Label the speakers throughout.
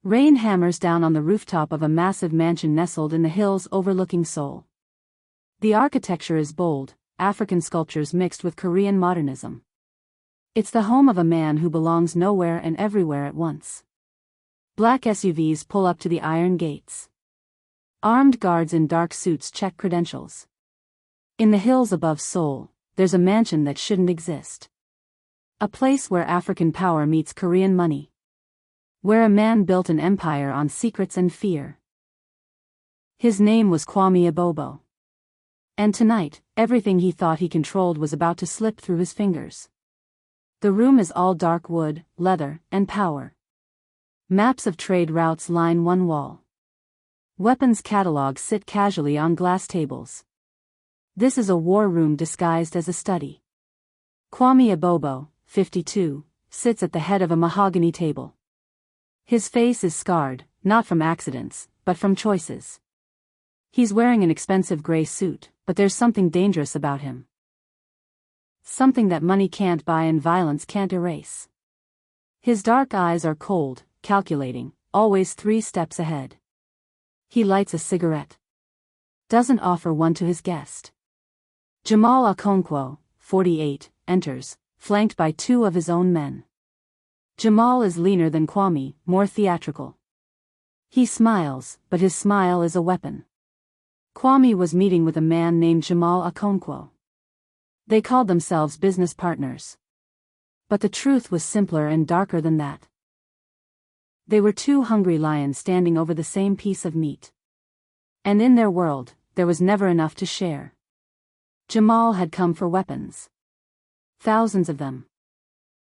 Speaker 1: Rain hammers down on the rooftop of a massive mansion nestled in the hills overlooking Seoul. The architecture is bold, African sculptures mixed with Korean modernism. It's the home of a man who belongs nowhere and everywhere at once. Black SUVs pull up to the iron gates. Armed guards in dark suits check credentials. In the hills above Seoul, there's a mansion that shouldn't exist. A place where African power meets Korean money. Where a man built an empire on secrets and fear. His name was Kwame Abobo. And tonight, everything he thought he controlled was about to slip through his fingers. The room is all dark wood, leather, and power. Maps of trade routes line one wall. Weapons catalogs sit casually on glass tables. This is a war room disguised as a study. Kwame Abobo, 52, sits at the head of a mahogany table. His face is scarred, not from accidents, but from choices. He's wearing an expensive gray suit, but there's something dangerous about him. Something that money can't buy and violence can't erase. His dark eyes are cold, calculating, always 3 steps ahead. He lights a cigarette. Doesn't offer one to his guest. Jamal Okonkwo, 48, enters, flanked by 2 of his own men. Jamal is leaner than Kwame, more theatrical. He smiles, but his smile is a weapon. Kwame was meeting with a man named Jamal Okonkwo. They called themselves business partners. But the truth was simpler and darker than that. They were 2 hungry lions standing over the same piece of meat. And in their world, there was never enough to share. Jamal had come for weapons. Thousands of them.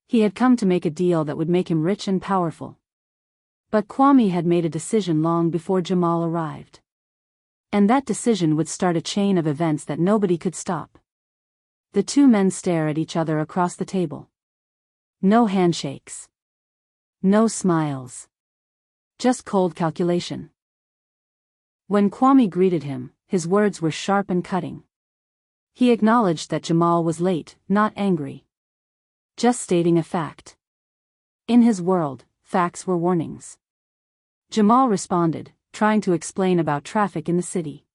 Speaker 1: He had come to make a deal that would make him rich and powerful. But Kwame had made a decision long before Jamal arrived. And that decision would start a chain of events that nobody could stop. The 2 men stare at each other across the table. No handshakes. No smiles. Just cold calculation. When Kwame greeted him, his words were sharp and cutting. He acknowledged that Jamal was late, not angry. Just stating a fact. In his world, facts were warnings. Jamal responded, trying to explain about traffic in the city.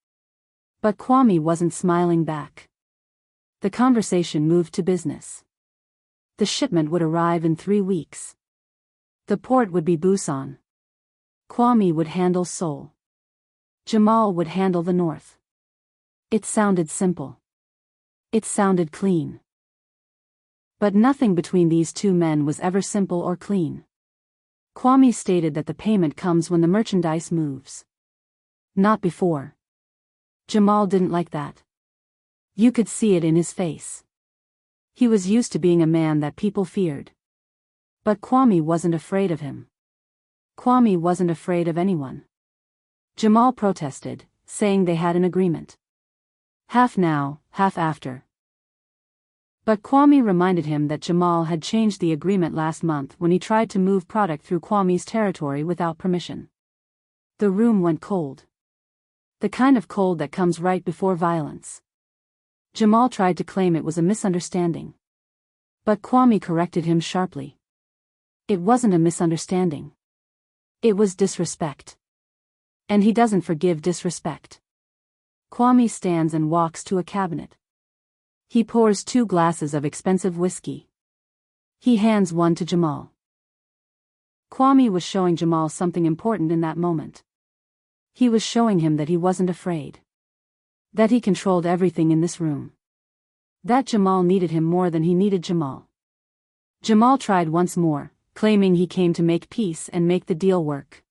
Speaker 1: But Kwame wasn't smiling back. The conversation moved to business. The shipment would arrive in 3 weeks. The port would be Busan. Kwame would handle Seoul. Jamal would handle the north. It sounded simple. It sounded clean. But nothing between these 2 men was ever simple or clean. Kwame stated that the payment comes when the merchandise moves. Not before. Jamal didn't like that. You could see it in his face. He was used to being a man that people feared. But Kwame wasn't afraid of him. Kwame wasn't afraid of anyone. Jamal protested, saying they had an agreement. Half now, half after. But Kwame reminded him that Jamal had changed the agreement last month when he tried to move product through Kwame's territory without permission. The room went cold. The kind of cold that comes right before violence. Jamal tried to claim it was a misunderstanding. But Kwame corrected him sharply. It wasn't a misunderstanding. It was disrespect. And he doesn't forgive disrespect. Kwame stands and walks to a cabinet. He pours 2 glasses of expensive whiskey. He hands one to Jamal. Kwame was showing Jamal something important in that moment. He was showing him that he wasn't afraid. That he controlled everything in this room. That Jamal needed him more than he needed Jamal. Jamal tried once more, claiming he came to make peace and make the deal work.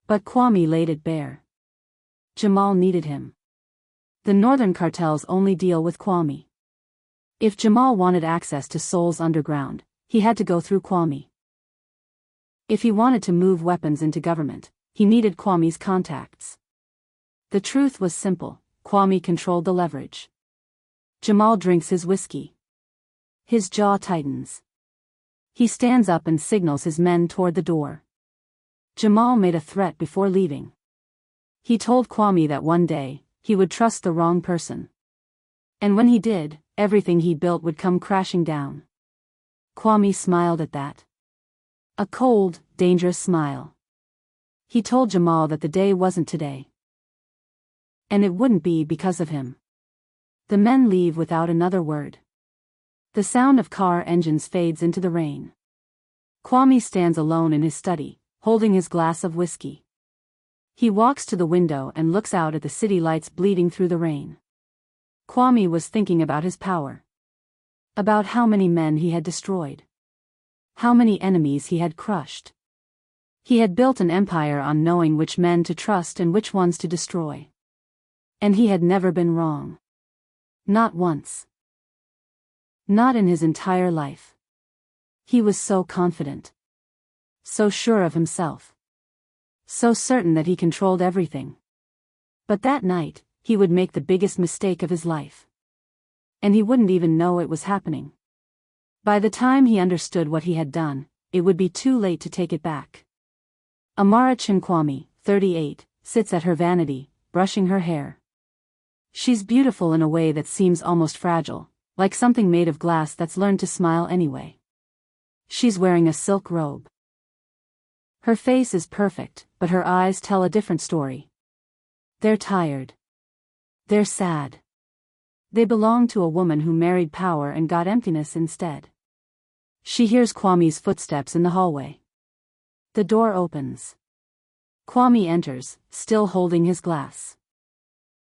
Speaker 1: But Kwame laid it bare. Jamal needed him. The northern cartels only deal with Kwame. If Jamal wanted access to Seoul's underground, he had to go through Kwame. If he wanted to move weapons into government, he needed Kwame's contacts. The truth was simple, Kwame controlled the leverage. Jamal drinks his whiskey. His jaw tightens. He stands up and signals his men toward the door. Jamal made a threat before leaving. He told Kwame that one day, he would trust the wrong person. And when he did, everything he built would come crashing down. Kwame smiled at that. A cold, dangerous smile. He told Jamal that the day wasn't today. And it wouldn't be because of him. The men leave without another word. The sound of car engines fades into the rain. Kwame stands alone in his study, holding his glass of whiskey. He walks to the window and looks out at the city lights bleeding through the rain. Kwame was thinking about his power. About how many men he had destroyed. How many enemies he had crushed. He had built an empire on knowing which men to trust and which ones to destroy. And he had never been wrong. Not once. Not in his entire life. He was so confident. So sure of himself. So certain that he controlled everything. But that night, he would make the biggest mistake of his life. And he wouldn't even know it was happening. By the time he understood what he had done, it would be too late to take it back. Amara Chinkwame, 38, sits at her vanity, brushing her hair. She's beautiful in a way that seems almost fragile, like something made of glass that's learned to smile anyway. She's wearing a silk robe. Her face is perfect, but her eyes tell a different story. They're tired. They're sad. They belong to a woman who married power and got emptiness instead. She hears Kwame's footsteps in the hallway. The door opens. Kwame enters, still holding his glass.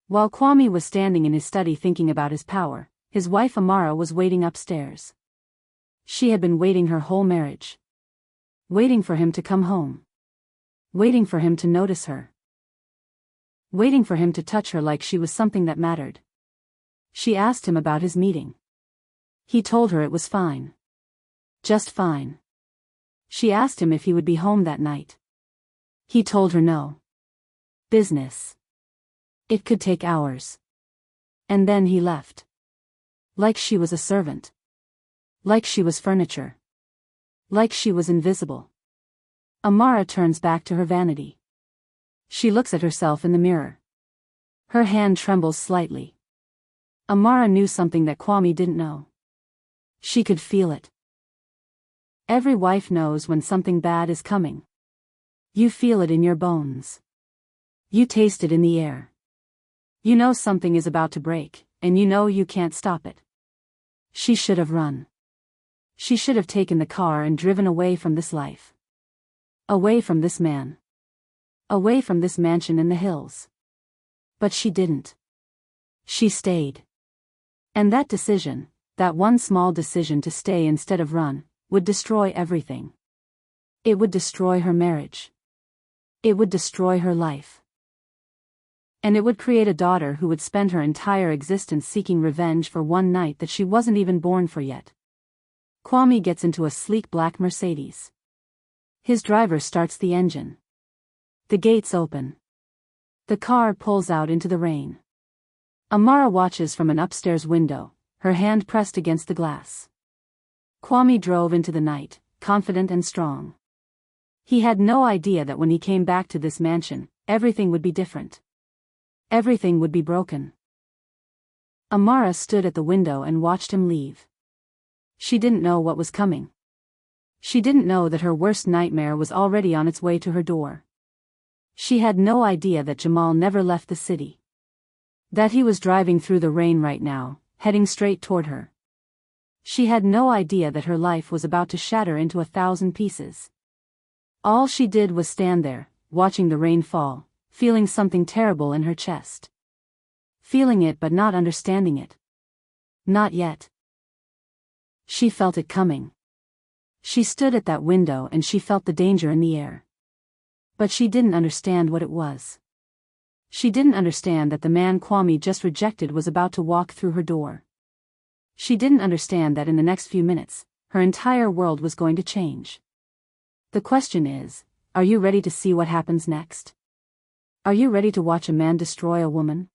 Speaker 1: While Kwame was standing in his study thinking about his power, his wife Amara was waiting upstairs. She had been waiting her whole marriage. Waiting for him to come home. Waiting for him to notice her. Waiting for him to touch her like she was something that mattered. She asked him about his meeting. He told her it was fine. Just fine. She asked him if he would be home that night. He told her no. Business. It could take hours. And then he left. Like she was a servant. Like she was furniture. Like she was invisible. Amara turns back to her vanity. She looks at herself in the mirror. Her hand trembles slightly. Amara knew something that Kwame didn't know. She could feel it. Every wife knows when something bad is coming. You feel it in your bones. You taste it in the air. You know something is about to break, and you know you can't stop it. She should have run. She should have taken the car and driven away from this life. Away from this man. Away from this mansion in the hills. But she didn't. She stayed. And that decision, that one small decision to stay instead of run, would destroy everything. It would destroy her marriage. It would destroy her life. And it would create a daughter who would spend her entire existence seeking revenge for one night that she wasn't even born for yet. Kwame gets into a sleek black Mercedes. His driver starts the engine. The gates open. The car pulls out into the rain. Amara watches from an upstairs window, her hand pressed against the glass. Kwame drove into the night, confident and strong. He had no idea that when he came back to this mansion, everything would be different. Everything would be broken. Amara stood at the window and watched him leave. She didn't know what was coming. She didn't know that her worst nightmare was already on its way to her door. She had no idea that Jamal never left the city. That he was driving through the rain right now, heading straight toward her. She had no idea that her life was about to shatter into 1,000 pieces. All she did was stand there, watching the rain fall, feeling something terrible in her chest. Feeling it but not understanding it. Not yet. She felt it coming. She stood at that window and she felt the danger in the air. But she didn't understand what it was. She didn't understand that the man Kwame just rejected was about to walk through her door. She didn't understand that in the next few minutes, her entire world was going to change. The question is, are you ready to see what happens next? Are you ready to watch a man destroy a woman?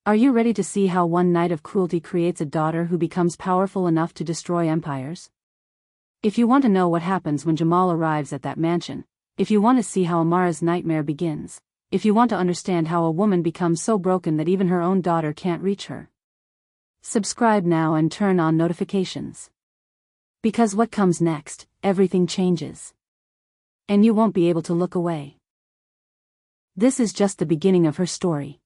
Speaker 1: Are you ready to see how one night of cruelty creates a daughter who becomes powerful enough to destroy empires? If you want to know what happens when Jamal arrives at that mansion, if you want to see how Amara's nightmare begins, if you want to understand how a woman becomes so broken that even her own daughter can't reach her, subscribe now and turn on notifications. Because what comes next, everything changes. And you won't be able to look away. This is just the beginning of her story.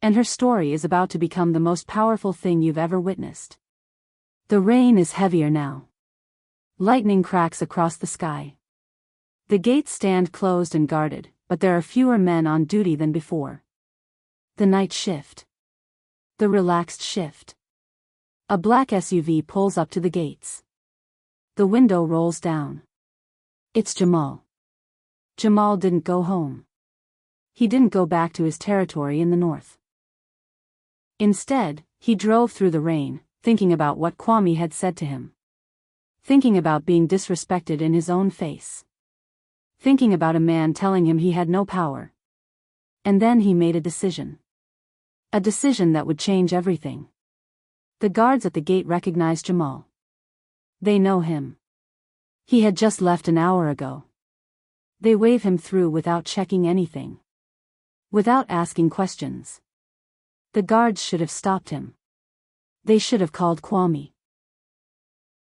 Speaker 1: And her story is about to become the most powerful thing you've ever witnessed. The rain is heavier now. Lightning cracks across the sky. The gates stand closed and guarded, but there are fewer men on duty than before. The night shift. The relaxed shift. A black SUV pulls up to the gates. The window rolls down. It's Jamal. Jamal didn't go home. He didn't go back to his territory in the north. Instead, he drove through the rain, thinking about what Kwame had said to him. Thinking about being disrespected in his own face. Thinking about a man telling him he had no power. And then he made a decision. A decision that would change everything. The guards at the gate recognized Jamal. They know him. He had just left an hour ago. They wave him through without checking anything. Without asking questions. The guards should have stopped him. They should have called Kwame.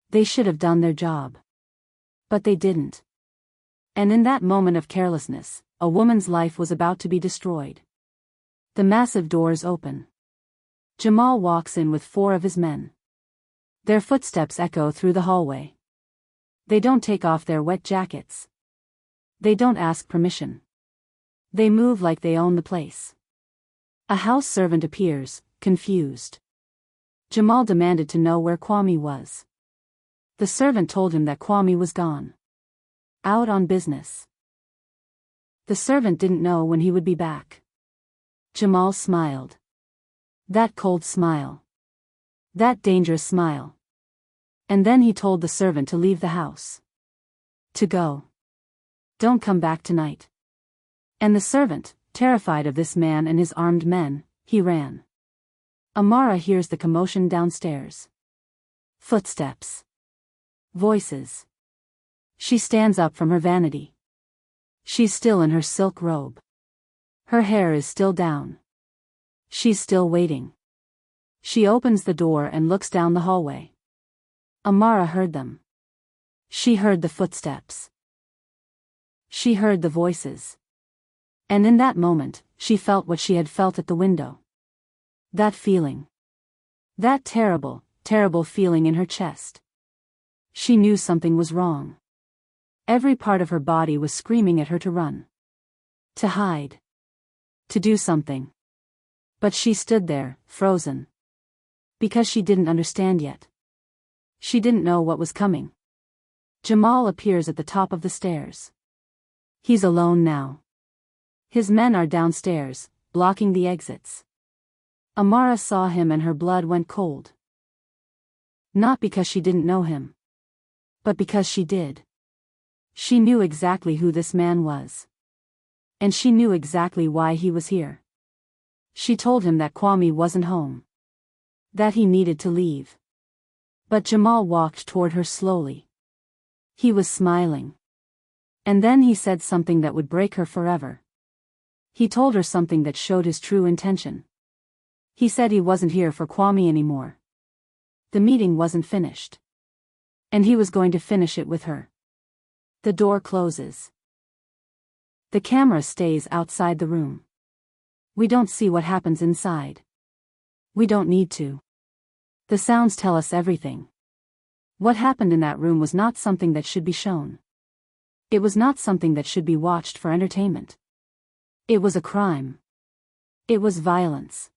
Speaker 1: They should have done their job. But they didn't. And in that moment of carelessness, a woman's life was about to be destroyed. The massive doors open. Jamal walks in with 4 of his men. Their footsteps echo through the hallway. They don't take off their wet jackets. They don't ask permission. They move like they own the place. A house servant appears, confused. Jamal demanded to know where Kwame was. The servant told him that Kwame was gone. Out on business. The servant didn't know when he would be back. Jamal smiled. That cold smile. That dangerous smile. And then he told the servant to leave the house. To go. Don't come back tonight. And the servant, terrified of this man and his armed men, he ran. Amara hears the commotion downstairs. Footsteps. Voices. She stands up from her vanity. She's still in her silk robe. Her hair is still down. She's still waiting. She opens the door and looks down the hallway. Amara heard them. She heard the footsteps. She heard the voices. And in that moment, she felt what she had felt at the window. That feeling. That terrible, terrible feeling in her chest. She knew something was wrong. Every part of her body was screaming at her to run. To hide. To do something. But she stood there, frozen. Because she didn't understand yet. She didn't know what was coming. Jamal appears at the top of the stairs. He's alone now. His men are downstairs, blocking the exits. Amara saw him and her blood went cold. Not because she didn't know him. But because she did. She knew exactly who this man was. And she knew exactly why he was here. She told him that Kwame wasn't home. That he needed to leave. But Jamal walked toward her slowly. He was smiling. And then he said something that would break her forever. He told her something that showed his true intention. He said he wasn't here for Kwame anymore. The meeting wasn't finished. And he was going to finish it with her. The door closes. The camera stays outside the room. We don't see what happens inside. We don't need to. The sounds tell us everything. What happened in that room was not something that should be shown. It was not something that should be watched for entertainment. It was a crime. It was violence.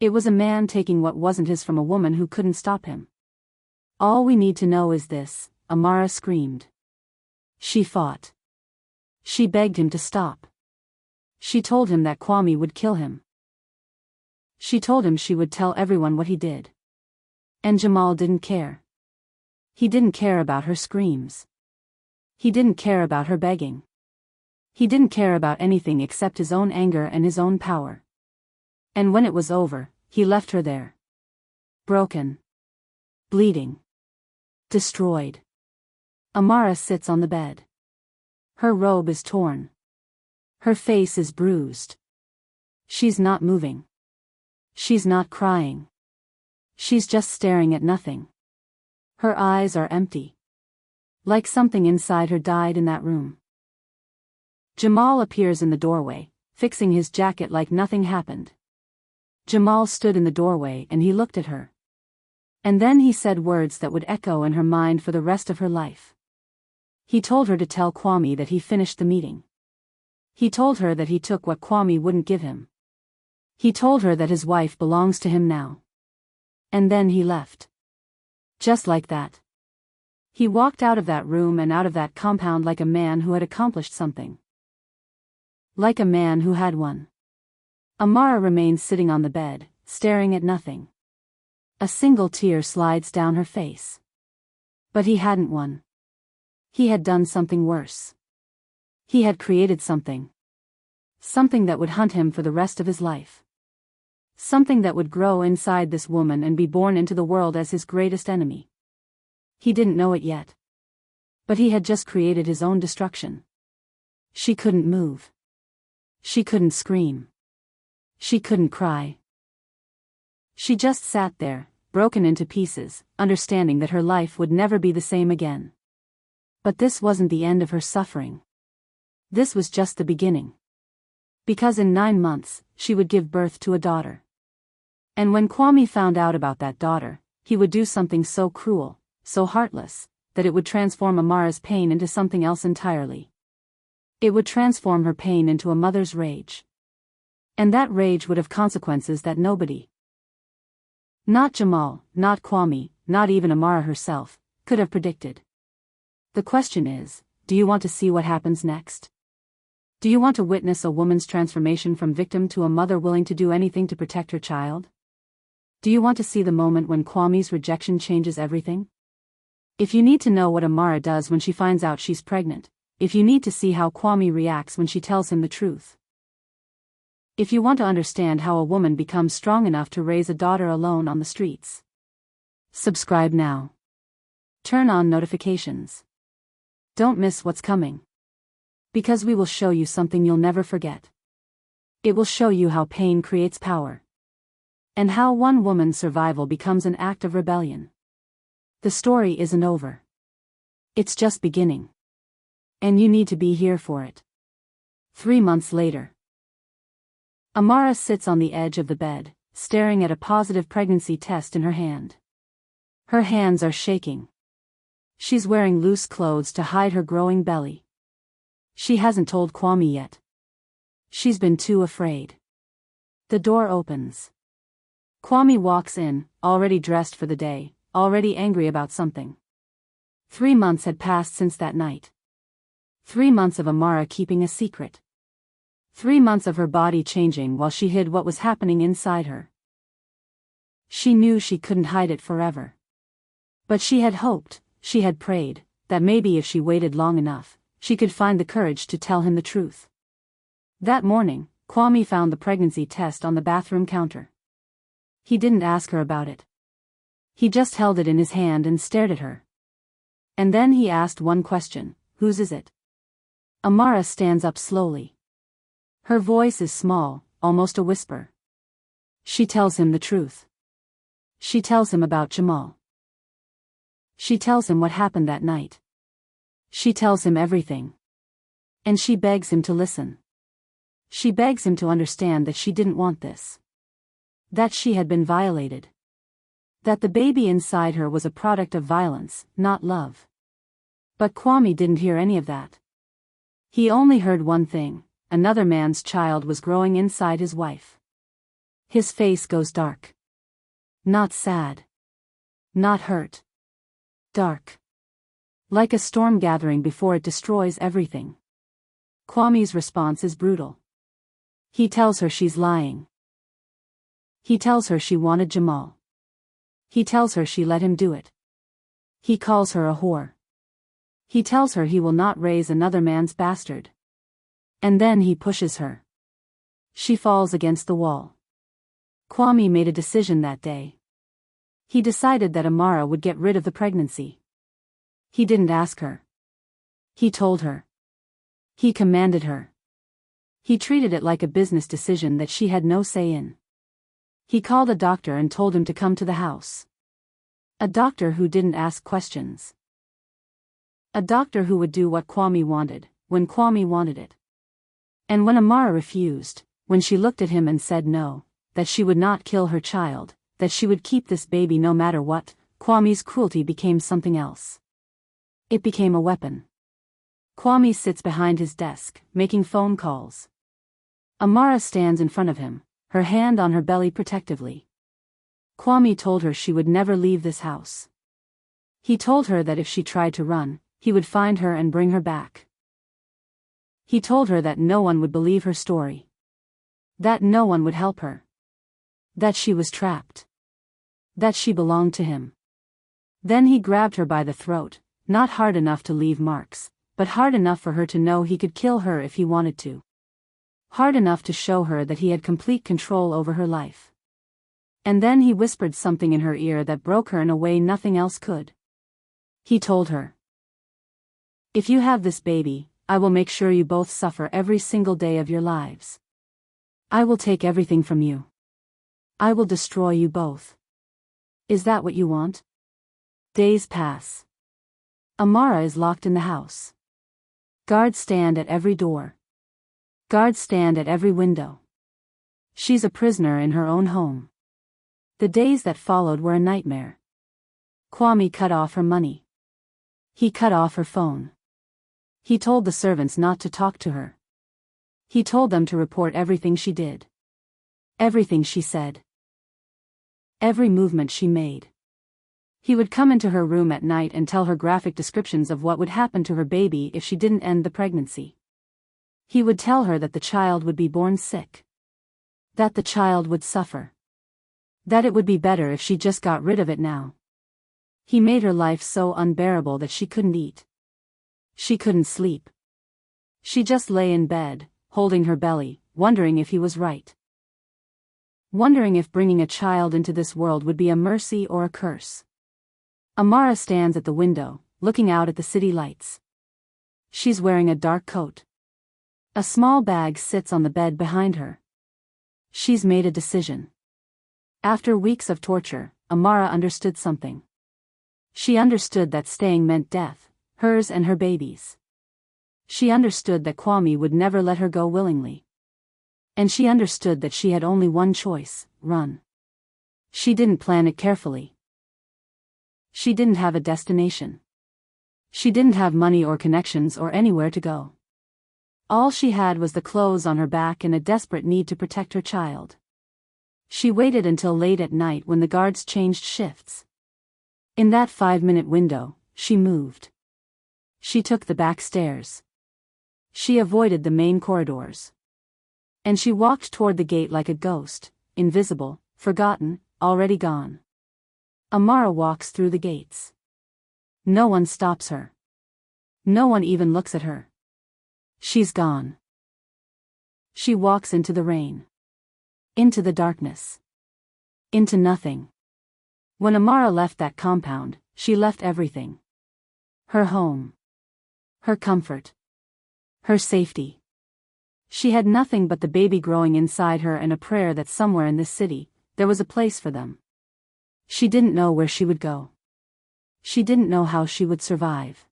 Speaker 1: It was a man taking what wasn't his from a woman who couldn't stop him. All we need to know is this, Amara screamed. She fought. She begged him to stop. She told him that Kwame would kill him. She told him she would tell everyone what he did. And Jamal didn't care. He didn't care about her screams. He didn't care about her begging. He didn't care about anything except his own anger and his own power. And when it was over, he left her there. Broken. Bleeding. Destroyed. Amara sits on the bed. Her robe is torn. Her face is bruised. She's not moving. She's not crying. She's just staring at nothing. Her eyes are empty. Like something inside her died in that room. Jamal appears in the doorway, fixing his jacket like nothing happened. Jamal stood in the doorway and he looked at her. And then he said words that would echo in her mind for the rest of her life. He told her to tell Kwame that he finished the meeting. He told her that he took what Kwame wouldn't give him. He told her that his wife belongs to him now. And then he left. Just like that. He walked out of that room and out of that compound like a man who had accomplished something. Like a man who had won. Amara remains sitting on the bed, staring at nothing. A single tear slides down her face. But he hadn't won. He had done something worse. He had created something. Something that would hunt him for the rest of his life. Something that would grow inside this woman and be born into the world as his greatest enemy. He didn't know it yet. But he had just created his own destruction. She couldn't move. She couldn't scream. She couldn't cry. She just sat there, broken into pieces, understanding that her life would never be the same again. But this wasn't the end of her suffering. This was just the beginning. Because in 9 months, she would give birth to a daughter. And when Kwame found out about that daughter, he would do something so cruel, so heartless, that it would transform Amara's pain into something else entirely. It would transform her pain into a mother's rage. And that rage would have consequences that nobody, not Jamal, not Kwame, not even Amara herself, could have predicted. The question is, do you want to see what happens next? Do you want to witness a woman's transformation from victim to a mother willing to do anything to protect her child? Do you want to see the moment when Kwame's rejection changes everything? If you need to know what Amara does when she finds out she's pregnant, if you need to see how Kwame reacts when she tells him the truth, if you want to understand how a woman becomes strong enough to raise a daughter alone on the streets, subscribe now. Turn on notifications. Don't miss what's coming. Because we will show you something you'll never forget. It will show you how pain creates power. And how one woman's survival becomes an act of rebellion. The story isn't over. It's just beginning. And you need to be here for it. 3 months later. Amara sits on the edge of the bed, staring at a positive pregnancy test in her hand. Her hands are shaking. She's wearing loose clothes to hide her growing belly. She hasn't told Kwame yet. She's been too afraid. The door opens. Kwame walks in, already dressed for the day, already angry about something. 3 months had passed since that night. 3 months of Amara keeping a secret. 3 months of her body changing while she hid what was happening inside her. She knew she couldn't hide it forever. But she had hoped, she had prayed, that maybe if she waited long enough, she could find the courage to tell him the truth. That morning, Kwame found the pregnancy test on the bathroom counter. He didn't ask her about it. He just held it in his hand and stared at her. And then he asked one question, whose is it? Amara stands up slowly. Her voice is small, almost a whisper. She tells him the truth. She tells him about Jamal. She tells him what happened that night. She tells him everything. And she begs him to listen. She begs him to understand that she didn't want this. That she had been violated. That the baby inside her was a product of violence, not love. But Kwame didn't hear any of that. He only heard one thing. Another man's child was growing inside his wife. His face goes dark. Not sad. Not hurt. Dark. Like a storm gathering before it destroys everything. Kwame's response is brutal. He tells her she's lying. He tells her she wanted Jamal. He tells her she let him do it. He calls her a whore. He tells her he will not raise another man's bastard. And then he pushes her. She falls against the wall. Kwame made a decision that day. He decided that Amara would get rid of the pregnancy. He didn't ask her. He told her. He commanded her. He treated it like a business decision that she had no say in. He called a doctor and told him to come to the house. A doctor who didn't ask questions. A doctor who would do what Kwame wanted, when Kwame wanted it. And when Amara refused, when she looked at him and said no, that she would not kill her child, that she would keep this baby no matter what, Kwame's cruelty became something else. It became a weapon. Kwame sits behind his desk, making phone calls. Amara stands in front of him, her hand on her belly protectively. Kwame told her she would never leave this house. He told her that if she tried to run, he would find her and bring her back. He told her that no one would believe her story. That no one would help her. That she was trapped. That she belonged to him. Then he grabbed her by the throat, not hard enough to leave marks, but hard enough for her to know he could kill her if he wanted to. Hard enough to show her that he had complete control over her life. And then he whispered something in her ear that broke her in a way nothing else could. He told her, "If you have this baby, I will make sure you both suffer every single day of your lives. I will take everything from you. I will destroy you both. Is that what you want?" Days pass. Amara is locked in the house. Guards stand at every door. Guards stand at every window. She's a prisoner in her own home. The days that followed were a nightmare. Kwame cut off her money. He cut off her phone. He told the servants not to talk to her. He told them to report everything she did. Everything she said. Every movement she made. He would come into her room at night and tell her graphic descriptions of what would happen to her baby if she didn't end the pregnancy. He would tell her that the child would be born sick. That the child would suffer. That it would be better if she just got rid of it now. He made her life so unbearable that she couldn't eat. She couldn't sleep. She just lay in bed, holding her belly, wondering if he was right. Wondering if bringing a child into this world would be a mercy or a curse. Amara stands at the window, looking out at the city lights. She's wearing a dark coat. A small bag sits on the bed behind her. She's made a decision. After weeks of torture, Amara understood something. She understood that staying meant death, hers and her baby's. She understood that Kwame would never let her go willingly. And she understood that she had only one choice: run. She didn't plan it carefully. She didn't have a destination. She didn't have money or connections or anywhere to go. All she had was the clothes on her back and a desperate need to protect her child. She waited until late at night when the guards changed shifts. In that 5-minute window, she moved. She took the back stairs. She avoided the main corridors. And she walked toward the gate like a ghost, invisible, forgotten, already gone. Amara walks through the gates. No one stops her. No one even looks at her. She's gone. She walks into the rain. Into the darkness. Into nothing. When Amara left that compound, she left everything. Her home. Her comfort. Her safety. She had nothing but the baby growing inside her and a prayer that somewhere in this city, there was a place for them. She didn't know where she would go. She didn't know how she would survive.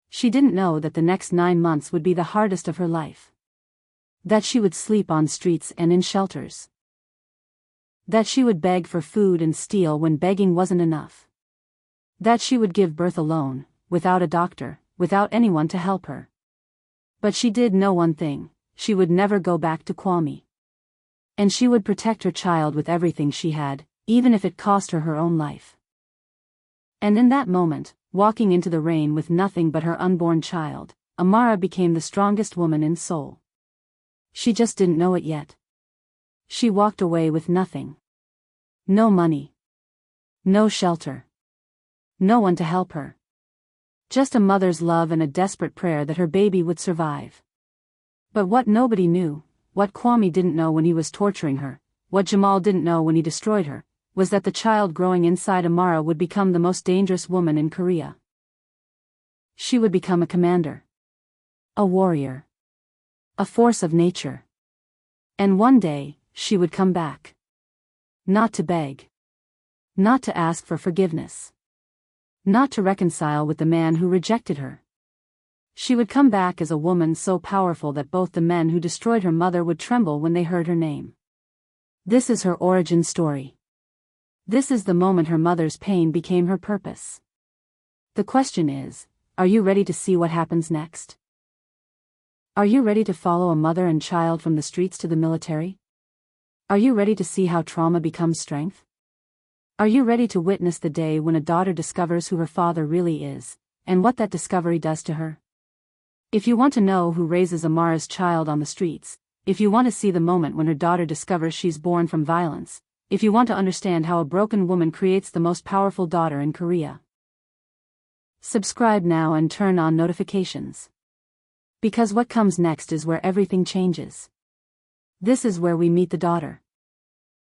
Speaker 1: She didn't know that the next 9 months would be the hardest of her life. That she would sleep on streets and in shelters. That she would beg for food and steal when begging wasn't enough. That she would give birth alone, without a doctor, without anyone to help her. But she did know one thing: she would never go back to Kwame. And she would protect her child with everything she had, even if it cost her her own life. And in that moment, walking into the rain with nothing but her unborn child, Amara became the strongest woman in Seoul. She just didn't know it yet. She walked away with nothing. No money. No shelter. No one to help her. Just a mother's love and a desperate prayer that her baby would survive. But what nobody knew, what Kwame didn't know when he was torturing her, what Jamal didn't know when he destroyed her, was that the child growing inside Amara would become the most dangerous woman in Korea. She would become a commander. A warrior. A force of nature. And one day, she would come back. Not to beg. Not to ask for forgiveness. Not to reconcile with the man who rejected her. She would come back as a woman so powerful that both the men who destroyed her mother would tremble when they heard her name. This is her origin story. This is the moment her mother's pain became her purpose. The question is, are you ready to see what happens next? Are you ready to follow a mother and child from the streets to the military? Are you ready to see how trauma becomes strength? Are you ready to witness the day when a daughter discovers who her father really is, and what that discovery does to her? If you want to know who raises Amara's child on the streets, if you want to see the moment when her daughter discovers she's born from violence, if you want to understand how a broken woman creates the most powerful daughter in Korea, subscribe now and turn on notifications. Because what comes next is where everything changes. This is where we meet the daughter.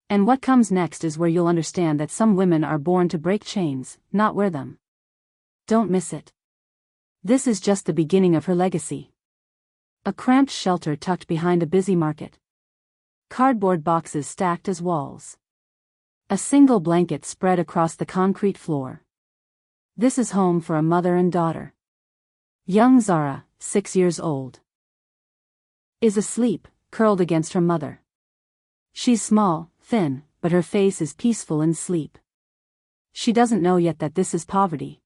Speaker 1: And what comes next is where you'll understand that some women are born to break chains, not wear them. Don't miss it. This is just the beginning of her legacy. A cramped shelter tucked behind a busy market. Cardboard boxes stacked as walls. A single blanket spread across the concrete floor. This is home for a mother and daughter. Young Zara, 6 years old, is asleep, curled against her mother. She's small, thin, but her face is peaceful in sleep. She doesn't know yet that this is poverty.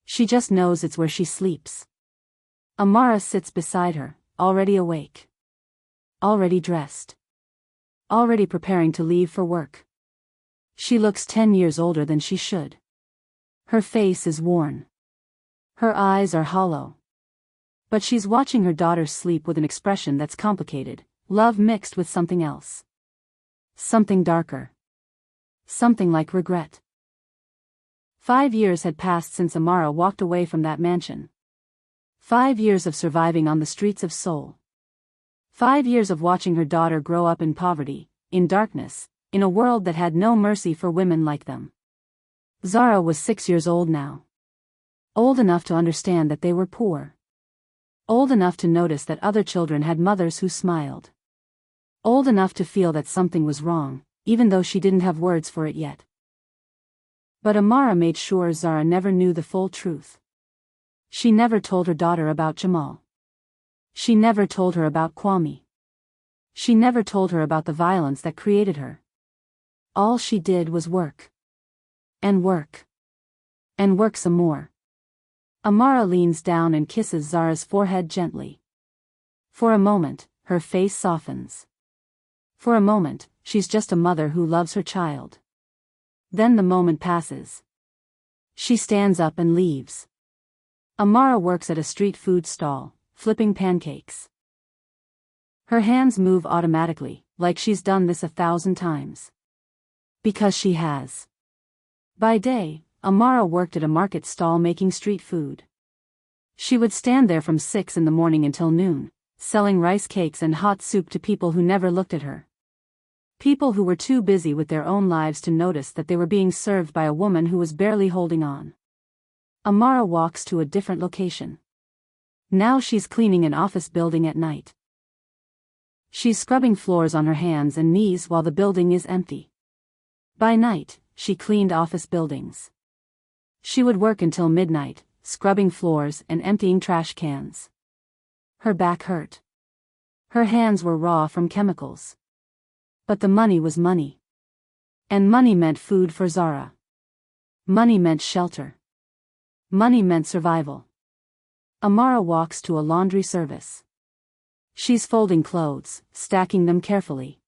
Speaker 1: She just knows it's where she sleeps. Amara sits beside her, already awake. Already dressed. Already preparing to leave for work. She looks 10 years older than she should. Her face is worn. Her eyes are hollow. But she's watching her daughter sleep with an expression that's complicated, love mixed with something else. Something darker. Something like regret. 5 years had passed since Amara walked away from that mansion. 5 years of surviving on the streets of Seoul. 5 years of watching her daughter grow up in poverty, in darkness, in a world that had no mercy for women like them. Zara was 6 years old now. Old enough to understand that they were poor. Old enough to notice that other children had mothers who smiled. Old enough to feel that something was wrong, even though she didn't have words for it yet. But Amara made sure Zara never knew the full truth. She never told her daughter about Jamal. She never told her about Kwame. She never told her about the violence that created her. All she did was work. And work. And work some more. Amara leans down and kisses Zara's forehead gently. For a moment, her face softens. For a moment, she's just a mother who loves her child. Then the moment passes. She stands up and leaves. Amara works at a street food stall, flipping pancakes. Her hands move automatically, like she's done this 1,000 times. Because she has. By day, Amara worked at a market stall making street food. She would stand there from 6 in the morning until noon, selling rice cakes and hot soup to people who never looked at her. People who were too busy with their own lives to notice that they were being served by a woman who was barely holding on. Amara walks to a different location. Now she's cleaning an office building at night. She's scrubbing floors on her hands and knees while the building is empty. By night, she cleaned office buildings. She would work until midnight, scrubbing floors and emptying trash cans. Her back hurt. Her hands were raw from chemicals. But the money was money. And money meant food for Zara. Money meant shelter. Money meant survival. Amara walks to a laundry service. She's folding clothes, stacking them carefully.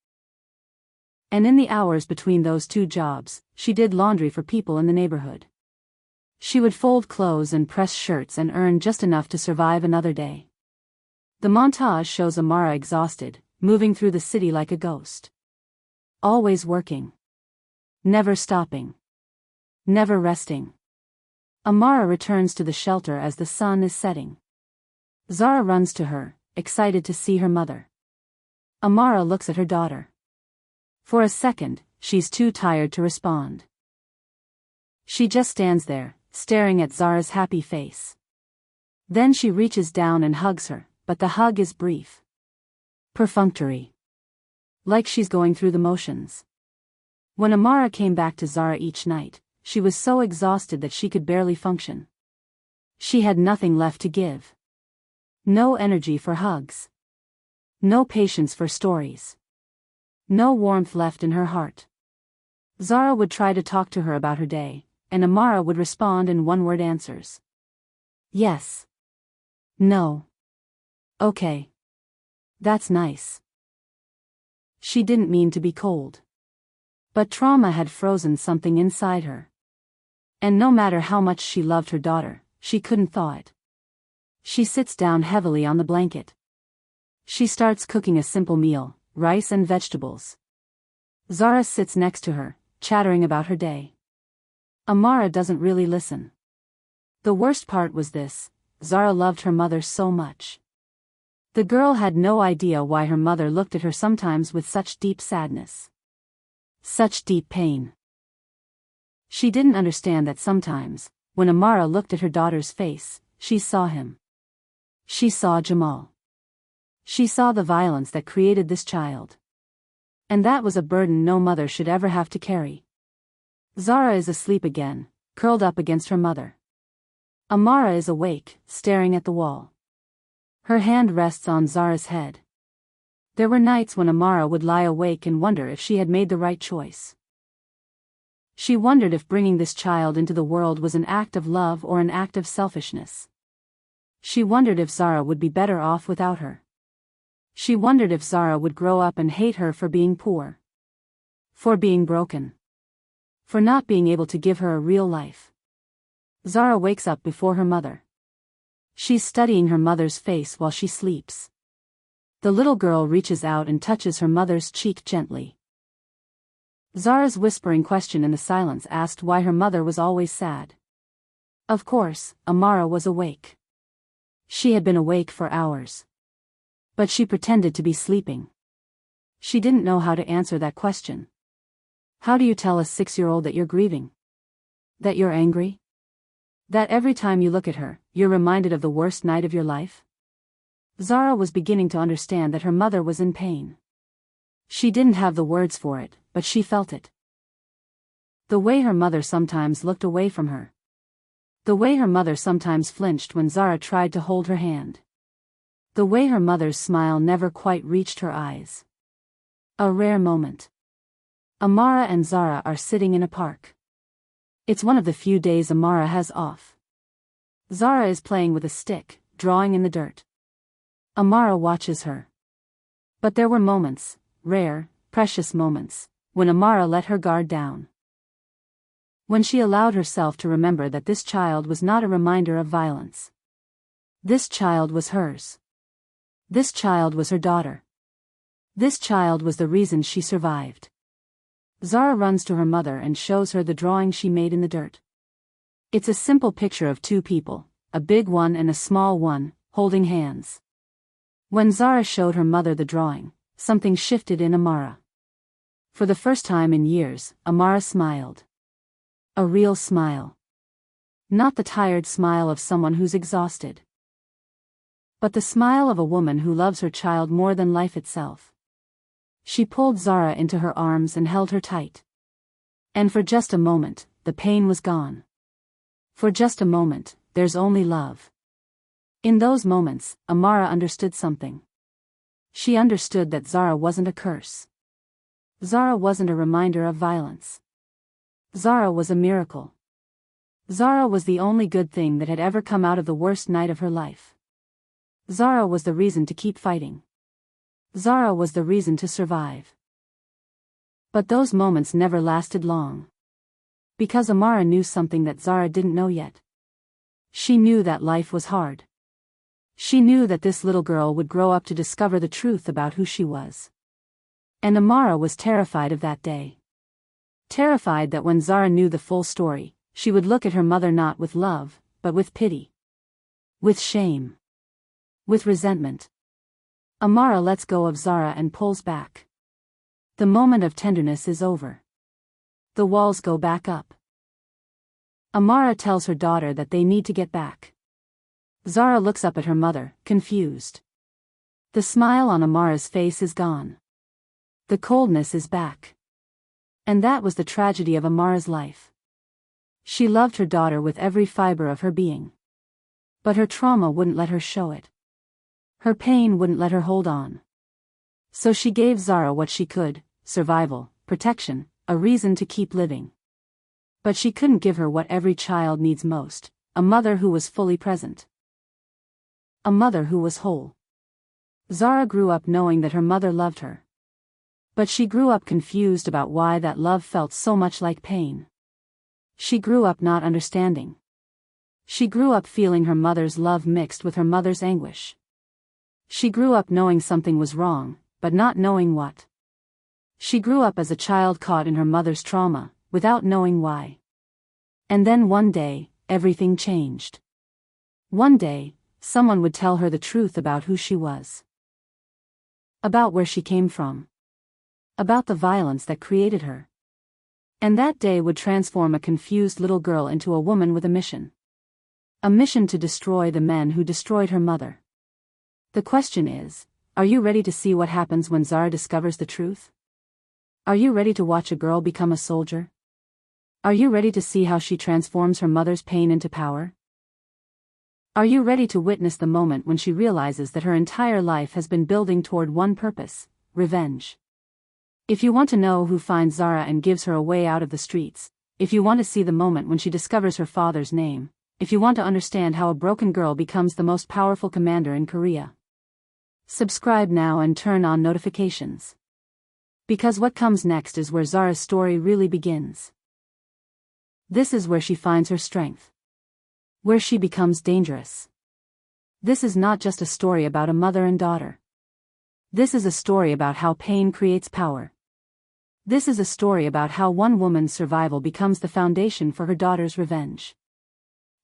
Speaker 1: And in the hours between those two jobs, she did laundry for people in the neighborhood. She would fold clothes and press shirts and earn just enough to survive another day. The montage shows Amara exhausted, moving through the city like a ghost. Always working. Never stopping. Never resting. Amara returns to the shelter as the sun is setting. Zara runs to her, excited to see her mother. Amara looks at her daughter. For a second, she's too tired to respond. She just stands there, staring at Zara's happy face. Then she reaches down and hugs her, but the hug is brief. Perfunctory. Like she's going through the motions. When Amara came back to Zara each night, she was so exhausted that she could barely function. She had nothing left to give. No energy for hugs. No patience for stories. No warmth left in her heart. Zara would try to talk to her about her day, and Amara would respond in one-word answers. Yes. No. Okay. That's nice. She didn't mean to be cold. But trauma had frozen something inside her. And no matter how much she loved her daughter, she couldn't thaw it. She sits down heavily on the blanket. She starts cooking a simple meal, rice and vegetables. Zara sits next to her, chattering about her day. Amara doesn't really listen. The worst part was this: Zara loved her mother so much. The girl had no idea why her mother looked at her sometimes with such deep sadness. Such deep pain. She didn't understand that sometimes, when Amara looked at her daughter's face, she saw him. She saw Jamal. She saw the violence that created this child. And that was a burden no mother should ever have to carry. Zara is asleep again, curled up against her mother. Amara is awake, staring at the wall. Her hand rests on Zara's head. There were nights when Amara would lie awake and wonder if she had made the right choice. She wondered if bringing this child into the world was an act of love or an act of selfishness. She wondered if Zara would be better off without her. She wondered if Zara would grow up and hate her for being poor. For being broken. For not being able to give her a real life. Zara wakes up before her mother. She's studying her mother's face while she sleeps. The little girl reaches out and touches her mother's cheek gently. Zara's whispering question in the silence asked why her mother was always sad. Of course, Amara was awake. She had been awake for hours. But she pretended to be sleeping. She didn't know how to answer that question. How do you tell a 6-year-old that you're grieving? That you're angry? That every time you look at her, you're reminded of the worst night of your life? Zara was beginning to understand that her mother was in pain. She didn't have the words for it, but she felt it. The way her mother sometimes looked away from her. The way her mother sometimes flinched when Zara tried to hold her hand. The way her mother's smile never quite reached her eyes. A rare moment. Amara and Zara are sitting in a park. It's one of the few days Amara has off. Zara is playing with a stick, drawing in the dirt. Amara watches her. But there were moments, rare, precious moments, when Amara let her guard down. When she allowed herself to remember that this child was not a reminder of violence. This child was hers. This child was her daughter. This child was the reason she survived. Zara runs to her mother and shows her the drawing she made in the dirt. It's a simple picture of two people, a big one and a small one, holding hands. When Zara showed her mother the drawing, something shifted in Amara. For the first time in years, Amara smiled. A real smile. Not the tired smile of someone who's exhausted. But the smile of a woman who loves her child more than life itself. She pulled Zara into her arms and held her tight. And for just a moment, the pain was gone. For just a moment, there's only love. In those moments, Amara understood something. She understood that Zara wasn't a curse. Zara wasn't a reminder of violence. Zara was a miracle. Zara was the only good thing that had ever come out of the worst night of her life. Zara was the reason to keep fighting. Zara was the reason to survive. But those moments never lasted long. Because Amara knew something that Zara didn't know yet. She knew that life was hard. She knew that this little girl would grow up to discover the truth about who she was. And Amara was terrified of that day. Terrified that when Zara knew the full story, she would look at her mother not with love, but with pity. With shame. With resentment. Amara lets go of Zara and pulls back. The moment of tenderness is over. The walls go back up. Amara tells her daughter that they need to get back. Zara looks up at her mother, confused. The smile on Amara's face is gone. The coldness is back. And that was the tragedy of Amara's life. She loved her daughter with every fiber of her being. But her trauma wouldn't let her show it. Her pain wouldn't let her hold on. So she gave Zara what she could: survival, protection, a reason to keep living. But she couldn't give her what every child needs most: a mother who was fully present. A mother who was whole. Zara grew up knowing that her mother loved her. But she grew up confused about why that love felt so much like pain. She grew up not understanding. She grew up feeling her mother's love mixed with her mother's anguish. She grew up knowing something was wrong, but not knowing what. She grew up as a child caught in her mother's trauma, without knowing why. And then one day, everything changed. One day, someone would tell her the truth about who she was. About where she came from. About the violence that created her. And that day would transform a confused little girl into a woman with a mission. A mission to destroy the men who destroyed her mother. The question is, are you ready to see what happens when Zara discovers the truth? Are you ready to watch a girl become a soldier? Are you ready to see how she transforms her mother's pain into power? Are you ready to witness the moment when she realizes that her entire life has been building toward one purpose: revenge? If you want to know who finds Zara and gives her a way out of the streets, if you want to see the moment when she discovers her father's name, if you want to understand how a broken girl becomes the most powerful commander in Korea, subscribe now and turn on notifications. Because what comes next is where Zara's story really begins. This is where she finds her strength. Where she becomes dangerous. This is not just a story about a mother and daughter. This is a story about how pain creates power. This is a story about how one woman's survival becomes the foundation for her daughter's revenge.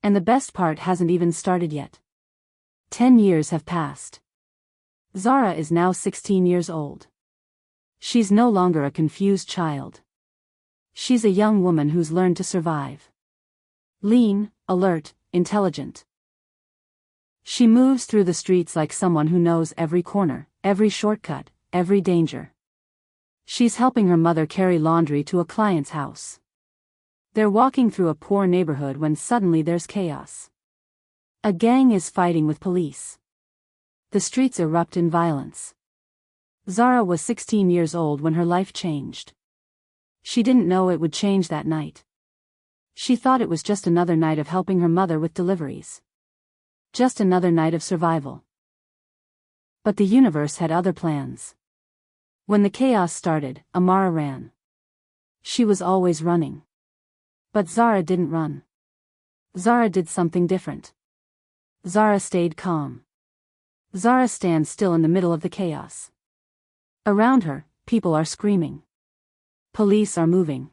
Speaker 1: And the best part hasn't even started yet. 10 years have passed. Zara is now 16 years old. She's no longer a confused child. She's a young woman who's learned to survive. Lean, alert, intelligent. She moves through the streets like someone who knows every corner, every shortcut, every danger. She's helping her mother carry laundry to a client's house. They're walking through a poor neighborhood when suddenly there's chaos. A gang is fighting with police. The streets erupt in violence. Zara was 16 years old when her life changed. She didn't know it would change that night. She thought it was just another night of helping her mother with deliveries. Just another night of survival. But the universe had other plans. When the chaos started, Amara ran. She was always running. But Zara didn't run. Zara did something different. Zara stayed calm. Zara stands still in the middle of the chaos. Around her, people are screaming. Police are moving.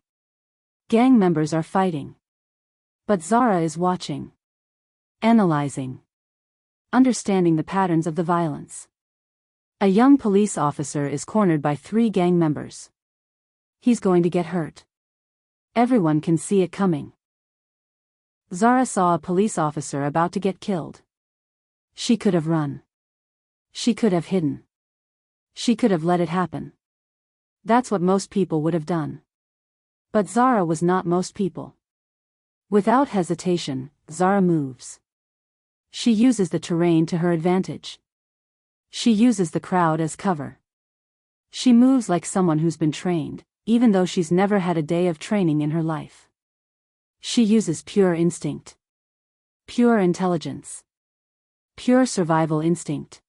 Speaker 1: Gang members are fighting. But Zara is watching. Analyzing. Understanding the patterns of the violence. A young police officer is cornered by 3 gang members. He's going to get hurt. Everyone can see it coming. Zara saw a police officer about to get killed. She could have run. She could have hidden. She could have let it happen. That's what most people would have done. But Zara was not most people. Without hesitation, Zara moves. She uses the terrain to her advantage. She uses the crowd as cover. She moves like someone who's been trained, even though she's never had a day of training in her life. She uses pure instinct. Pure intelligence. Pure survival instinct.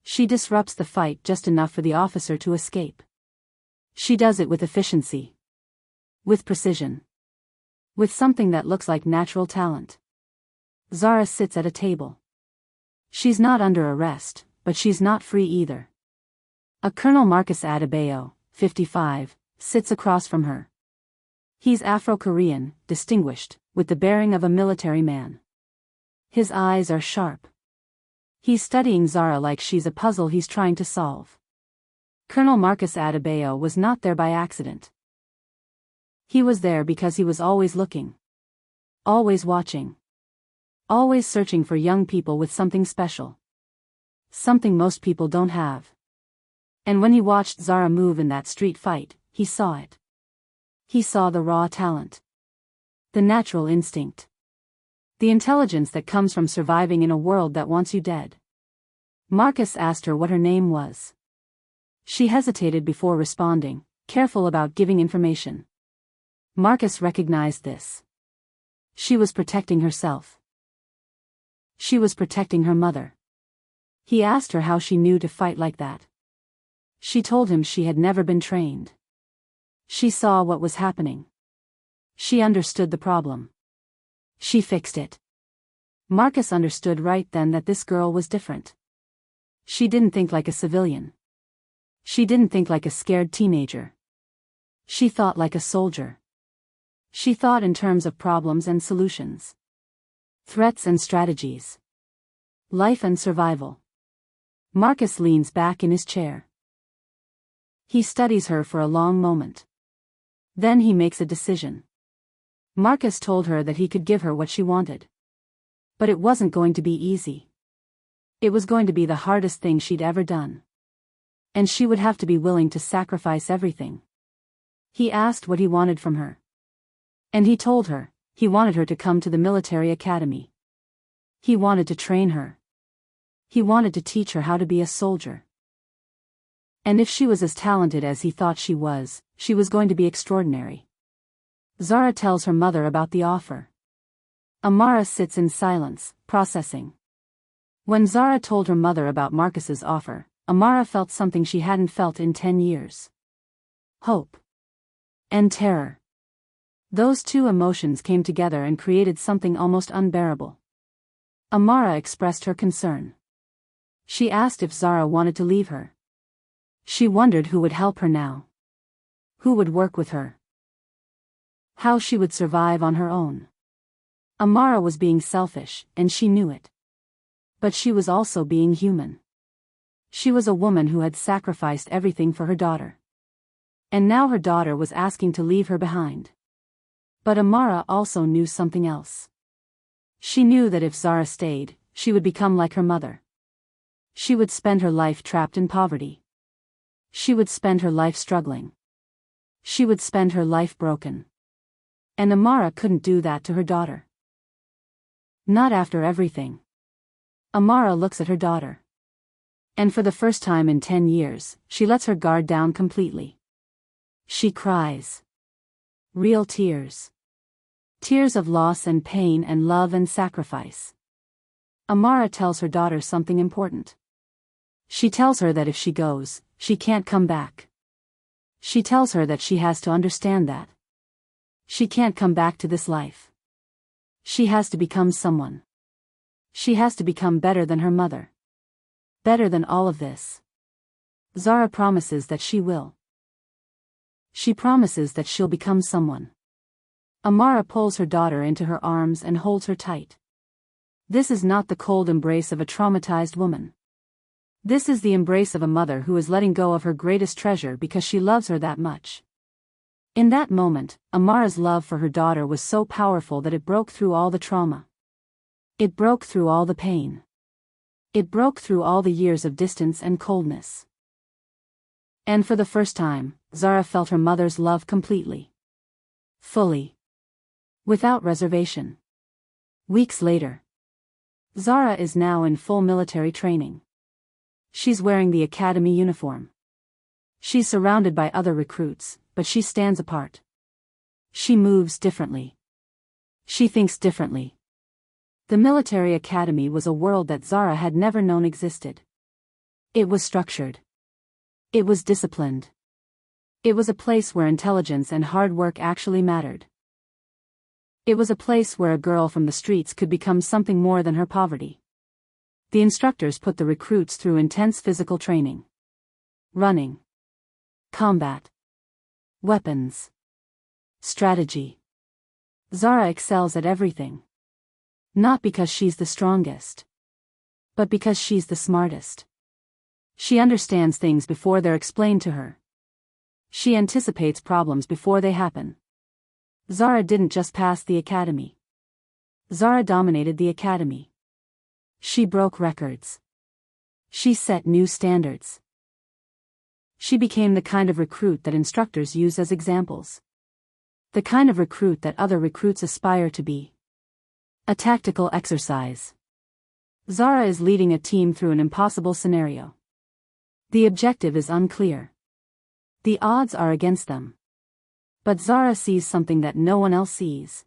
Speaker 1: She disrupts the fight just enough for the officer to escape. She does it with efficiency. With precision. With something that looks like natural talent. Zara sits at a table. She's not under arrest, but she's not free either. A Colonel Marcus Adebayo, 55, sits across from her. He's Afro-Korean, distinguished, with the bearing of a military man. His eyes are sharp. He's studying Zara like she's a puzzle he's trying to solve. Colonel Marcus Adebayo was not there by accident. He was there because he was always looking. Always watching. Always searching for young people with something special. Something most people don't have. And when he watched Zara move in that street fight, he saw it. He saw the raw talent. The natural instinct. The intelligence that comes from surviving in a world that wants you dead. Marcus asked her what her name was. She hesitated before responding, careful about giving information. Marcus recognized this. She was protecting herself. She was protecting her mother. He asked her how she knew to fight like that. She told him she had never been trained. She saw what was happening. She understood the problem. She fixed it. Marcus understood right then that this girl was different. She didn't think like a civilian. She didn't think like a scared teenager. She thought like a soldier. She thought in terms of problems and solutions. Threats and strategies. Life and survival. Marcus leans back in his chair. He studies her for a long moment. Then he makes a decision. Marcus told her that he could give her what she wanted. But it wasn't going to be easy. It was going to be the hardest thing she'd ever done. And she would have to be willing to sacrifice everything. He asked what he wanted from her. And he told her, he wanted her to come to the military academy. He wanted to train her. He wanted to teach her how to be a soldier. And if she was as talented as he thought she was going to be extraordinary. Zara tells her mother about the offer. Amara sits in silence, processing. When Zara told her mother about Marcus's offer, Amara felt something she hadn't felt in 10 years. Hope. And terror. Those two emotions came together and created something almost unbearable. Amara expressed her concern. She asked if Zara wanted to leave her. She wondered who would help her now. Who would work with her? How she would survive on her own. Amara was being selfish, and she knew it. But she was also being human. She was a woman who had sacrificed everything for her daughter. And now her daughter was asking to leave her behind. But Amara also knew something else. She knew that if Zara stayed, she would become like her mother. She would spend her life trapped in poverty. She would spend her life struggling. She would spend her life broken. And Amara couldn't do that to her daughter. Not after everything. Amara looks at her daughter. And for the first time in 10 years, she lets her guard down completely. She cries. Real tears. Tears of loss and pain and love and sacrifice. Amara tells her daughter something important. She tells her that if she goes, she can't come back. She tells her that she has to understand that. She can't come back to this life. She has to become someone. She has to become better than her mother. Better than all of this. Zara promises that she will. She promises that she'll become someone. Amara pulls her daughter into her arms and holds her tight. This is not the cold embrace of a traumatized woman. This is the embrace of a mother who is letting go of her greatest treasure because she loves her that much. In that moment, Amara's love for her daughter was so powerful that it broke through all the trauma. It broke through all the pain. It broke through all the years of distance and coldness. And for the first time, Zara felt her mother's love completely. Fully. Without reservation. Weeks later. Zara is now in full military training. She's wearing the academy uniform. She's surrounded by other recruits, but she stands apart. She moves differently. She thinks differently. The military academy was a world that Zara had never known existed. It was structured. It was disciplined. It was a place where intelligence and hard work actually mattered. It was a place where a girl from the streets could become something more than her poverty. The instructors put the recruits through intense physical training. Running. Combat. Weapons. Strategy. Zara excels at everything. Not because she's the strongest. But because she's the smartest. She understands things before they're explained to her. She anticipates problems before they happen. Zara didn't just pass the academy. Zara dominated the academy. She broke records. She set new standards. She became the kind of recruit that instructors use as examples. The kind of recruit that other recruits aspire to be. A tactical exercise. Zara is leading a team through an impossible scenario. The objective is unclear. The odds are against them. But Zara sees something that no one else sees.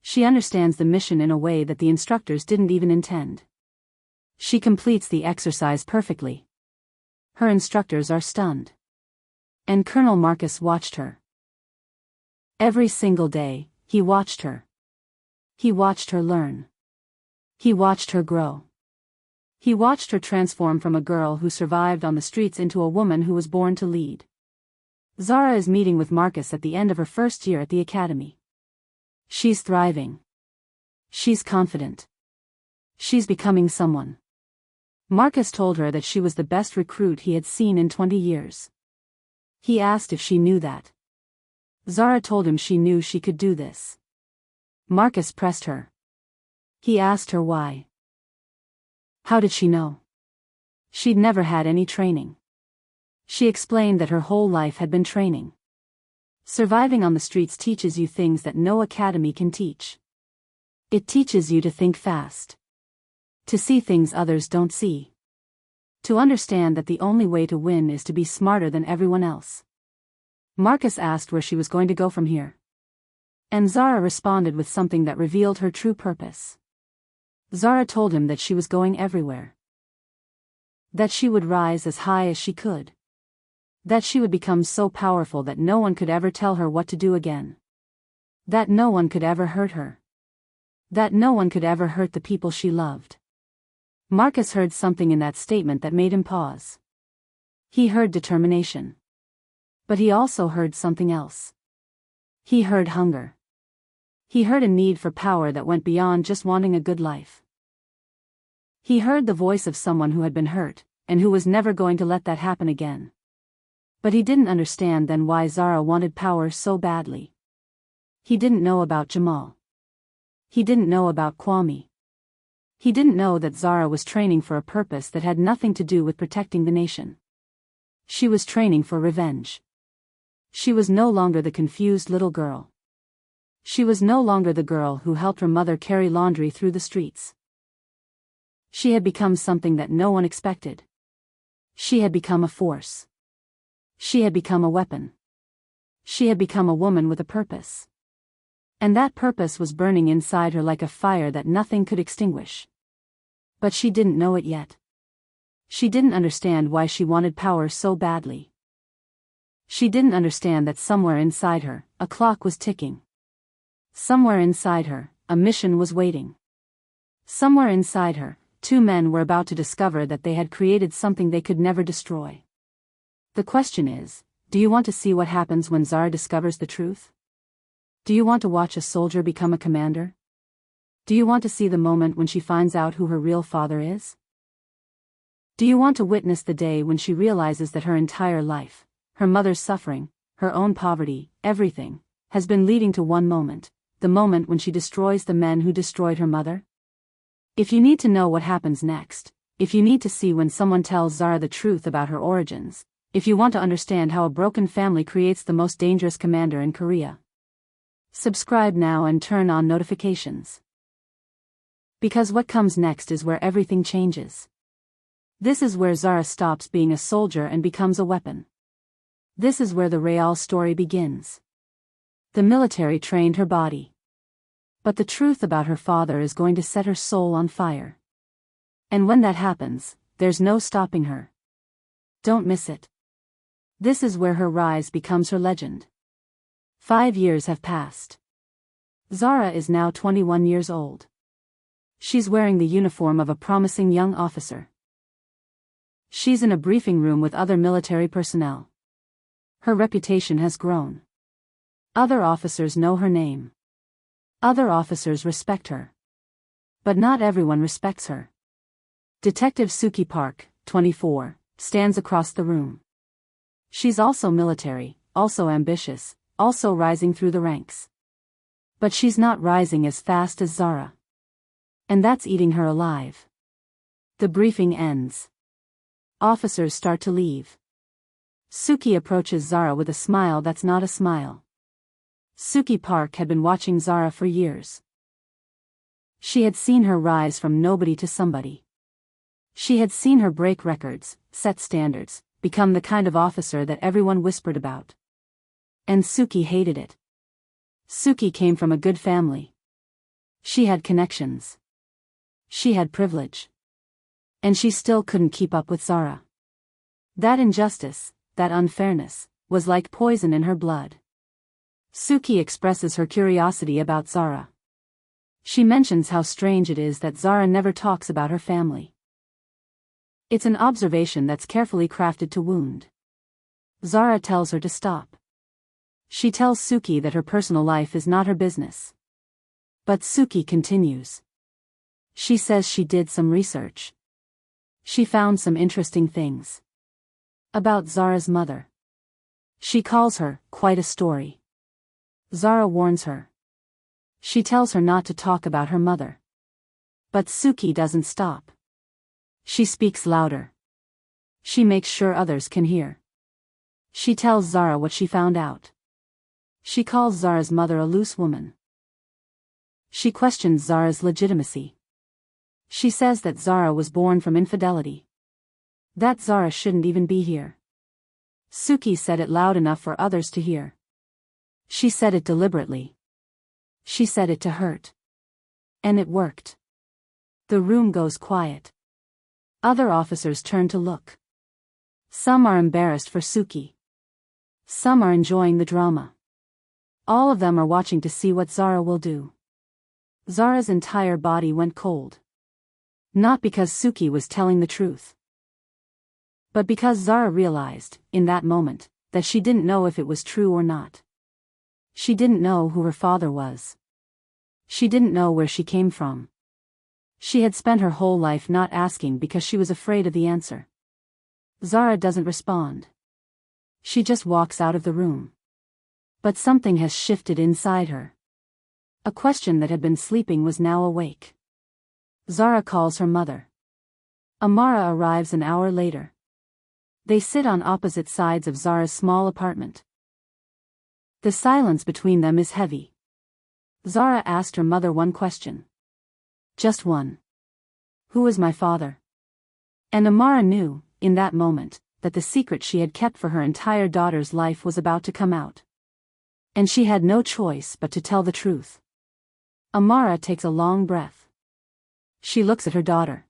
Speaker 1: She understands the mission in a way that the instructors didn't even intend. She completes the exercise perfectly. Her instructors are stunned. And Colonel Marcus watched her. Every single day, he watched her. He watched her learn. He watched her grow. He watched her transform from a girl who survived on the streets into a woman who was born to lead. Zara is meeting with Marcus at the end of her first year at the academy. She's thriving. She's confident. She's becoming someone. Marcus told her that she was the best recruit he had seen in 20 years. He asked if she knew that. Zara told him she knew she could do this. Marcus pressed her. He asked her why. How did she know? She'd never had any training. She explained that her whole life had been training. Surviving on the streets teaches you things that no academy can teach. It teaches you to think fast. To see things others don't see. To understand that the only way to win is to be smarter than everyone else. Marcus asked where she was going to go from here. And Zara responded with something that revealed her true purpose. Zara told him that she was going everywhere. That she would rise as high as she could. That she would become so powerful that no one could ever tell her what to do again. That no one could ever hurt her. That no one could ever hurt the people she loved. Marcus heard something in that statement that made him pause. He heard determination. But he also heard something else. He heard hunger. He heard a need for power that went beyond just wanting a good life. He heard the voice of someone who had been hurt, and who was never going to let that happen again. But he didn't understand then why Zara wanted power so badly. He didn't know about Jamal. He didn't know about Kwame. He didn't know that Zara was training for a purpose that had nothing to do with protecting the nation. She was training for revenge. She was no longer the confused little girl. She was no longer the girl who helped her mother carry laundry through the streets. She had become something that no one expected. She had become a force. She had become a weapon. She had become a woman with a purpose. And that purpose was burning inside her like a fire that nothing could extinguish. But she didn't know it yet. She didn't understand why she wanted power so badly. She didn't understand that somewhere inside her, a clock was ticking. Somewhere inside her, a mission was waiting. Somewhere inside her, two men were about to discover that they had created something they could never destroy. The question is, do you want to see what happens when Zara discovers the truth? Do you want to watch a soldier become a commander? Do you want to see the moment when she finds out who her real father is? Do you want to witness the day when she realizes that her entire life, her mother's suffering, her own poverty, everything, has been leading to one moment, the moment when she destroys the men who destroyed her mother? If you need to know what happens next, if you need to see when someone tells Zara the truth about her origins, if you want to understand how a broken family creates the most dangerous commander in Korea, subscribe now and turn on notifications. Because what comes next is where everything changes. This is where Zara stops being a soldier and becomes a weapon. This is where the real story begins. The military trained her body. But the truth about her father is going to set her soul on fire. And when that happens, there's no stopping her. Don't miss it. This is where her rise becomes her legend. 5 years have passed. Zara is now 21 years old. She's wearing the uniform of a promising young officer. She's in a briefing room with other military personnel. Her reputation has grown. Other officers know her name. Other officers respect her. But not everyone respects her. Detective Suki Park, 24, stands across the room. She's also military, also ambitious, also rising through the ranks. But she's not rising as fast as Zara. And that's eating her alive. The briefing ends. Officers start to leave. Suki approaches Zara with a smile that's not a smile. Suki Park had been watching Zara for years. She had seen her rise from nobody to somebody. She had seen her break records, set standards, become the kind of officer that everyone whispered about. And Suki hated it. Suki came from a good family. She had connections. She had privilege. And she still couldn't keep up with Zara. That injustice, that unfairness, was like poison in her blood. Suki expresses her curiosity about Zara. She mentions how strange it is that Zara never talks about her family. It's an observation that's carefully crafted to wound. Zara tells her to stop. She tells Suki that her personal life is not her business. But Suki continues. She says she did some research. She found some interesting things. About Zara's mother. She calls her, quite a story. Zara warns her. She tells her not to talk about her mother. But Suki doesn't stop. She speaks louder. She makes sure others can hear. She tells Zara what she found out. She calls Zara's mother a loose woman. She questions Zara's legitimacy. She says that Zara was born from infidelity. That Zara shouldn't even be here. Suki said it loud enough for others to hear. She said it deliberately. She said it to hurt. And it worked. The room goes quiet. Other officers turn to look. Some are embarrassed for Suki. Some are enjoying the drama. All of them are watching to see what Zara will do. Zara's entire body went cold. Not because Suki was telling the truth. But because Zara realized, in that moment, that she didn't know if it was true or not. She didn't know who her father was. She didn't know where she came from. She had spent her whole life not asking because she was afraid of the answer. Zara doesn't respond. She just walks out of the room. But something has shifted inside her. A question that had been sleeping was now awake. Zara calls her mother. Amara arrives an hour later. They sit on opposite sides of Zara's small apartment. The silence between them is heavy. Zara asked her mother one question. Just one. Who is my father? And Amara knew, in that moment, that the secret she had kept for her entire daughter's life was about to come out. And she had no choice but to tell the truth. Amara takes a long breath. She looks at her daughter.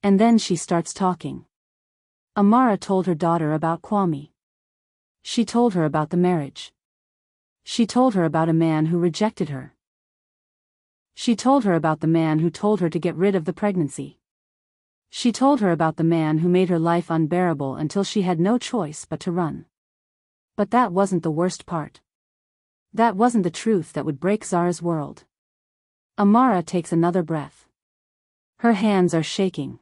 Speaker 1: And then she starts talking. Amara told her daughter about Kwame. She told her about the marriage. She told her about a man who rejected her. She told her about the man who told her to get rid of the pregnancy. She told her about the man who made her life unbearable until she had no choice but to run. But that wasn't the worst part. That wasn't the truth that would break Zara's world. Amara takes another breath. Her hands are shaking.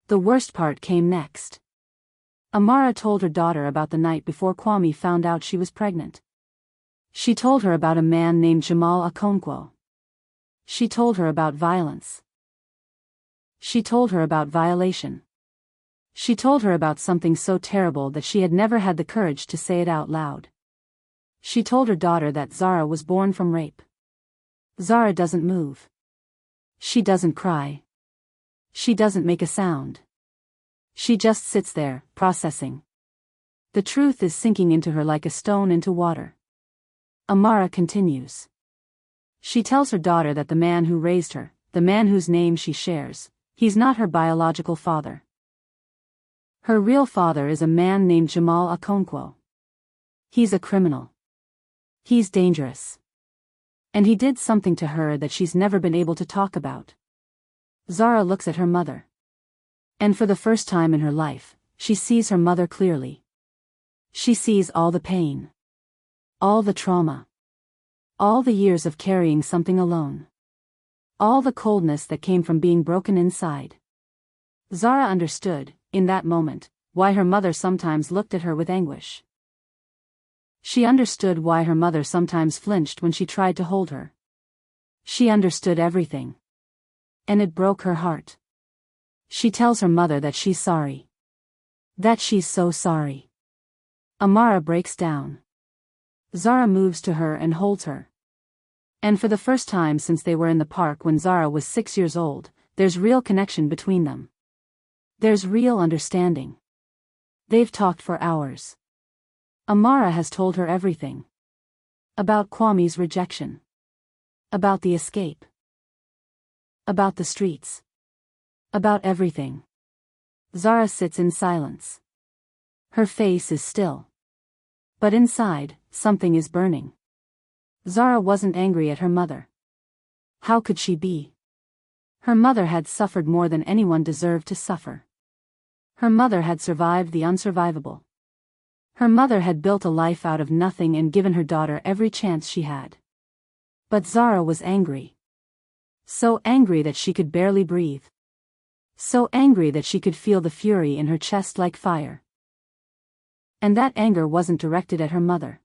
Speaker 1: The worst part came next. Amara told her daughter about the night before Kwame found out she was pregnant. She told her about a man named Jamal Okonkwo. She told her about violence. She told her about violation. She told her about something so terrible that she had never had the courage to say it out loud. She told her daughter that Zara was born from rape. Zara doesn't move. She doesn't cry. She doesn't make a sound. She just sits there, processing. The truth is sinking into her like a stone into water. Amara continues. She tells her daughter that the man who raised her, the man whose name she shares, he's not her biological father. Her real father is a man named Jamal Okonkwo. He's a criminal. He's dangerous. And he did something to her that she's never been able to talk about. Zara looks at her mother. And for the first time in her life, she sees her mother clearly. She sees all the pain. All the trauma. All the years of carrying something alone. All the coldness that came from being broken inside. Zara understood, in that moment, why her mother sometimes looked at her with anguish. She understood why her mother sometimes flinched when she tried to hold her. She understood everything. And it broke her heart. She tells her mother that she's sorry. That she's so sorry. Amara breaks down. Zara moves to her and holds her. And for the first time since they were in the park when Zara was 6 years old, there's real connection between them. There's real understanding. They've talked for hours. Amara has told her everything. About Kwame's rejection. About the escape. About the streets. About everything. Zara sits in silence. Her face is still. But inside, something is burning. Zara wasn't angry at her mother. How could she be? Her mother had suffered more than anyone deserved to suffer. Her mother had survived the unsurvivable. Her mother had built a life out of nothing and given her daughter every chance she had. But Zara was angry. So angry that she could barely breathe. So angry that she could feel the fury in her chest like fire. And that anger wasn't directed at her mother.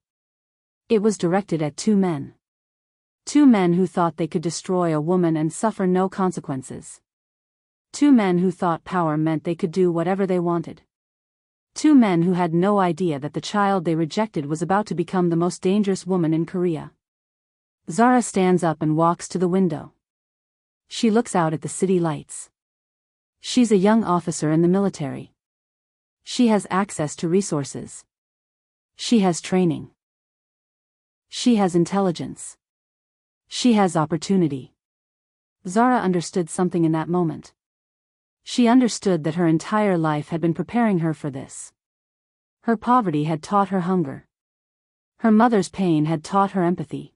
Speaker 1: It was directed at two men. Two men who thought they could destroy a woman and suffer no consequences. Two men who thought power meant they could do whatever they wanted. Two men who had no idea that the child they rejected was about to become the most dangerous woman in Korea. Zara stands up and walks to the window. She looks out at the city lights. She's a young officer in the military. She has access to resources. She has training. She has intelligence. She has opportunity. Zara understood something in that moment. She understood that her entire life had been preparing her for this. Her poverty had taught her hunger. Her mother's pain had taught her empathy.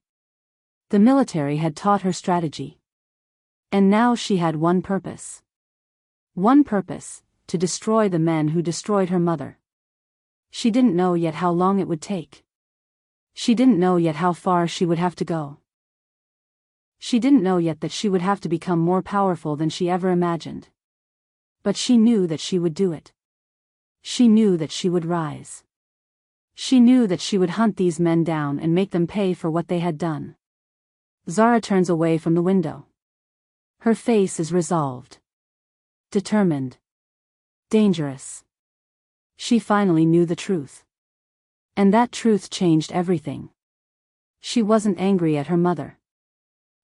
Speaker 1: The military had taught her strategy. And now she had one purpose. One purpose, to destroy the men who destroyed her mother. She didn't know yet how long it would take. She didn't know yet how far she would have to go. She didn't know yet that she would have to become more powerful than she ever imagined. But she knew that she would do it. She knew that she would rise. She knew that she would hunt these men down and make them pay for what they had done. Zara turns away from the window. Her face is resolved. Determined. Dangerous. She finally knew the truth. And that truth changed everything. She wasn't angry at her mother.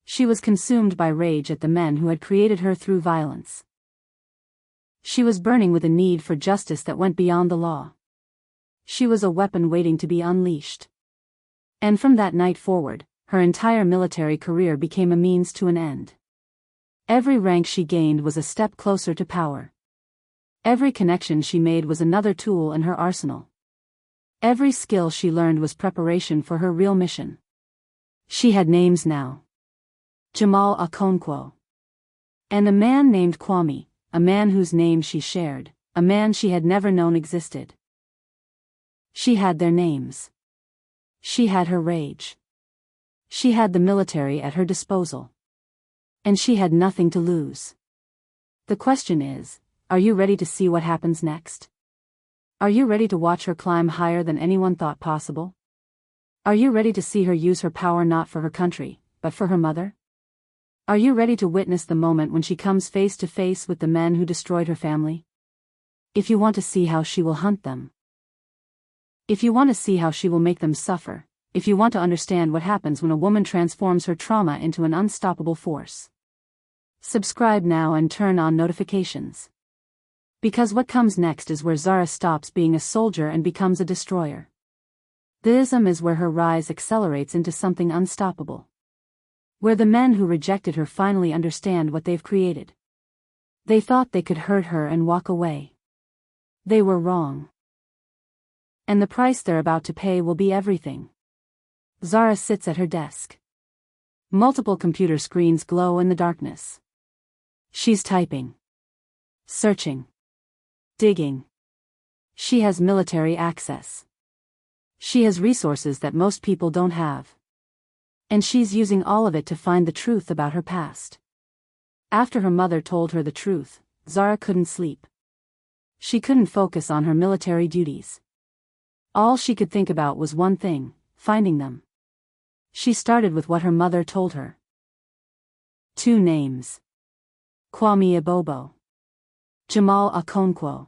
Speaker 1: She was consumed by rage at the men who had created her through violence. She was burning with a need for justice that went beyond the law. She was a weapon waiting to be unleashed. And from that night forward, her entire military career became a means to an end. Every rank she gained was a step closer to power. Every connection she made was another tool in her arsenal. Every skill she learned was preparation for her real mission. She had names now. Jamal Okonkwo. And a man named Kwame, a man whose name she shared, a man she had never known existed. She had their names. She had her rage. She had the military at her disposal. And she had nothing to lose. The question is, are you ready to see what happens next? Are you ready to watch her climb higher than anyone thought possible? Are you ready to see her use her power not for her country, but for her mother? Are you ready to witness the moment when she comes face to face with the men who destroyed her family? If you want to see how she will hunt them. If you want to see how she will make them suffer. If you want to understand what happens when a woman transforms her trauma into an unstoppable force. Subscribe now and turn on notifications. Because what comes next is where Zara stops being a soldier and becomes a destroyer. This is where her rise accelerates into something unstoppable. Where the men who rejected her finally understand what they've created. They thought they could hurt her and walk away. They were wrong. And the price they're about to pay will be everything. Zara sits at her desk. Multiple computer screens glow in the darkness. She's typing. Searching. Digging. She has military access. She has resources that most people don't have. And she's using all of it to find the truth about her past. After her mother told her the truth, Zara couldn't sleep. She couldn't focus on her military duties. All she could think about was one thing, finding them. She started with what her mother told her. 2 names. Kwame Ibobo. Jamal Okonkwo.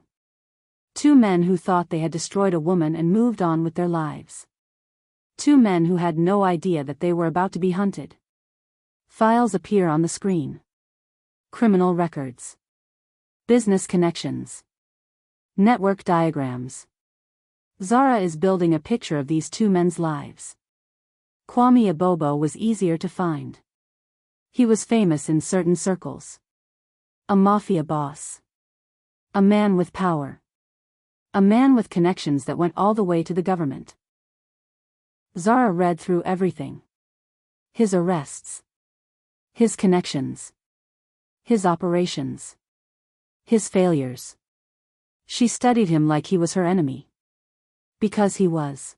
Speaker 1: 2 men who thought they had destroyed a woman and moved on with their lives. 2 men who had no idea that they were about to be hunted. Files appear on the screen. Criminal records. Business connections. Network diagrams. Zara is building a picture of these two men's lives. Kwame Abobo was easier to find. He was famous in certain circles. A mafia boss. A man with power. A man with connections that went all the way to the government. Zara read through everything. His arrests. His connections. His operations. His failures. She studied him like he was her enemy. Because he was.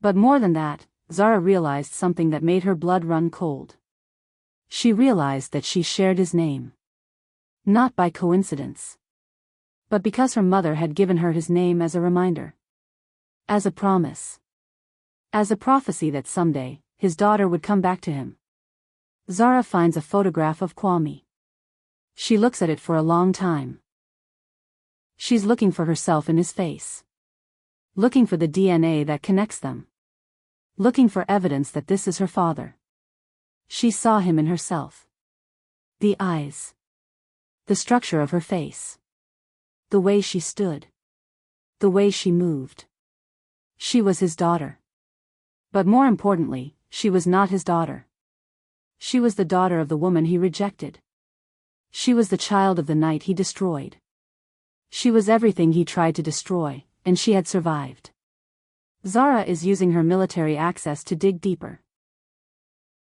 Speaker 1: But more than that, Zara realized something that made her blood run cold. She realized that she shared his name. Not by coincidence. But because her mother had given her his name as a reminder. As a promise. As a prophecy that someday, his daughter would come back to him. Zara finds a photograph of Kwame. She looks at it for a long time. She's looking for herself in his face. Looking for the DNA that connects them. Looking for evidence that this is her father. She saw him in herself. The eyes. The structure of her face. The way she stood. The way she moved. She was his daughter. But more importantly, she was not his daughter. She was the daughter of the woman he rejected. She was the child of the night he destroyed. She was everything he tried to destroy, and she had survived. Zara is using her military access to dig deeper.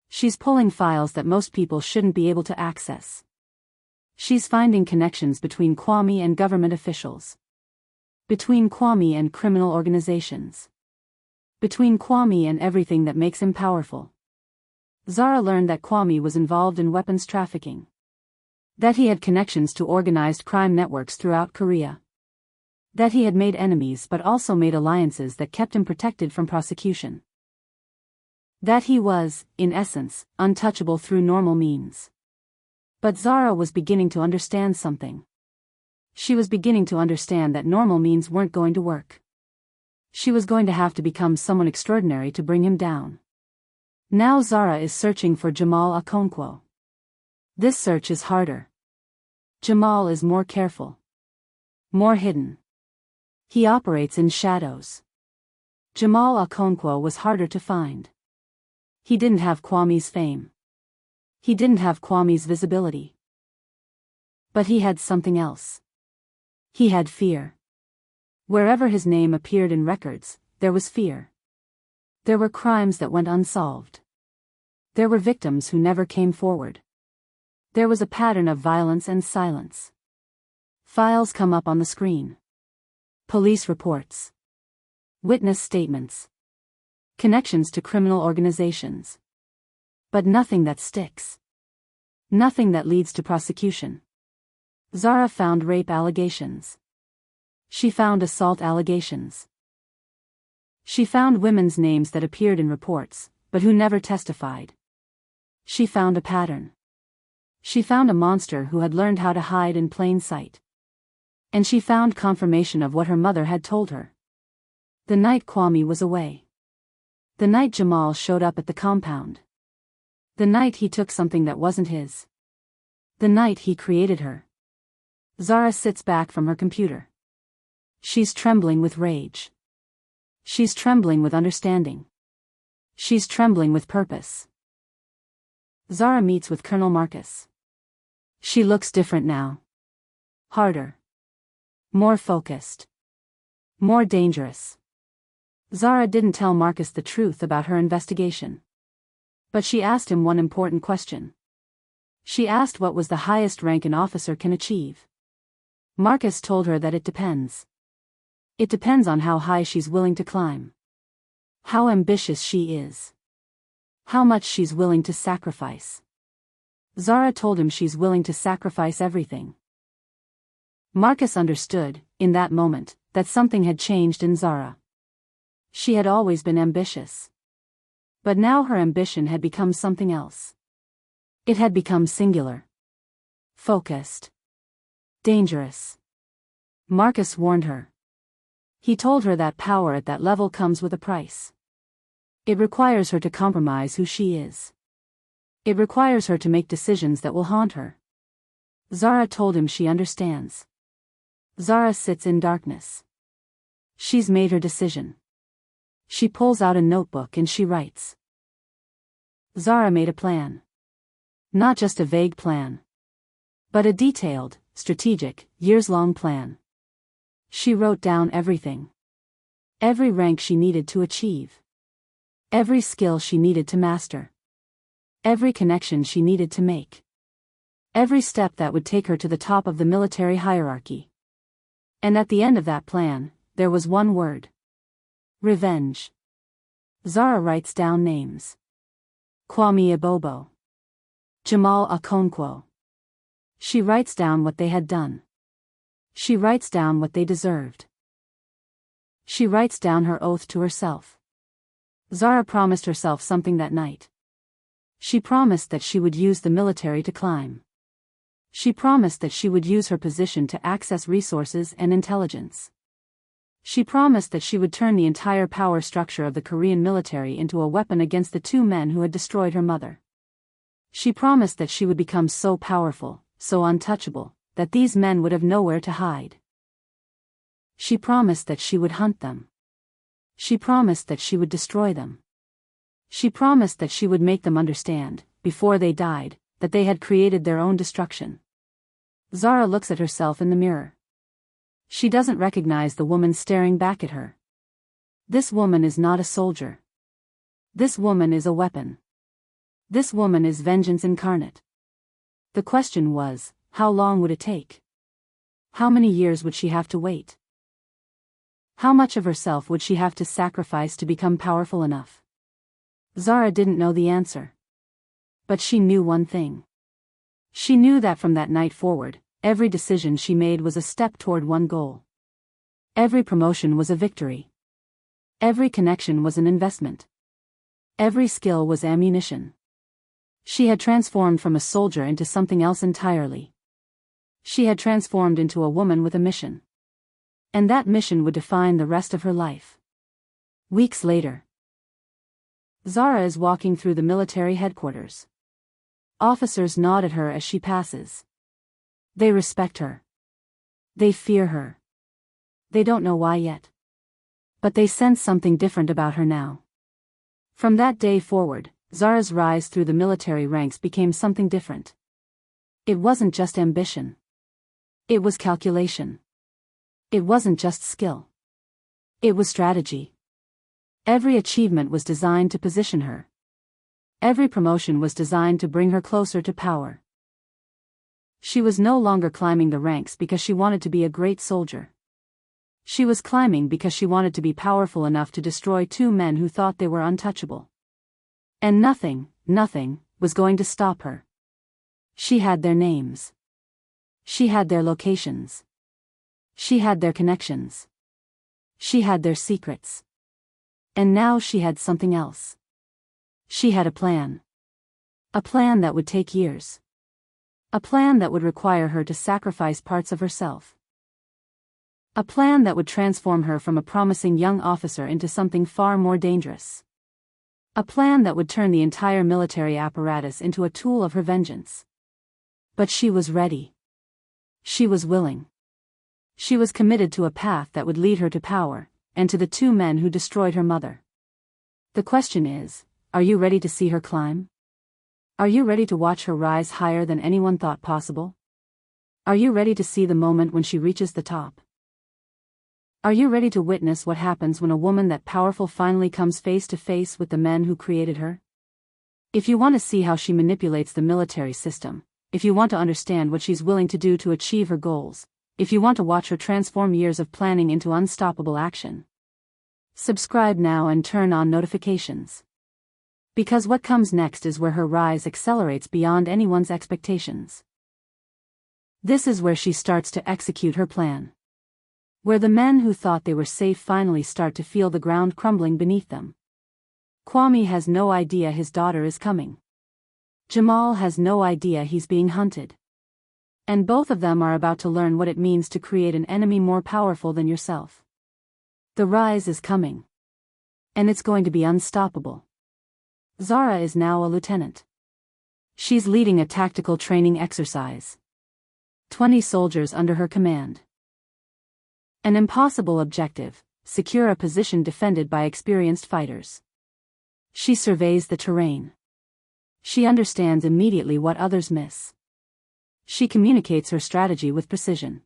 Speaker 1: She's pulling files that most people shouldn't be able to access. She's finding connections between Kwame and government officials. Between Kwame and criminal organizations. Between Kwame and everything that makes him powerful. Zara learned that Kwame was involved in weapons trafficking. That he had connections to organized crime networks throughout Korea. That he had made enemies but also made alliances that kept him protected from prosecution. That he was, in essence, untouchable through normal means. But Zara was beginning to understand something. She was beginning to understand that normal means weren't going to work. She was going to have to become someone extraordinary to bring him down. Now Zara is searching for Jamal Okonkwo. This search is harder. Jamal is more careful. More hidden. He operates in shadows. Jamal Okonkwo was harder to find. He didn't have Kwame's fame. He didn't have Kwame's visibility. But he had something else. He had fear. Wherever his name appeared in records, there was fear. There were crimes that went unsolved. There were victims who never came forward. There was a pattern of violence and silence. Files come up on the screen. Police reports. Witness statements. Connections to criminal organizations. But nothing that sticks. Nothing that leads to prosecution. Zara found rape allegations. She found assault allegations. She found women's names that appeared in reports, but who never testified. She found a pattern. She found a monster who had learned how to hide in plain sight. And she found confirmation of what her mother had told her. The night Kwame was away. The night Jamal showed up at the compound. The night he took something that wasn't his. The night he created her. Zara sits back from her computer. She's trembling with rage. She's trembling with understanding. She's trembling with purpose. Zara meets with Colonel Marcus. She looks different now. Harder. More focused. More dangerous. Zara didn't tell Marcus the truth about her investigation. But she asked him one important question. She asked what was the highest rank an officer can achieve. Marcus told her that it depends. It depends on how high she's willing to climb. How ambitious she is. How much she's willing to sacrifice. Zara told him she's willing to sacrifice everything. Marcus understood, in that moment, that something had changed in Zara. She had always been ambitious. But now her ambition had become something else. It had become singular. Focused. Dangerous. Marcus warned her. He told her that power at that level comes with a price. It requires her to compromise who she is. It requires her to make decisions that will haunt her. Zara told him she understands. Zara sits in darkness. She's made her decision. She pulls out a notebook and she writes. Zara made a plan. Not just a vague plan, but a detailed, strategic, years-long plan. She wrote down everything. Every rank she needed to achieve. Every skill she needed to master. Every connection she needed to make. Every step that would take her to the top of the military hierarchy. And at the end of that plan, there was one word. Revenge. Zara writes down names. Kwame Ibobo. Jamal Okonkwo. She writes down what they had done. She writes down what they deserved. She writes down her oath to herself. Zara promised herself something that night. She promised that she would use the military to climb. She promised that she would use her position to access resources and intelligence. She promised that she would turn the entire power structure of the Korean military into a weapon against the two men who had destroyed her mother. She promised that she would become so powerful, so untouchable, that these men would have nowhere to hide. She promised that she would hunt them. She promised that she would destroy them. She promised that she would make them understand, before they died, that they had created their own destruction. Zara looks at herself in the mirror. She doesn't recognize the woman staring back at her. This woman is not a soldier. This woman is a weapon. This woman is vengeance incarnate. The question was, how long would it take? How many years would she have to wait? How much of herself would she have to sacrifice to become powerful enough? Zara didn't know the answer. But she knew one thing. She knew that from that night forward, every decision she made was a step toward one goal. Every promotion was a victory. Every connection was an investment. Every skill was ammunition. She had transformed from a soldier into something else entirely. She had transformed into a woman with a mission. And that mission would define the rest of her life. Weeks later, Zara is walking through the military headquarters. Officers nod at her as she passes. They respect her. They fear her. They don't know why yet. But they sense something different about her now. From that day forward, Zara's rise through the military ranks became something different. It wasn't just ambition. It was calculation. It wasn't just skill. It was strategy. Every achievement was designed to position her. Every promotion was designed to bring her closer to power. She was no longer climbing the ranks because she wanted to be a great soldier. She was climbing because she wanted to be powerful enough to destroy two men who thought they were untouchable. And nothing was going to stop her. She had their names. She had their locations. She had their connections. She had their secrets. And now she had something else. She had a plan. A plan that would take years. A plan that would require her to sacrifice parts of herself. A plan that would transform her from a promising young officer into something far more dangerous. A plan that would turn the entire military apparatus into a tool of her vengeance. But she was ready. She was willing. She was committed to a path that would lead her to power, and to the two men who destroyed her mother. The question is, are you ready to see her climb? Are you ready to watch her rise higher than anyone thought possible? Are you ready to see the moment when she reaches the top? Are you ready to witness what happens when a woman that powerful finally comes face to face with the men who created her? If you want to see how she manipulates the military system, if you want to understand what she's willing to do to achieve her goals, if you want to watch her transform years of planning into unstoppable action, subscribe now and turn on notifications. Because what comes next is where her rise accelerates beyond anyone's expectations. This is where she starts to execute her plan. Where the men who thought they were safe finally start to feel the ground crumbling beneath them. Kwame has no idea his daughter is coming. Jamal has no idea he's being hunted. And both of them are about to learn what it means to create an enemy more powerful than yourself. The rise is coming. And it's going to be unstoppable. Zara is now a lieutenant. She's leading a tactical training exercise. 20 soldiers under her command. An impossible objective: secure a position defended by experienced fighters. She surveys the terrain. She understands immediately what others miss. She communicates her strategy with precision.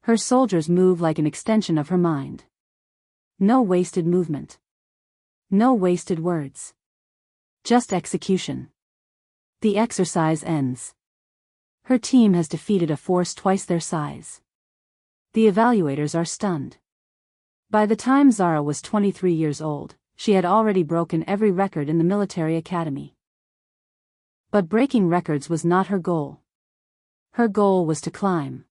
Speaker 1: Her soldiers move like an extension of her mind. No wasted movement. No wasted words. Just execution. The exercise ends. Her team has defeated a force twice their size. The evaluators are stunned. By the time Zara was 23 years old, she had already broken every record in the military academy. But breaking records was not her goal. Her goal was to climb.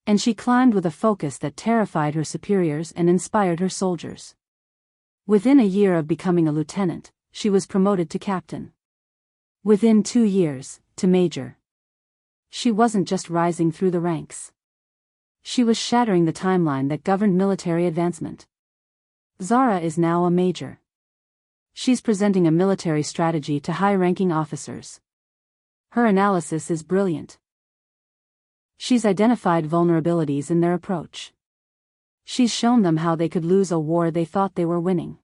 Speaker 1: And she climbed with a focus that terrified her superiors and inspired her soldiers. Within a year of becoming a lieutenant, she was promoted to captain. Within 2 years, to major. She wasn't just rising through the ranks. She was shattering the timeline that governed military advancement. Zara is now a major. She's presenting a military strategy to high-ranking officers. Her analysis is brilliant. She's identified vulnerabilities in their approach. She's shown them how they could lose a war they thought they were winning.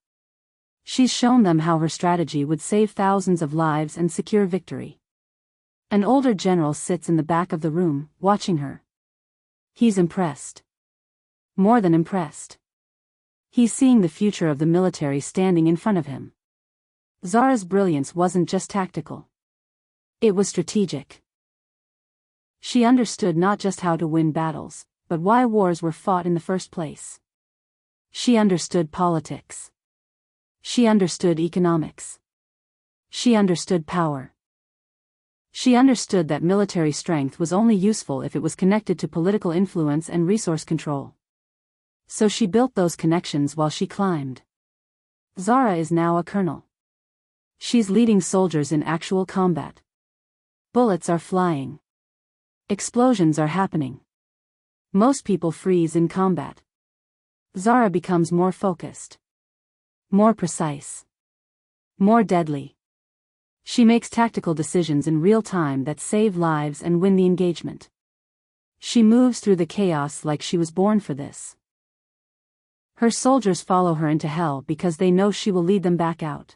Speaker 1: She's shown them how her strategy would save thousands of lives and secure victory. An older general sits in the back of the room, watching her. He's impressed. More than impressed. He's seeing the future of the military standing in front of him. Zara's brilliance wasn't just tactical. It was strategic. She understood not just how to win battles, but why wars were fought in the first place. She understood politics. She understood economics. She understood power. She understood that military strength was only useful if it was connected to political influence and resource control. So she built those connections while she climbed. Zara is now a colonel. She's leading soldiers in actual combat. Bullets are flying. Explosions are happening. Most people freeze in combat. Zara becomes more focused. More precise. More deadly. She makes tactical decisions in real time that save lives and win the engagement. She moves through the chaos like she was born for this. Her soldiers follow her into hell because they know she will lead them back out.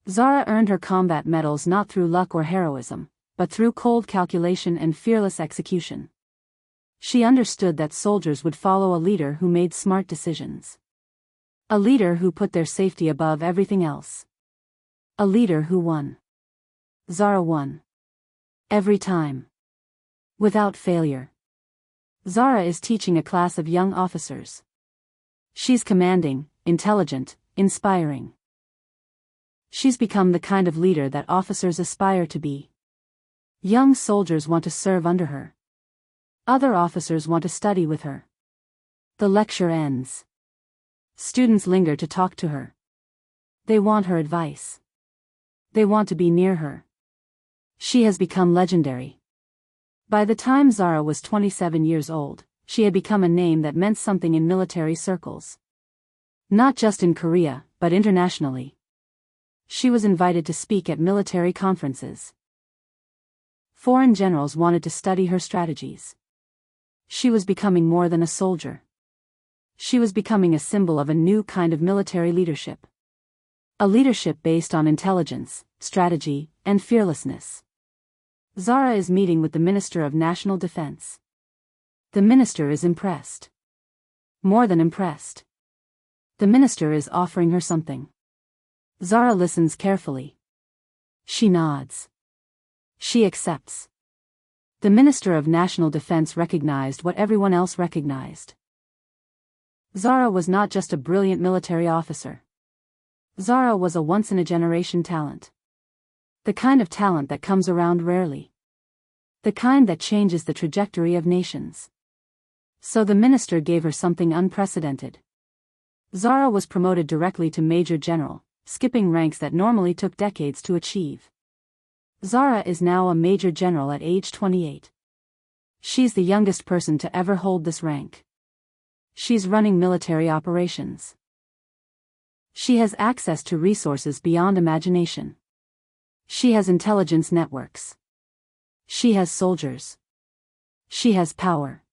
Speaker 1: Zara earned her combat medals not through luck or heroism, but through cold calculation and fearless execution. She understood that soldiers would follow a leader who made smart decisions. A leader who put their safety above everything else. A leader who won. Zara won. Every time. Without failure. Zara is teaching a class of young officers. She's commanding, intelligent, inspiring. She's become the kind of leader that officers aspire to be. Young soldiers want to serve under her. Other officers want to study with her. The lecture ends. Students linger to talk to her. They want her advice. They want to be near her. She has become legendary. By the time Zara was 27 years old, she had become a name that meant something in military circles. Not just in Korea, but internationally. She was invited to speak at military conferences. Foreign generals wanted to study her strategies. She was becoming more than a soldier. She was becoming a symbol of a new kind of military leadership. A leadership based on intelligence, strategy, and fearlessness. Zara is meeting with the Minister of National Defense. The minister is impressed. More than impressed. The minister is offering her something. Zara listens carefully. She nods. She accepts. The Minister of National Defense recognized what everyone else recognized. Zara was not just a brilliant military officer. Zara was a once-in-a-generation talent. The kind of talent that comes around rarely. The kind that changes the trajectory of nations. So the minister gave her something unprecedented. Zara was promoted directly to Major General, skipping ranks that normally took decades to achieve. Zara is now a Major General at age 28. She's the youngest person to ever hold this rank. She's running military operations. She has access to resources beyond imagination. She has intelligence networks. She has soldiers. She has power.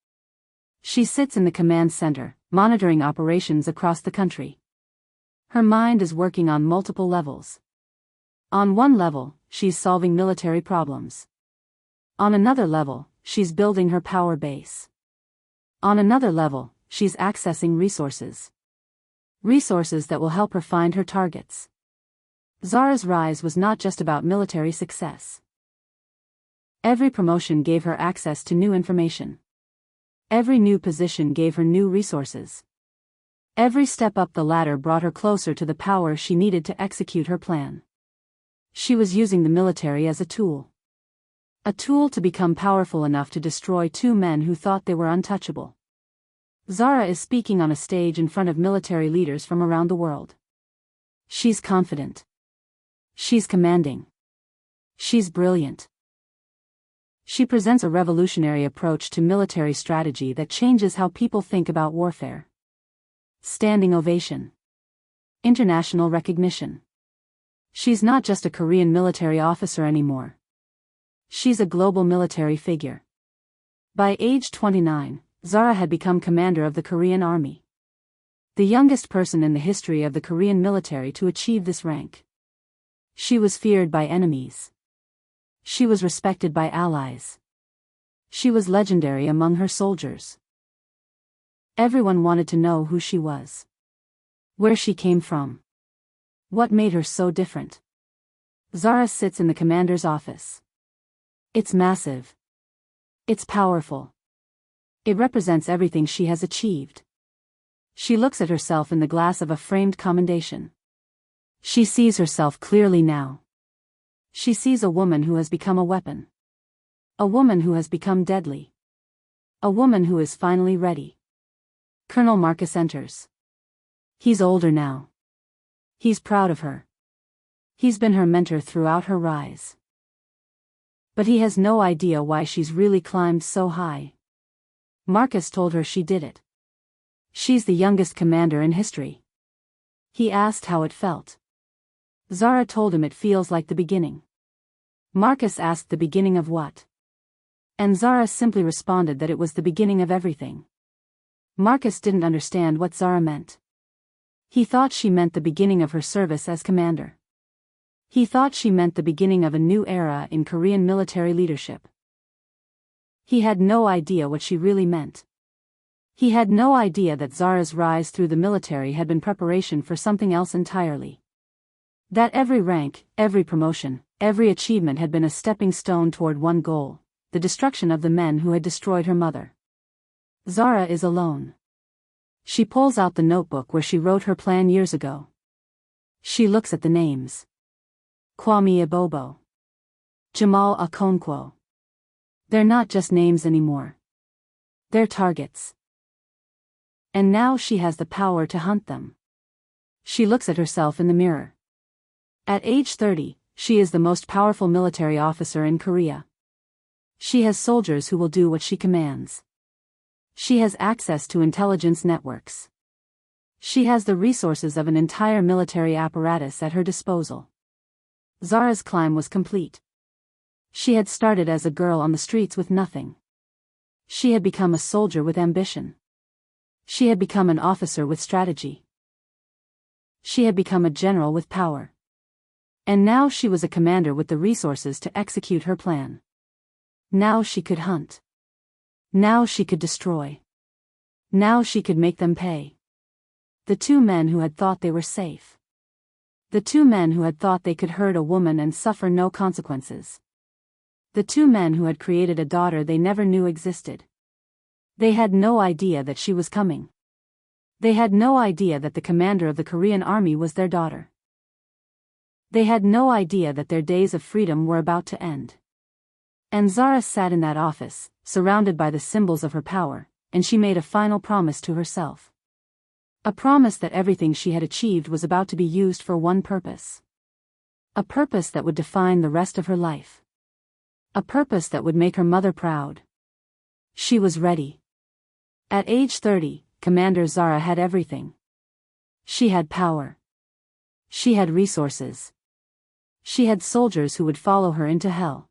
Speaker 1: She sits in the command center, monitoring operations across the country. Her mind is working on multiple levels. On one level, she's solving military problems. On another level, she's building her power base. On another level, she's accessing resources. Resources that will help her find her targets. Zara's rise was not just about military success. Every promotion gave her access to new information. Every new position gave her new resources. Every step up the ladder brought her closer to the power she needed to execute her plan. She was using the military as a tool. A tool to become powerful enough to destroy two men who thought they were untouchable. Zara is speaking on a stage in front of military leaders from around the world. She's confident. She's commanding. She's brilliant. She presents a revolutionary approach to military strategy that changes how people think about warfare. Standing ovation. International recognition. She's not just a Korean military officer anymore. She's a global military figure. By age 29, Zara had become commander of the Korean army. The youngest person in the history of the Korean military to achieve this rank. She was feared by enemies. She was respected by allies. She was legendary among her soldiers. Everyone wanted to know who she was. Where she came from. What made her so different? Zara sits in the commander's office. It's massive. It's powerful. It represents everything she has achieved. She looks at herself in the glass of a framed commendation. She sees herself clearly now. She sees a woman who has become a weapon. A woman who has become deadly. A woman who is finally ready. Colonel Marcus enters. He's older now. He's proud of her. He's been her mentor throughout her rise. But he has no idea why she's really climbed so high. Marcus told her she did it. She's the youngest commander in history. He asked how it felt. Zara told him it feels like the beginning. Marcus asked the beginning of what? And Zara simply responded that it was the beginning of everything. Marcus didn't understand what Zara meant. He thought she meant the beginning of her service as commander. He thought she meant the beginning of a new era in Korean military leadership. He had no idea what she really meant. He had no idea that Zara's rise through the military had been preparation for something else entirely. That every rank, every promotion, every achievement had been a stepping stone toward one goal, the destruction of the men who had destroyed her mother. Zara is alone. She pulls out the notebook where she wrote her plan years ago. She looks at the names. Kwame Ibobo. Jamal Okonkwo. They're not just names anymore. They're targets. And now she has the power to hunt them. She looks at herself in the mirror. At age 30, she is the most powerful military officer in Korea. She has soldiers who will do what she commands. She has access to intelligence networks. She has the resources of an entire military apparatus at her disposal. Zara's climb was complete. She had started as a girl on the streets with nothing. She had become a soldier with ambition. She had become an officer with strategy. She had become a general with power. And now she was a commander with the resources to execute her plan. Now she could hunt. Now she could destroy. Now she could make them pay. The two men who had thought they were safe. The two men who had thought they could hurt a woman and suffer no consequences. The two men who had created a daughter they never knew existed. They had no idea that she was coming. They had no idea that the commander of the Korean army was their daughter. They had no idea that their days of freedom were about to end. And Zara sat in that office, surrounded by the symbols of her power, and she made a final promise to herself. A promise that everything she had achieved was about to be used for one purpose. A purpose that would define the rest of her life. A purpose that would make her mother proud. She was ready. At age 30, Commander Zara had everything. She had power. She had resources. She had soldiers who would follow her into hell.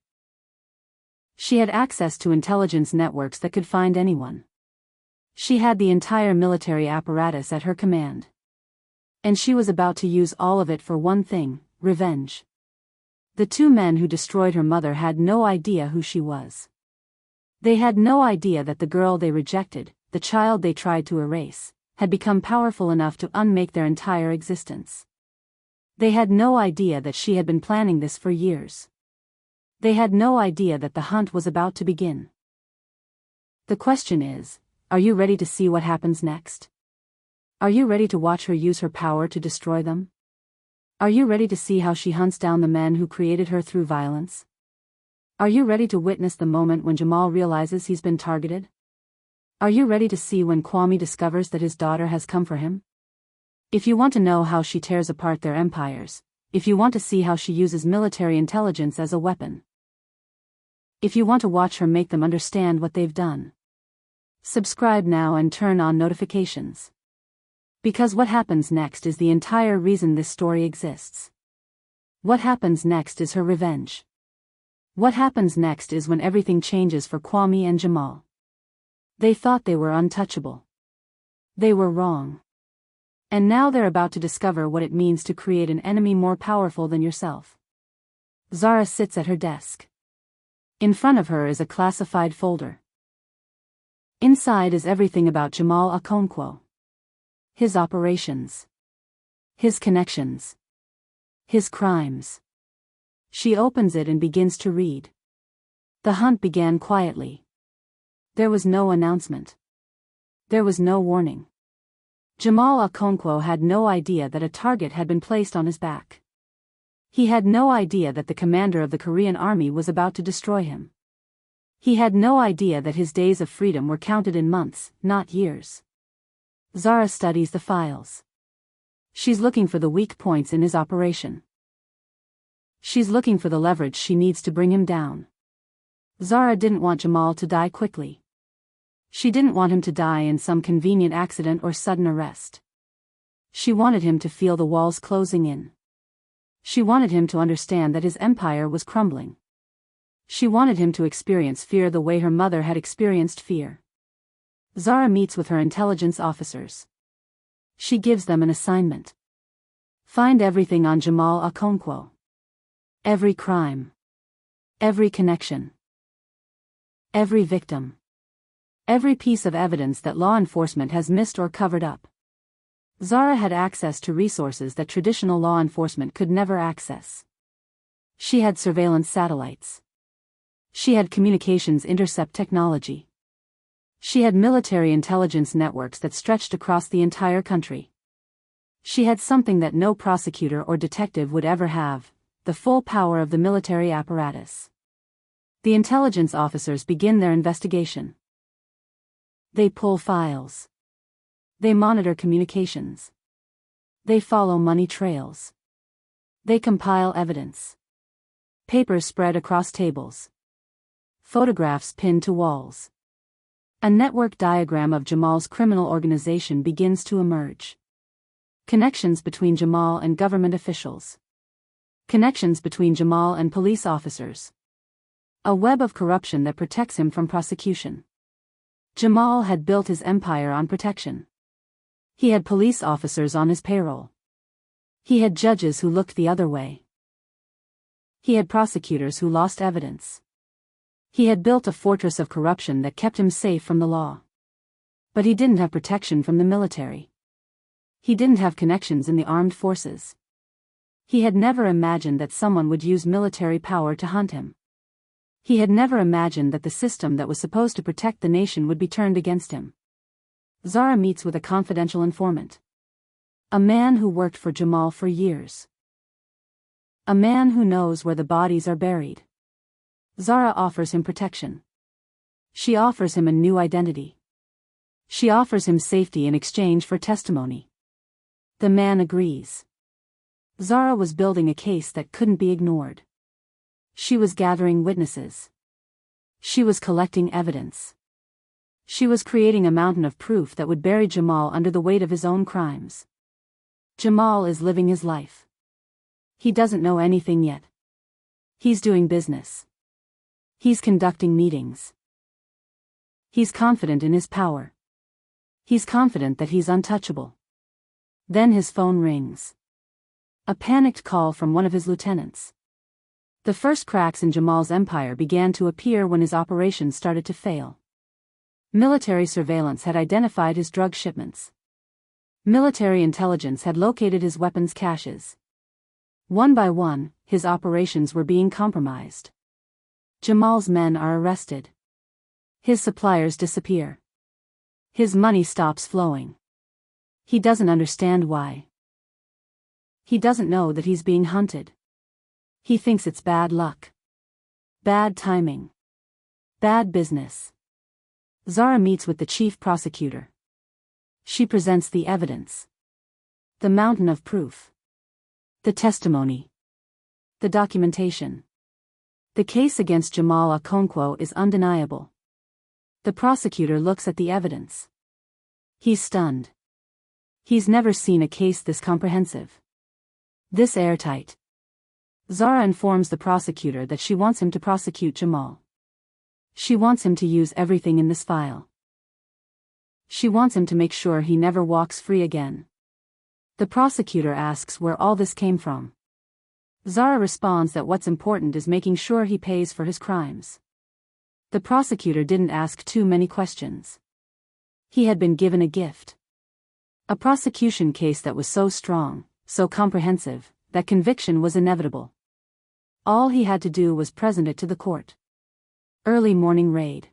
Speaker 1: She had access to intelligence networks that could find anyone. She had the entire military apparatus at her command. And she was about to use all of it for one thing: revenge. The two men who destroyed her mother had no idea who she was. They had no idea that the girl they rejected, the child they tried to erase, had become powerful enough to unmake their entire existence. They had no idea that she had been planning this for years. They had no idea that the hunt was about to begin. The question is, are you ready to see what happens next? Are you ready to watch her use her power to destroy them? Are you ready to see how she hunts down the men who created her through violence? Are you ready to witness the moment when Jamal realizes he's been targeted? Are you ready to see when Kwame discovers that his daughter has come for him? If you want to know how she tears apart their empires, if you want to see how she uses military intelligence as a weapon, if you want to watch her make them understand what they've done, subscribe now and turn on notifications. Because what happens next is the entire reason this story exists. What happens next is her revenge. What happens next is when everything changes for Kwame and Jamal. They thought they were untouchable. They were wrong. And now they're about to discover what it means to create an enemy more powerful than yourself. Zara sits at her desk. In front of her is a classified folder. Inside is everything about Jamal Okonkwo. His operations. His connections. His crimes. She opens it and begins to read. The hunt began quietly. There was no announcement. There was no warning. Jamal Okonkwo had no idea that a target had been placed on his back. He had no idea that the commander of the Korean army was about to destroy him. He had no idea that his days of freedom were counted in months, not years. Zara studies the files. She's looking for the weak points in his operation. She's looking for the leverage she needs to bring him down. Zara didn't want Jamal to die quickly. She didn't want him to die in some convenient accident or sudden arrest. She wanted him to feel the walls closing in. She wanted him to understand that his empire was crumbling. She wanted him to experience fear the way her mother had experienced fear. Zara meets with her intelligence officers. She gives them an assignment. Find everything on Jamal Okonkwo. Every crime. Every connection. Every victim. Every piece of evidence that law enforcement has missed or covered up. Zara had access to resources that traditional law enforcement could never access. She had surveillance satellites. She had communications intercept technology. She had military intelligence networks that stretched across the entire country. She had something that no prosecutor or detective would ever have: the full power of the military apparatus. The intelligence officers begin their investigation. They pull files. They monitor communications. They follow money trails. They compile evidence. Papers spread across tables. Photographs pinned to walls. A network diagram of Jamal's criminal organization begins to emerge. Connections between Jamal and government officials. Connections between Jamal and police officers. A web of corruption that protects him from prosecution. Jamal had built his empire on protection. He had police officers on his payroll. He had judges who looked the other way. He had prosecutors who lost evidence. He had built a fortress of corruption that kept him safe from the law. But he didn't have protection from the military. He didn't have connections in the armed forces. He had never imagined that someone would use military power to hunt him. He had never imagined that the system that was supposed to protect the nation would be turned against him. Zara meets with a confidential informant. A man who worked for Jamal for years. A man who knows where the bodies are buried. Zara offers him protection. She offers him a new identity. She offers him safety in exchange for testimony. The man agrees. Zara was building a case that couldn't be ignored. She was gathering witnesses. She was collecting evidence. She was creating a mountain of proof that would bury Jamal under the weight of his own crimes. Jamal is living his life. He doesn't know anything yet. He's doing business. He's conducting meetings. He's confident in his power. He's confident that he's untouchable. Then his phone rings. A panicked call from one of his lieutenants. The first cracks in Jamal's empire began to appear when his operations started to fail. Military surveillance had identified his drug shipments. Military intelligence had located his weapons caches. One by one, his operations were being compromised. Jamal's men are arrested. His suppliers disappear. His money stops flowing. He doesn't understand why. He doesn't know that he's being hunted. He thinks it's bad luck. Bad timing. Bad business. Zara meets with the chief prosecutor. She presents the evidence. The mountain of proof. The testimony. The documentation. The case against Jamal Okonkwo is undeniable. The prosecutor looks at the evidence. He's stunned. He's never seen a case this comprehensive. This airtight. Zara informs the prosecutor that she wants him to prosecute Jamal. She wants him to use everything in this file. She wants him to make sure he never walks free again. The prosecutor asks where all this came from. Zara responds that what's important is making sure he pays for his crimes. The prosecutor didn't ask too many questions. He had been given a gift. A prosecution case that was so strong, so comprehensive, that conviction was inevitable. All he had to do was present it to the court. Early morning raid.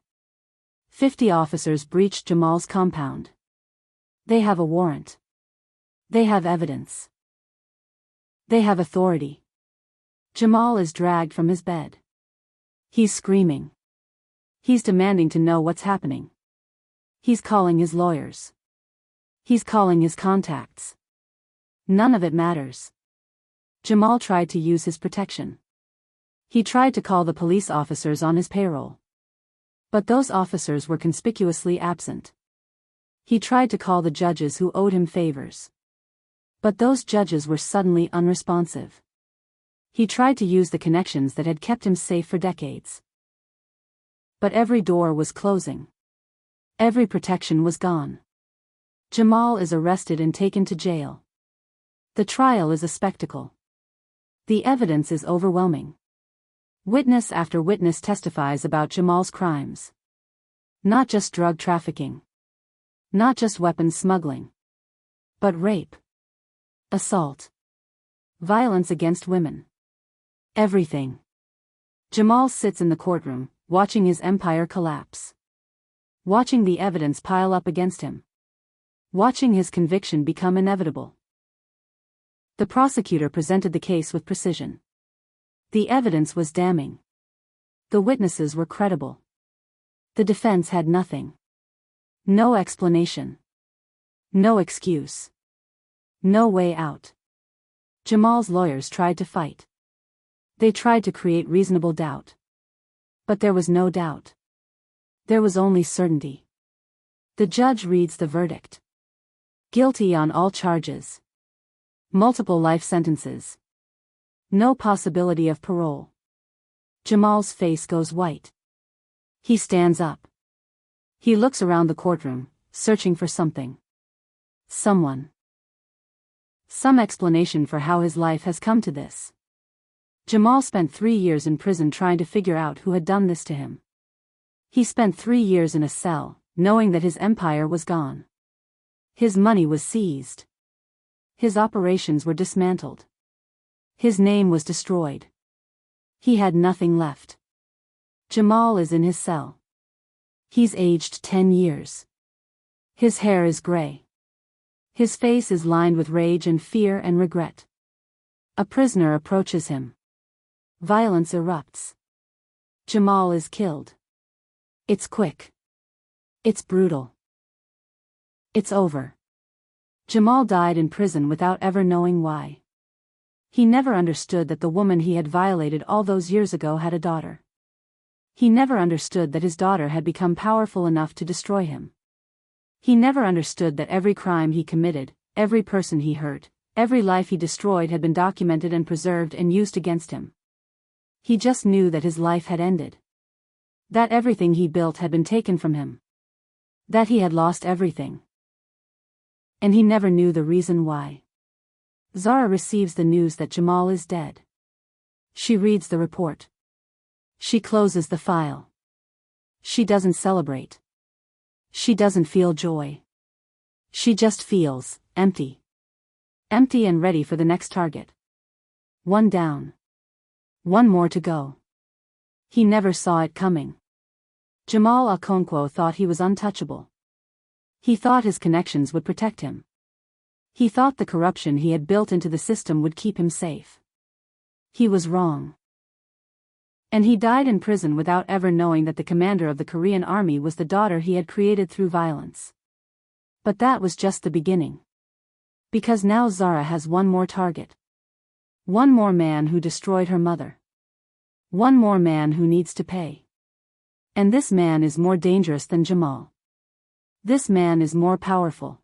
Speaker 1: 50 officers breached Jamal's compound. They have a warrant. They have evidence. They have authority. Jamal is dragged from his bed. He's screaming. He's demanding to know what's happening. He's calling his lawyers. He's calling his contacts. None of it matters. Jamal tried to use his protection. He tried to call the police officers on his payroll. But those officers were conspicuously absent. He tried to call the judges who owed him favors. But those judges were suddenly unresponsive. He tried to use the connections that had kept him safe for decades. But every door was closing. Every protection was gone. Jamal is arrested and taken to jail. The trial is a spectacle. The evidence is overwhelming. Witness after witness testifies about Jamal's crimes. Not just drug trafficking. Not just weapons smuggling. But rape. Assault. Violence against women. Everything. Jamal sits in the courtroom, watching his empire collapse. Watching the evidence pile up against him. Watching his conviction become inevitable. The prosecutor presented the case with precision. The evidence was damning. The witnesses were credible. The defense had nothing. No explanation. No excuse. No way out. Jamal's lawyers tried to fight. They tried to create reasonable doubt. But there was no doubt. There was only certainty. The judge reads the verdict. Guilty on all charges. Multiple life sentences. No possibility of parole. Jamal's face goes white. He stands up. He looks around the courtroom, searching for something. Someone. Some explanation for how his life has come to this. Jamal spent 3 years in prison trying to figure out who had done this to him. He spent 3 years in a cell, knowing that his empire was gone. His money was seized. His operations were dismantled. His name was destroyed. He had nothing left. Jamal is in his cell. He's aged 10 years. His hair is gray. His face is lined with rage and fear and regret. A prisoner approaches him. Violence erupts. Jamal is killed. It's quick. It's brutal. It's over. Jamal died in prison without ever knowing why. He never understood that the woman he had violated all those years ago had a daughter. He never understood that his daughter had become powerful enough to destroy him. He never understood that every crime he committed, every person he hurt, Every life he destroyed had been documented and preserved and used against him. He just knew that his life had ended. That everything he built had been taken from him. That he had lost everything. And he never knew the reason why. Zara receives the news that Jamal is dead. She reads the report. She closes the file. She doesn't celebrate. She doesn't feel joy. She just feels empty. Empty and ready for the next target. One down. One more to go. He never saw it coming. Jamal Okonkwo thought he was untouchable. He thought his connections would protect him. He thought the corruption he had built into the system would keep him safe. He was wrong. And he died in prison without ever knowing that the commander of the Korean army was the daughter he had created through violence. But that was just the beginning. Because now Zara has one more target. One more man who destroyed her mother. One more man who needs to pay. And this man is more dangerous than Jamal. This man is more powerful.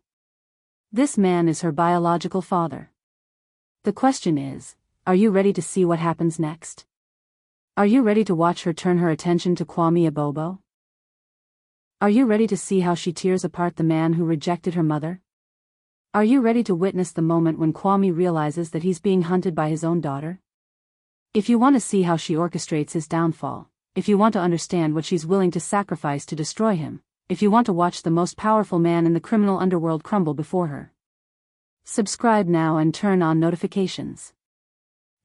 Speaker 1: This man is her biological father. The question is, are you ready to see what happens next? Are you ready to watch her turn her attention to Kwame Abobo? Are you ready to see how she tears apart the man who rejected her mother? Are you ready to witness the moment when Kwame realizes that he's being hunted by his own daughter? If you want to see how she orchestrates his downfall, if you want to understand what she's willing to sacrifice to destroy him, if you want to watch the most powerful man in the criminal underworld crumble before her, subscribe now and turn on notifications.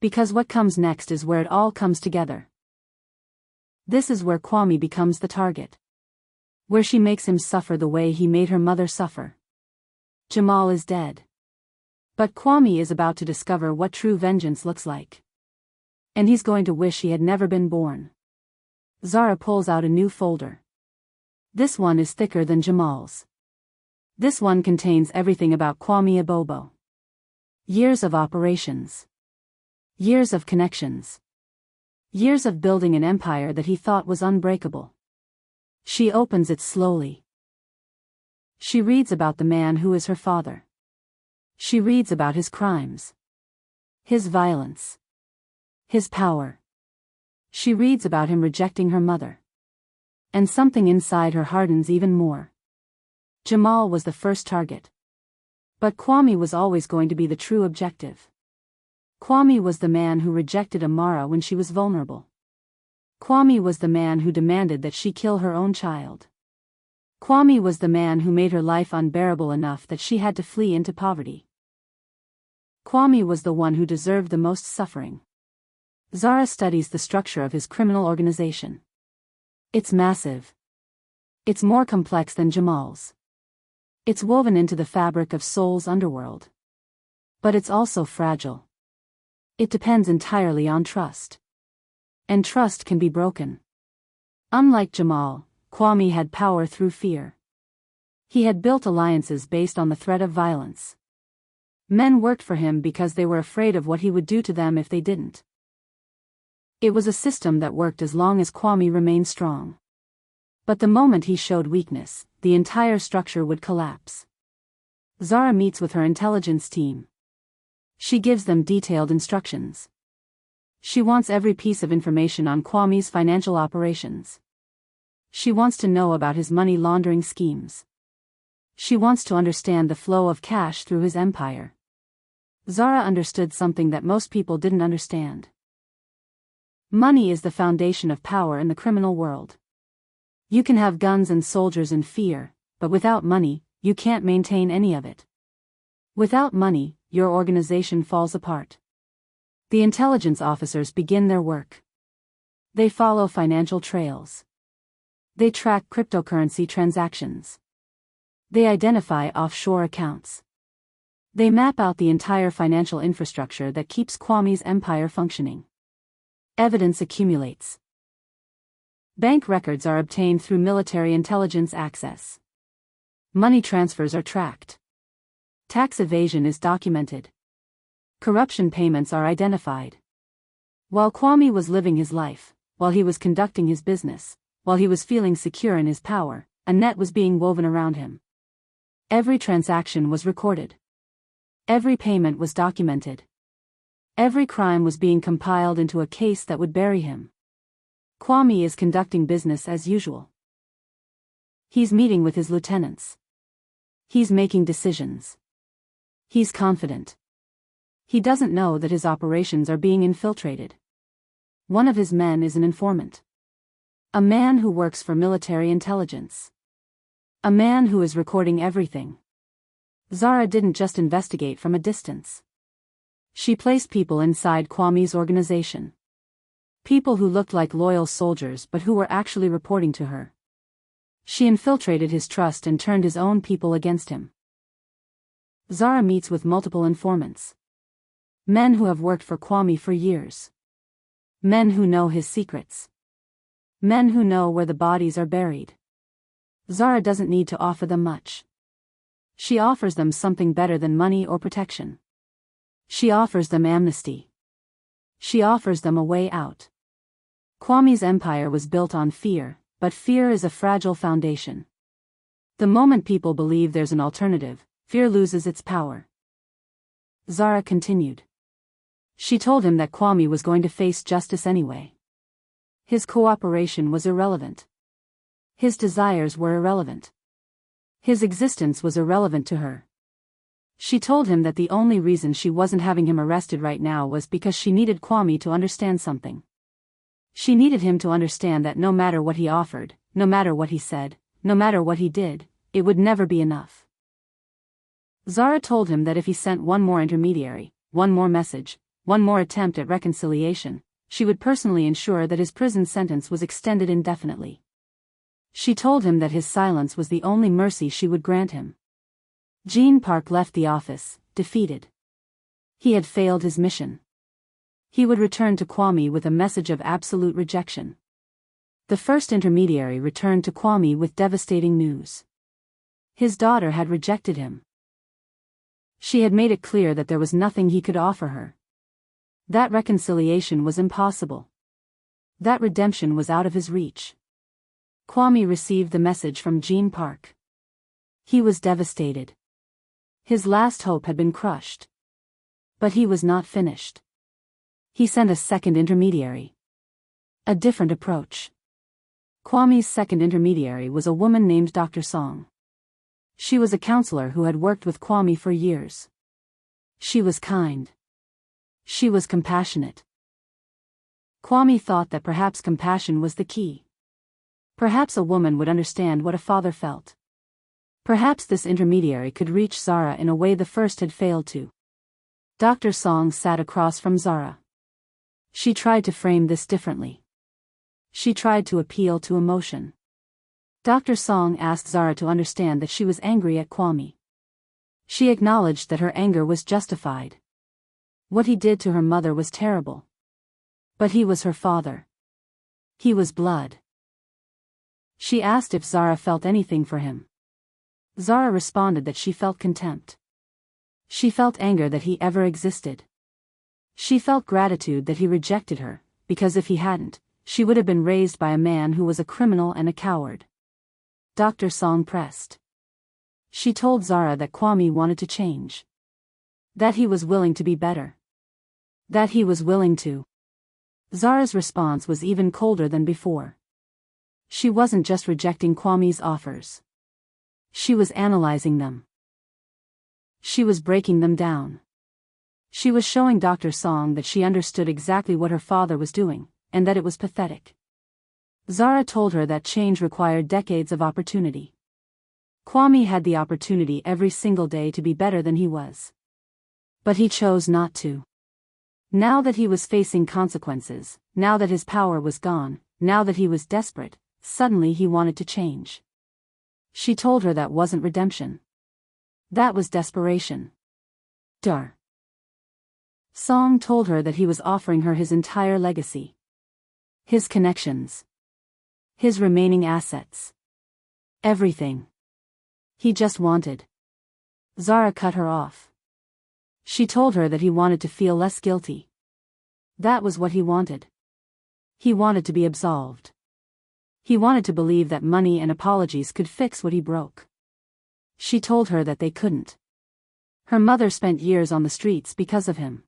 Speaker 1: Because what comes next is where it all comes together. This is where Kwame becomes the target. Where she makes him suffer the way he made her mother suffer. Jamal is dead. But Kwame is about to discover what true vengeance looks like. And he's going to wish he had never been born. Zara pulls out a new folder. This one is thicker than Jamal's. This one contains everything about Kwame Abobo. Years of operations. Years of connections. Years of building an empire that he thought was unbreakable. She opens it slowly. She reads about the man who is her father. She reads about his crimes. His violence. His power. She reads about him rejecting her mother. And something inside her hardens even more. Jamal was the first target. But Kwame was always going to be the true objective. Kwame was the man who rejected Amara when she was vulnerable. Kwame was the man who demanded that she kill her own child. Kwame was the man who made her life unbearable enough that she had to flee into poverty. Kwame was the one who deserved the most suffering. Zara studies the structure of his criminal organization. It's massive. It's more complex than Jamal's. It's woven into the fabric of Seoul's underworld. But it's also fragile. It depends entirely on trust. And trust can be broken. Unlike Jamal, Kwame had power through fear. He had built alliances based on the threat of violence. Men worked for him because they were afraid of what he would do to them if they didn't. It was a system that worked as long as Kwame remained strong. But the moment he showed weakness, the entire structure would collapse. Zara meets with her intelligence team. She gives them detailed instructions. She wants every piece of information on Kwame's financial operations. She wants to know about his money laundering schemes. She wants to understand the flow of cash through his empire. Zara understood something that most people didn't understand. Money is the foundation of power in the criminal world. You can have guns and soldiers and fear, but without money, you can't maintain any of it. Without money, your organization falls apart. The intelligence officers begin their work. They follow financial trails. They track cryptocurrency transactions. They identify offshore accounts. They map out the entire financial infrastructure that keeps Kwame's empire functioning. Evidence accumulates. Bank records are obtained through military intelligence access. Money transfers are tracked. Tax evasion is documented. Corruption payments are identified. While Kwame was living his life, while he was conducting his business, while he was feeling secure in his power, a net was being woven around him. Every transaction was recorded. Every payment was documented. Every crime was being compiled into a case that would bury him. Kwame is conducting business as usual. He's meeting with his lieutenants. He's making decisions. He's confident. He doesn't know that his operations are being infiltrated. One of his men is an informant. A man who works for military intelligence. A man who is recording everything. Zara didn't just investigate from a distance. She placed people inside Kwame's organization. People who looked like loyal soldiers but who were actually reporting to her. She infiltrated his trust and turned his own people against him. Zara meets with multiple informants. Men who have worked for Kwame for years. Men who know his secrets. Men who know where the bodies are buried. Zara doesn't need to offer them much. She offers them something better than money or protection. She offers them amnesty. She offers them a way out. Kwame's empire was built on fear, but fear is a fragile foundation. The moment people believe there's an alternative, fear loses its power. Zara continued. She told him that Kwame was going to face justice anyway. His cooperation was irrelevant. His desires were irrelevant. His existence was irrelevant to her. She told him that the only reason she wasn't having him arrested right now was because she needed Kwame to understand something. She needed him to understand that no matter what he offered, no matter what he said, no matter what he did, it would never be enough. Zara told him that if he sent one more intermediary, one more message, one more attempt at reconciliation, she would personally ensure that his prison sentence was extended indefinitely. She told him that his silence was the only mercy she would grant him. Gene Park left the office, defeated. He had failed his mission. He would return to Kwame with a message of absolute rejection. The first intermediary returned to Kwame with devastating news. His daughter had rejected him. She had made it clear that there was nothing he could offer her. That reconciliation was impossible. That redemption was out of his reach. Kwame received the message from Gene Park. He was devastated. His last hope had been crushed. But he was not finished. He sent a second intermediary. A different approach. Kwame's second intermediary was a woman named Dr. Song. She was a counselor who had worked with Kwame for years. She was kind. She was compassionate. Kwame thought that perhaps compassion was the key. Perhaps a woman would understand what a father felt. Perhaps this intermediary could reach Zara in a way the first had failed to. Dr. Song sat across from Zara. She tried to frame this differently. She tried to appeal to emotion. Dr. Song asked Zara to understand that she was angry at Kwame. She acknowledged that her anger was justified. What he did to her mother was terrible. But he was her father. He was blood. She asked if Zara felt anything for him. Zara responded that she felt contempt. She felt anger that he ever existed. She felt gratitude that he rejected her, because if he hadn't, she would have been raised by a man who was a criminal and a coward. Dr. Song pressed. She told Zara that Kwame wanted to change. That he was willing to be better. That he was willing to. Zara's response was even colder than before. She wasn't just rejecting Kwame's offers. She was analyzing them. She was breaking them down. She was showing Dr. Song that she understood exactly what her father was doing, and that it was pathetic. Zara told her that change required decades of opportunity. Kwame had the opportunity every single day to be better than he was. But he chose not to. Now that he was facing consequences, now that his power was gone, now that he was desperate, suddenly he wanted to change. She told her that wasn't redemption. That was desperation. Dar. Song told her that he was offering her his entire legacy. His connections. His remaining assets. Everything. He just wanted. Zara cut her off. She told her that he wanted to feel less guilty. That was what he wanted. He wanted to be absolved. He wanted to believe that money and apologies could fix what he broke. She told her that they couldn't. Her mother spent years on the streets because of him.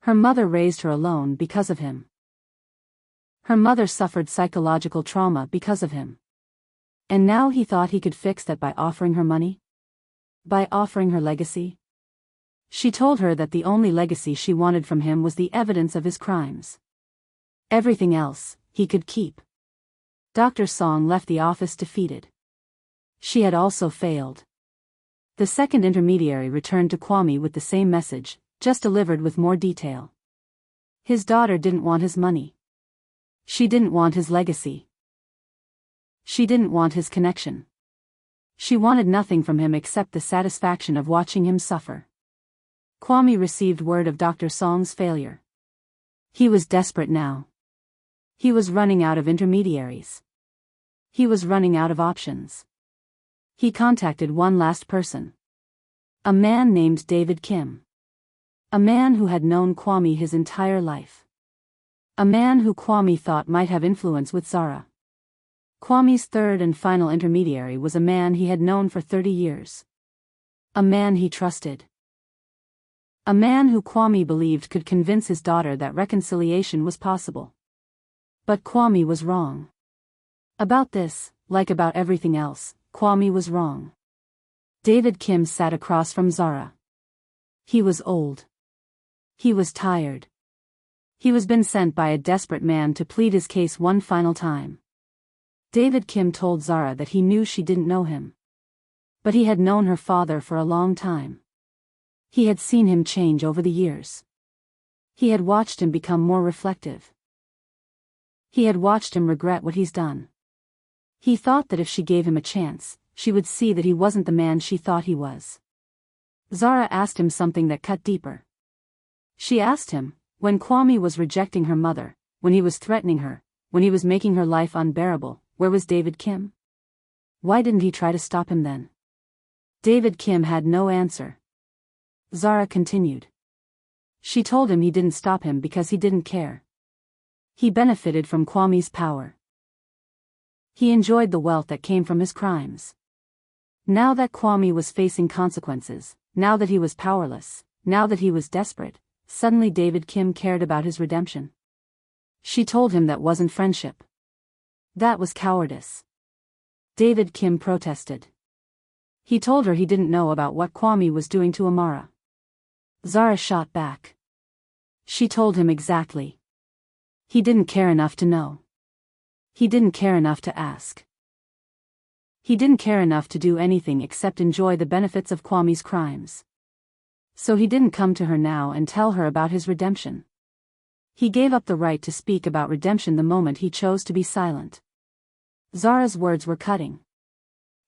Speaker 1: Her mother raised her alone because of him. Her mother suffered psychological trauma because of him. And now he thought he could fix that by offering her money? By offering her legacy? She told her that the only legacy she wanted from him was the evidence of his crimes. Everything else, he could keep. Dr. Song left the office defeated. She had also failed. The second intermediary returned to Kwame with the same message, just delivered with more detail. His daughter didn't want his money. She didn't want his legacy. She didn't want his connection. She wanted nothing from him except the satisfaction of watching him suffer. Kwame received word of Dr. Song's failure. He was desperate now. He was running out of intermediaries. He was running out of options. He contacted one last person. A man named David Kim. A man who had known Kwame his entire life. A man who Kwame thought might have influence with Zara. Kwame's third and final intermediary was a man he had known for 30 years. A man he trusted. A man who Kwame believed could convince his daughter that reconciliation was possible. But Kwame was wrong. About this, like about everything else, Kwame was wrong. David Kim sat across from Zara. He was old. He was tired. He was been sent by a desperate man to plead his case one final time. David Kim told Zara that he knew she didn't know him. But he had known her father for a long time. He had seen him change over the years. He had watched him become more reflective. He had watched him regret what he's done. He thought that if she gave him a chance, she would see that he wasn't the man she thought he was. Zara asked him something that cut deeper. She asked him, when Kwame was rejecting her mother, when he was threatening her, when he was making her life unbearable, where was David Kim? Why didn't he try to stop him then? David Kim had no answer. Zara continued. She told him he didn't stop him because he didn't care. He benefited from Kwame's power. He enjoyed the wealth that came from his crimes. Now that Kwame was facing consequences, now that he was powerless, now that he was desperate, suddenly David Kim cared about his redemption. She told him that wasn't friendship. That was cowardice. David Kim protested. He told her he didn't know about what Kwame was doing to Amara. Zara shot back. She told him exactly. He didn't care enough to know. He didn't care enough to ask. He didn't care enough to do anything except enjoy the benefits of Kwame's crimes. So he didn't come to her now and tell her about his redemption. He gave up the right to speak about redemption the moment he chose to be silent. Zara's words were cutting.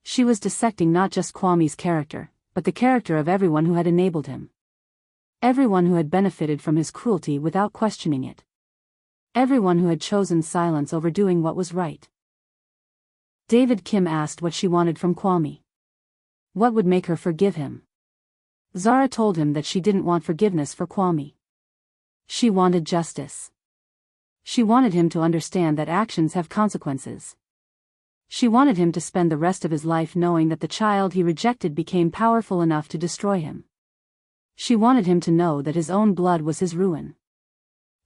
Speaker 1: She was dissecting not just Kwame's character, but the character of everyone who had enabled him. Everyone who had benefited from his cruelty without questioning it. Everyone who had chosen silence over doing what was right. David Kim asked what she wanted from Kwame. What would make her forgive him? Zara told him that she didn't want forgiveness for Kwame. She wanted justice. She wanted him to understand that actions have consequences. She wanted him to spend the rest of his life knowing that the child he rejected became powerful enough to destroy him. She wanted him to know that his own blood was his ruin.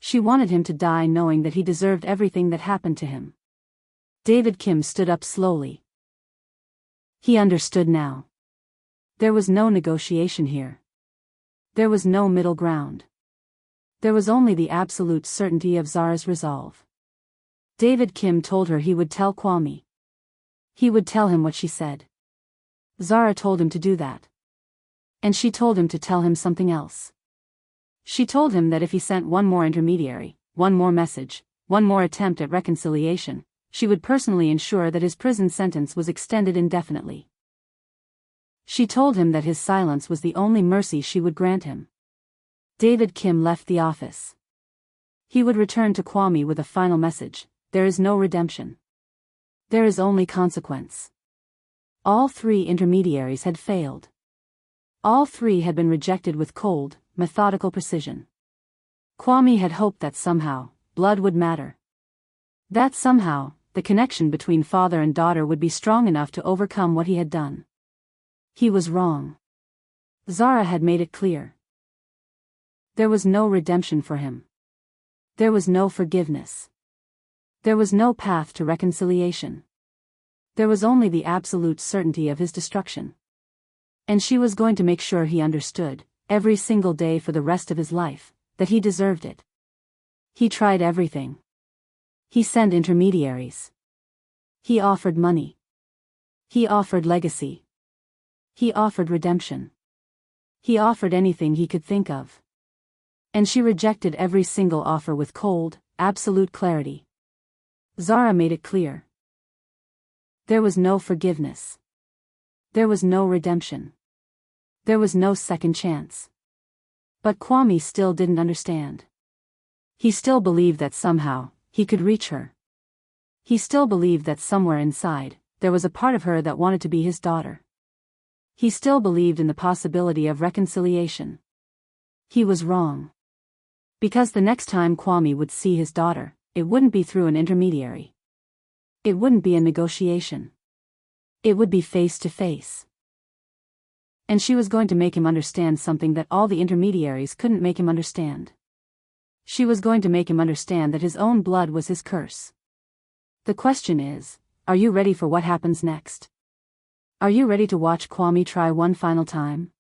Speaker 1: She wanted him to die knowing that he deserved everything that happened to him. David Kim stood up slowly. He understood now. There was no negotiation here. There was no middle ground. There was only the absolute certainty of Zara's resolve. David Kim told her he would tell Kwame. He would tell him what she said. Zara told him to do that. And she told him to tell him something else. She told him that if he sent one more intermediary, one more message, one more attempt at reconciliation, she would personally ensure that his prison sentence was extended indefinitely. She told him that his silence was the only mercy she would grant him. David Kim left the office. He would return to Kwame with a final message: there is no redemption. There is only consequence. All three intermediaries had failed. All three had been rejected with cold, methodical precision. Kwame had hoped that somehow, blood would matter. That somehow, the connection between father and daughter would be strong enough to overcome what he had done. He was wrong. Zara had made it clear. There was no redemption for him. There was no forgiveness. There was no path to reconciliation. There was only the absolute certainty of his destruction. And she was going to make sure he understood, every single day for the rest of his life, that he deserved it. He tried everything. He sent intermediaries. He offered money. He offered legacy. He offered redemption. He offered anything he could think of. And she rejected every single offer with cold, absolute clarity. Zara made it clear. There was no forgiveness. There was no redemption. There was no second chance. But Kwame still didn't understand. He still believed that somehow, he could reach her. He still believed that somewhere inside, there was a part of her that wanted to be his daughter. He still believed in the possibility of reconciliation. He was wrong. Because the next time Kwame would see his daughter, it wouldn't be through an intermediary. It wouldn't be a negotiation. It would be face to face. And she was going to make him understand something that all the intermediaries couldn't make him understand. She was going to make him understand that his own blood was his curse. The question is, are you ready for what happens next? Are you ready to watch Kwame try one final time?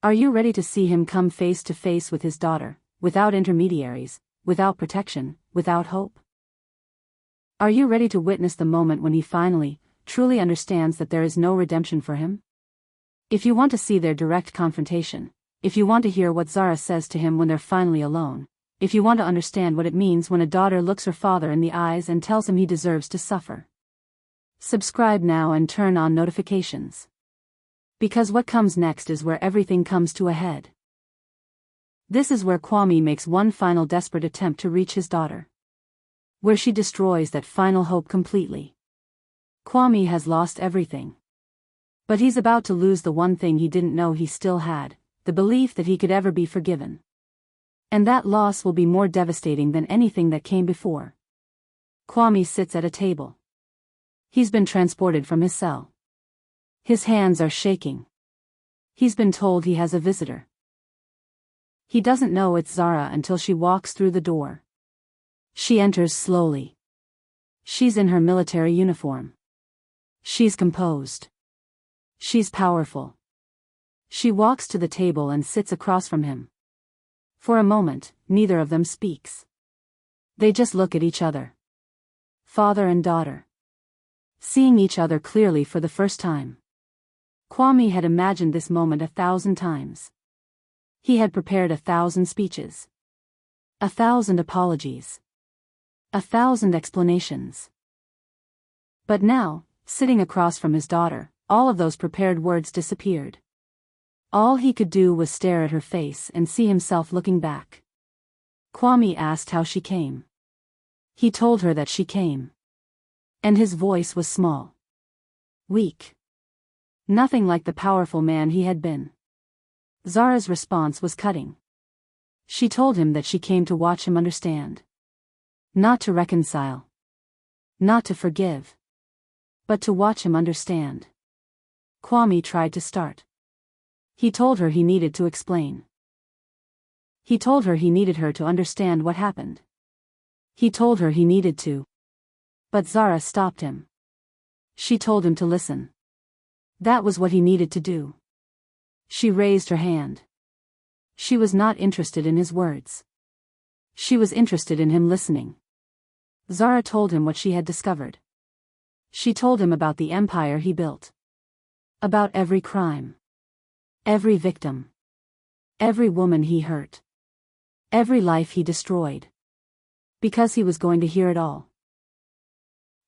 Speaker 1: Are you ready to see him come face to face with his daughter, without intermediaries, without protection, without hope? Are you ready to witness the moment when he finally, truly understands that there is no redemption for him? If you want to see their direct confrontation, if you want to hear what Zara says to him when they're finally alone, if you want to understand what it means when a daughter looks her father in the eyes and tells him he deserves to suffer, subscribe now and turn on notifications. Because what comes next is where everything comes to a head. This is where Kwame makes one final desperate attempt to reach his daughter. Where she destroys that final hope completely. Kwame has lost everything. But he's about to lose the one thing he didn't know he still had, the belief that he could ever be forgiven. And that loss will be more devastating than anything that came before. Kwame sits at a table. He's been transported from his cell. His hands are shaking. He's been told he has a visitor. He doesn't know it's Zara until she walks through the door. She enters slowly. She's in her military uniform. She's composed. She's powerful. She walks to the table and sits across from him. For a moment, neither of them speaks. They just look at each other. Father and daughter. Seeing each other clearly for the first time. Kwame had imagined this moment 1,000 times. He had prepared 1,000 speeches. 1,000 apologies. 1,000 explanations. But now, sitting across from his daughter, all of those prepared words disappeared. All he could do was stare at her face and see himself looking back. Kwame asked how she came. He told her that she came. And his voice was small. Weak. Nothing like the powerful man he had been. Zara's response was cutting. She told him that she came to watch him understand. Not to reconcile. Not to forgive. But to watch him understand. Kwame tried to start. He told her he needed to explain. He told her he needed her to understand what happened. He told her he needed to. But Zara stopped him. She told him to listen. That was what he needed to do. She raised her hand. She was not interested in his words. She was interested in him listening. Zara told him what she had discovered. She told him about the empire he built. About every crime. Every victim. Every woman he hurt. Every life he destroyed. Because he was going to hear it all.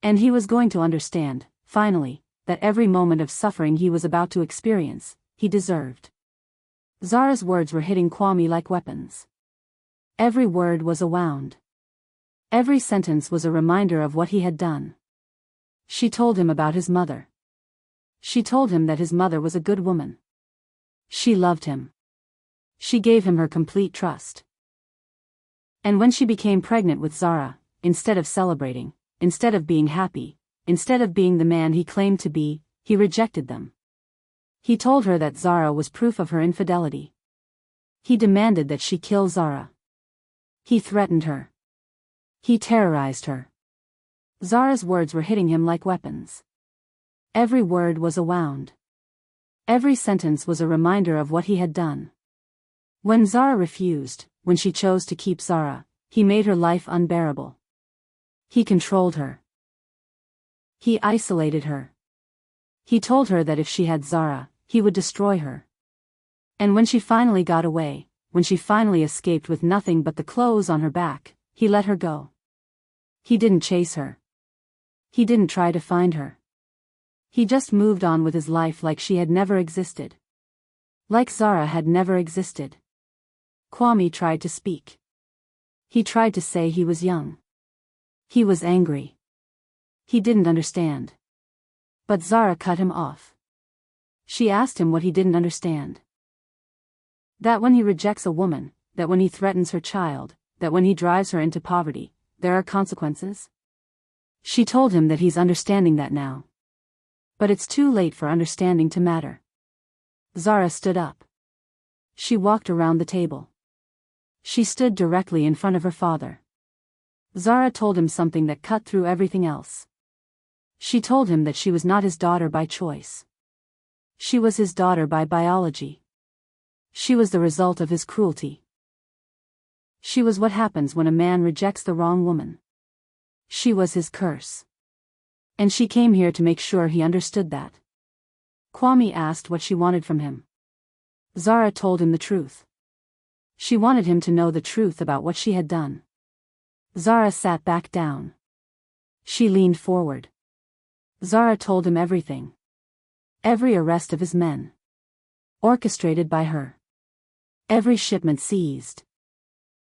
Speaker 1: And he was going to understand, finally, that every moment of suffering he was about to experience, he deserved. Zara's words were hitting Kwame like weapons. Every word was a wound. Every sentence was a reminder of what he had done. She told him about his mother. She told him that his mother was a good woman. She loved him. She gave him her complete trust. And when she became pregnant with Zara, instead of celebrating, instead of being happy, instead of being the man he claimed to be, he rejected them. He told her that Zara was proof of her infidelity. He demanded that she kill Zara. He threatened her. He terrorized her. Zara's words were hitting him like weapons. Every word was a wound. Every sentence was a reminder of what he had done. When Zara refused, when she chose to keep Zara, he made her life unbearable. He controlled her. He isolated her. He told her that if she had Zara, he would destroy her. And when she finally got away, when she finally escaped with nothing but the clothes on her back, he let her go. He didn't chase her. He didn't try to find her. He just moved on with his life like she had never existed. Like Zara had never existed. Kwame tried to speak. He tried to say he was young. He was angry. He didn't understand. But Zara cut him off. She asked him what he didn't understand. That when he rejects a woman, that when he threatens her child, that when he drives her into poverty, there are consequences? She told him that he's understanding that now. But it's too late for understanding to matter. Zara stood up. She walked around the table. She stood directly in front of her father. Zara told him something that cut through everything else. She told him that she was not his daughter by choice. She was his daughter by biology. She was the result of his cruelty. She was what happens when a man rejects the wrong woman. She was his curse. And she came here to make sure he understood that. Kwame asked what she wanted from him. Zara told him the truth. She wanted him to know the truth about what she had done. Zara sat back down. She leaned forward. Zara told him everything. Every arrest of his men. Orchestrated by her. Every shipment seized.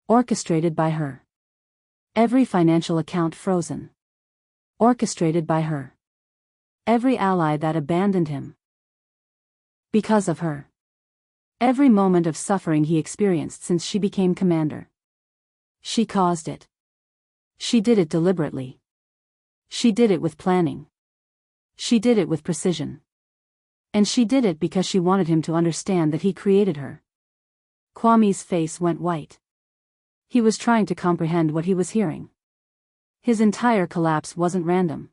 Speaker 1: Orchestrated by her. Every financial account frozen. Orchestrated by her. Every ally that abandoned him. Because of her. Every moment of suffering he experienced since she became commander. She caused it. She did it deliberately. She did it with planning. She did it with precision. And she did it because she wanted him to understand that he created her. Kwame's face went white. He was trying to comprehend what he was hearing. His entire collapse wasn't random.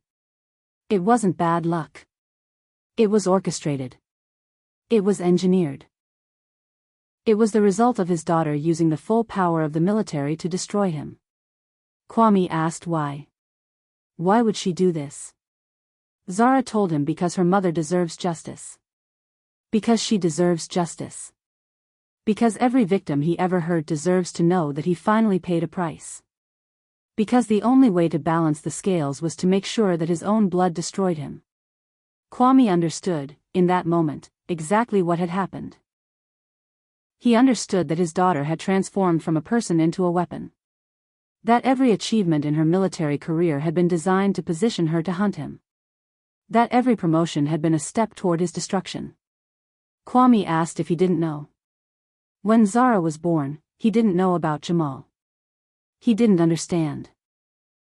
Speaker 1: It wasn't bad luck. It was orchestrated. It was engineered. It was the result of his daughter using the full power of the military to destroy him. Kwame asked why. Why would she do this? Zara told him because her mother deserves justice. Because she deserves justice. Because every victim he ever hurt deserves to know that he finally paid a price. Because the only way to balance the scales was to make sure that his own blood destroyed him. Kwame understood, in that moment, exactly what had happened. He understood that his daughter had transformed from a person into a weapon. That every achievement in her military career had been designed to position her to hunt him. That every promotion had been a step toward his destruction. Kwame asked if he didn't know. When Zara was born, he didn't know about Jamal. He didn't understand.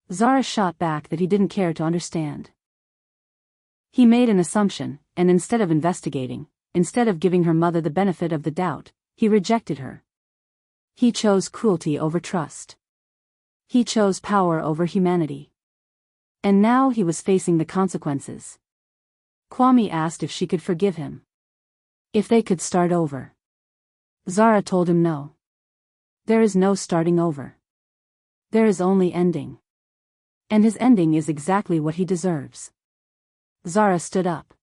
Speaker 1: Zara shot back that he didn't care to understand. He made an assumption, and instead of investigating, instead of giving her mother the benefit of the doubt, he rejected her. He chose cruelty over trust. He chose power over humanity. And now he was facing the consequences. Kwame asked if she could forgive him. If they could start over. Zara told him no. There is no starting over. There is only ending. And his ending is exactly what he deserves. Zara stood up.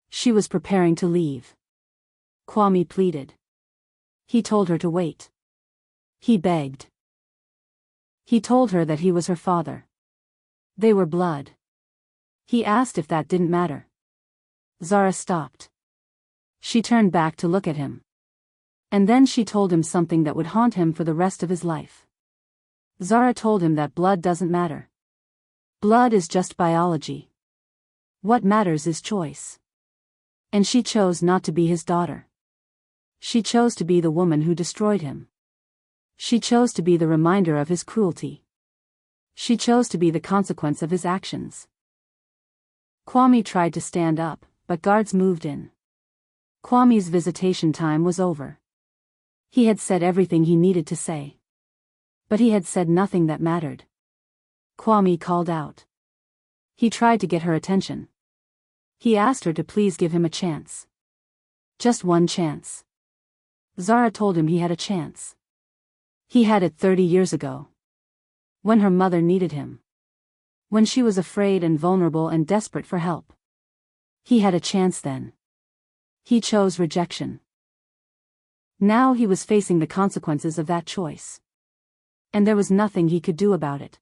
Speaker 1: She was preparing to leave. Kwame pleaded. He told her to wait. He begged. He told her that he was her father. They were blood. He asked if that didn't matter. Zara stopped. She turned back to look at him. And then she told him something that would haunt him for the rest of his life. Zara told him that blood doesn't matter. Blood is just biology. What matters is choice. And she chose not to be his daughter. She chose to be the woman who destroyed him. She chose to be the reminder of his cruelty. She chose to be the consequence of his actions. Kwame tried to stand up, but guards moved in. Kwame's visitation time was over. He had said everything he needed to say. But he had said nothing that mattered. Kwame called out. He tried to get her attention. He asked her to please give him a chance. Just one chance. Zara told him he had a chance. He had it 30 years ago. When her mother needed him. When she was afraid and vulnerable and desperate for help. He had a chance then. He chose rejection. Now he was facing the consequences of that choice. And there was nothing he could do about it.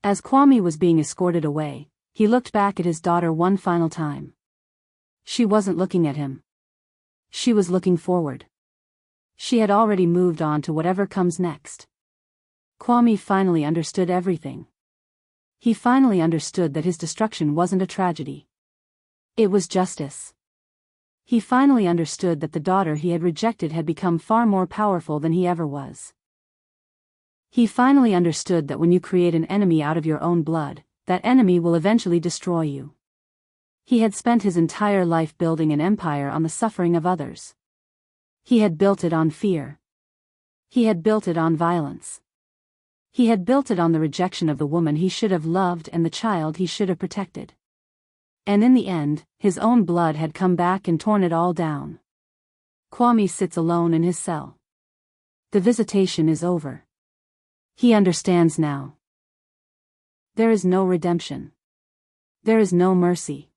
Speaker 1: As Kwame was being escorted away, he looked back at his daughter one final time. She wasn't looking at him. She was looking forward. She had already moved on to whatever comes next. Kwame finally understood everything. He finally understood that his destruction wasn't a tragedy. It was justice. He finally understood that the daughter he had rejected had become far more powerful than he ever was. He finally understood that when you create an enemy out of your own blood, that enemy will eventually destroy you. He had spent his entire life building an empire on the suffering of others. He had built it on fear. He had built it on violence. He had built it on the rejection of the woman he should have loved and the child he should have protected. And in the end, his own blood had come back and torn it all down. Kwame sits alone in his cell. The visitation is over. He understands now. There is no redemption. There is no mercy.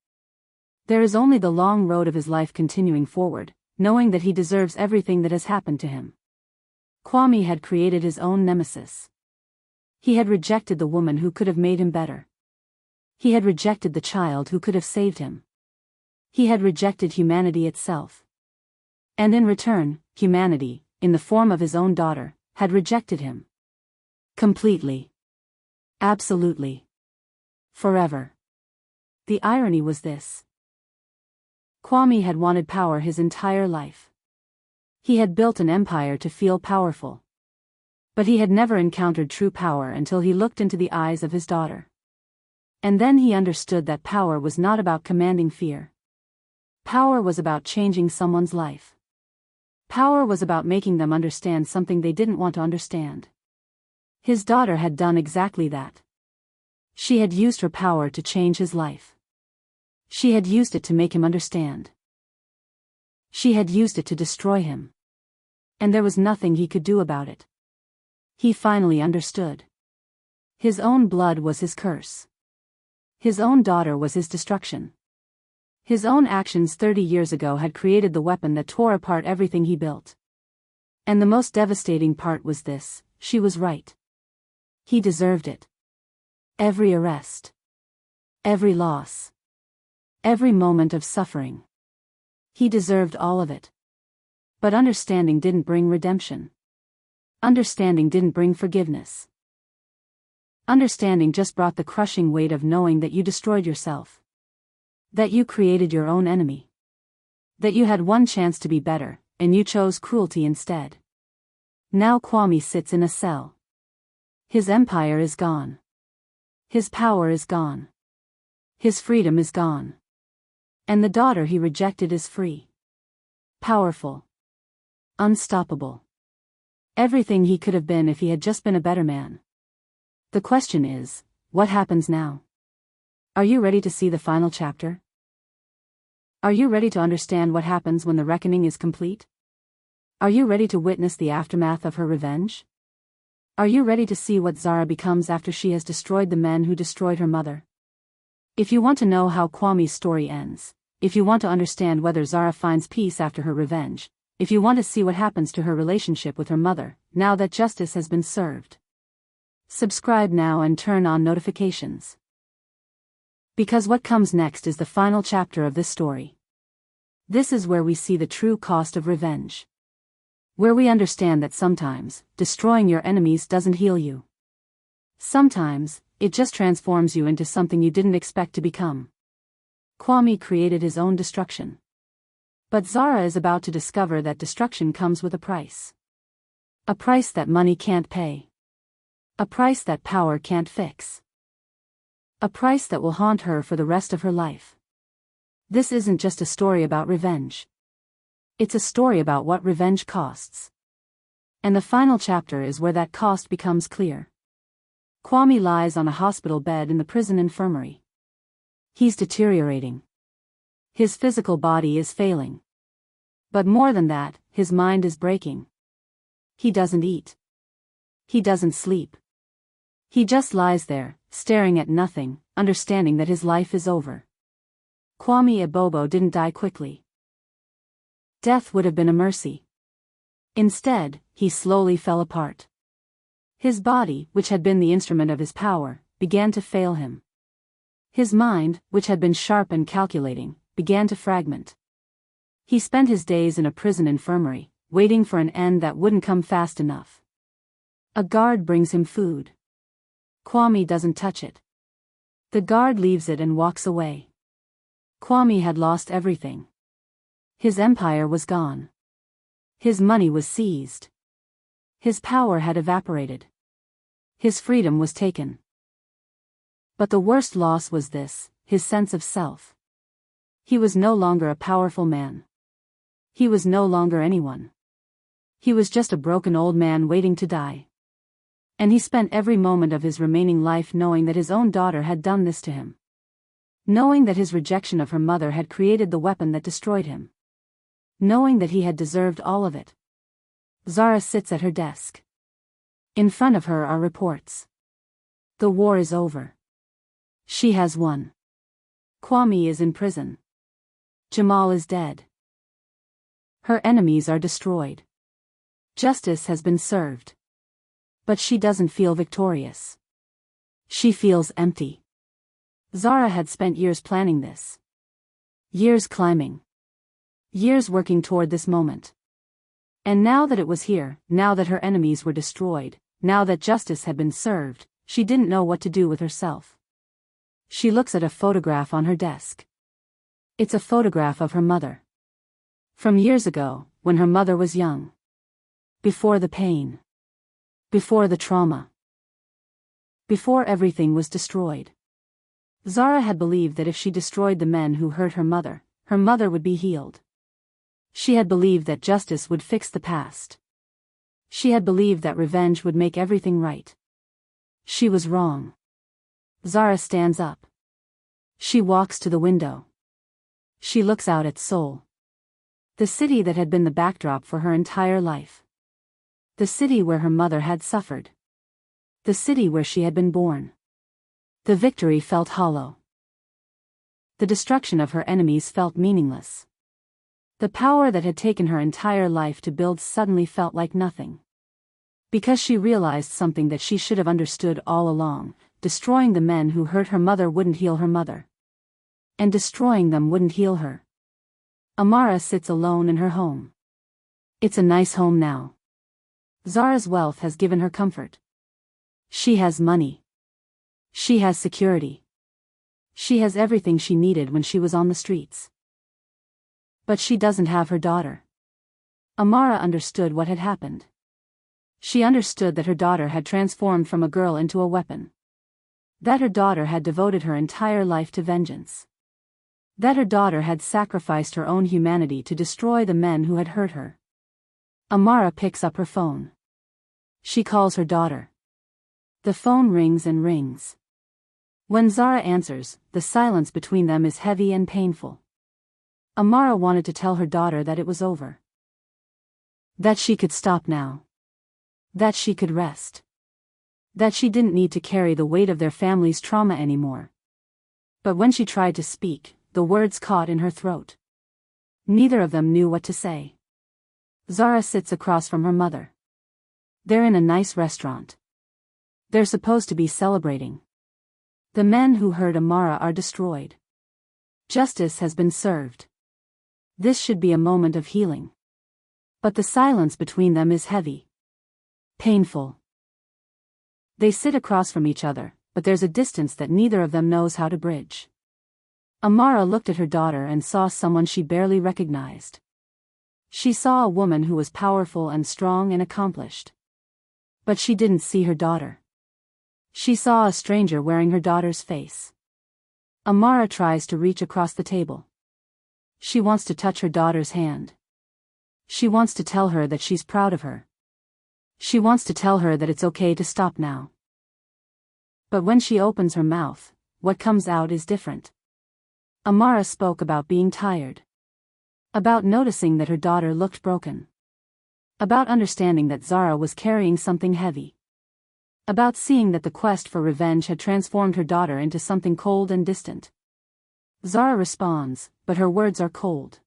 Speaker 1: There is only the long road of his life continuing forward, knowing that he deserves everything that has happened to him. Kwame had created his own nemesis. He had rejected the woman who could have made him better. He had rejected the child who could have saved him. He had rejected humanity itself. And in return, humanity, in the form of his own daughter, had rejected him. Completely. Absolutely. Forever. The irony was this. Kwame had wanted power his entire life. He had built an empire to feel powerful. But he had never encountered true power until he looked into the eyes of his daughter. And then he understood that power was not about commanding fear. Power was about changing someone's life. Power was about making them understand something they didn't want to understand. His daughter had done exactly that. She had used her power to change his life. She had used it to make him understand. She had used it to destroy him. And there was nothing he could do about it. He finally understood. His own blood was his curse. His own daughter was his destruction. His own actions 30 years ago had created the weapon that tore apart everything he built. And the most devastating part was this: she was right. He deserved it. Every arrest. Every loss. Every moment of suffering. He deserved all of it. But understanding didn't bring redemption. Understanding didn't bring forgiveness. Understanding just brought the crushing weight of knowing that you destroyed yourself. That you created your own enemy. That you had one chance to be better, and you chose cruelty instead. Now Kwame sits in a cell. His empire is gone. His power is gone. His freedom is gone. And the daughter he rejected is free. Powerful. Unstoppable. Everything he could have been if he had just been a better man. The question is, what happens now? Are you ready to see the final chapter? Are you ready to understand what happens when the reckoning is complete? Are you ready to witness the aftermath of her revenge? Are you ready to see what Zara becomes after she has destroyed the men who destroyed her mother? If you want to know how Kwame's story ends, if you want to understand whether Zara finds peace after her revenge, if you want to see what happens to her relationship with her mother, now that justice has been served, subscribe now and turn on notifications. Because what comes next is the final chapter of this story. This is where we see the true cost of revenge. Where we understand that sometimes, destroying your enemies doesn't heal you. Sometimes, it just transforms you into something you didn't expect to become. Kwame created his own destruction. But Zara is about to discover that destruction comes with a price. A price that money can't pay. A price that power can't fix. A price that will haunt her for the rest of her life. This isn't just a story about revenge. It's a story about what revenge costs. And the final chapter is where that cost becomes clear. Kwame lies on a hospital bed in the prison infirmary. He's deteriorating. His physical body is failing. But more than that, his mind is breaking. He doesn't eat. He doesn't sleep. He just lies there, staring at nothing, understanding that his life is over. Kwame Ibobo didn't die quickly. Death would have been a mercy. Instead, he slowly fell apart. His body, which had been the instrument of his power, began to fail him. His mind, which had been sharp and calculating, began to fragment. He spent his days in a prison infirmary, waiting for an end that wouldn't come fast enough. A guard brings him food. Kwame doesn't touch it. The guard leaves it and walks away. Kwame had lost everything. His empire was gone. His money was seized. His power had evaporated. His freedom was taken. But the worst loss was this, his sense of self. He was no longer a powerful man. He was no longer anyone. He was just a broken old man waiting to die. And he spent every moment of his remaining life knowing that his own daughter had done this to him. Knowing that his rejection of her mother had created the weapon that destroyed him. Knowing that he had deserved all of it. Zara sits at her desk. In front of her are reports. The war is over. She has won. Kwame is in prison. Jamal is dead. Her enemies are destroyed. Justice has been served. But she doesn't feel victorious. She feels empty. Zara had spent years planning this. Years climbing. Years working toward this moment. And now that it was here, now that her enemies were destroyed, now that justice had been served, she didn't know what to do with herself. She looks at a photograph on her desk. It's a photograph of her mother. From years ago, when her mother was young. Before the pain. Before the trauma. Before everything was destroyed. Zara had believed that if she destroyed the men who hurt her mother would be healed. She had believed that justice would fix the past. She had believed that revenge would make everything right. She was wrong. Zara stands up. She walks to the window. She looks out at Seoul. The city that had been the backdrop for her entire life. The city where her mother had suffered. The city where she had been born. The victory felt hollow. The destruction of her enemies felt meaningless. The power that had taken her entire life to build suddenly felt like nothing. Because she realized something that she should have understood all along, destroying the men who hurt her mother wouldn't heal her mother. And destroying them wouldn't heal her. Amara sits alone in her home. It's a nice home now. Zara's wealth has given her comfort. She has money. She has security. She has everything she needed when she was on the streets. But she doesn't have her daughter. Amara understood what had happened. She understood that her daughter had transformed from a girl into a weapon. That her daughter had devoted her entire life to vengeance. That her daughter had sacrificed her own humanity to destroy the men who had hurt her. Amara picks up her phone. She calls her daughter. The phone rings and rings. When Zara answers, the silence between them is heavy and painful. Amara wanted to tell her daughter that it was over. That she could stop now. That she could rest. That she didn't need to carry the weight of their family's trauma anymore. But when she tried to speak, the words caught in her throat. Neither of them knew what to say. Zara sits across from her mother. They're in a nice restaurant. They're supposed to be celebrating. The men who hurt Amara are destroyed. Justice has been served. This should be a moment of healing. But the silence between them is heavy. Painful. They sit across from each other, but there's a distance that neither of them knows how to bridge. Amara looked at her daughter and saw someone she barely recognized. She saw a woman who was powerful and strong and accomplished. But she didn't see her daughter. She saw a stranger wearing her daughter's face. Amara tries to reach across the table. She wants to touch her daughter's hand. She wants to tell her that she's proud of her. She wants to tell her that it's okay to stop now. But when she opens her mouth, what comes out is different. Amara spoke about being tired. About noticing that her daughter looked broken. About understanding that Zara was carrying something heavy. About seeing that the quest for revenge had transformed her daughter into something cold and distant. Zara responds, but her words are cold.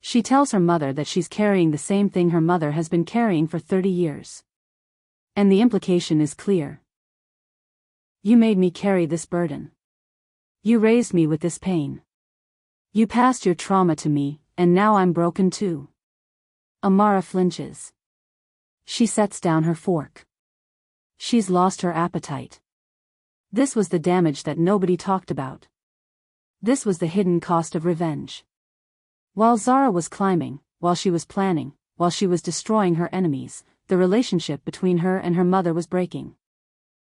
Speaker 1: She tells her mother that she's carrying the same thing her mother has been carrying for 30 years. And the implication is clear. You made me carry this burden. You raised me with this pain. You passed your trauma to me, and now I'm broken too. Amara flinches. She sets down her fork. She's lost her appetite. This was the damage that nobody talked about. This was the hidden cost of revenge. While Zara was climbing, while she was planning, while she was destroying her enemies, the relationship between her and her mother was breaking.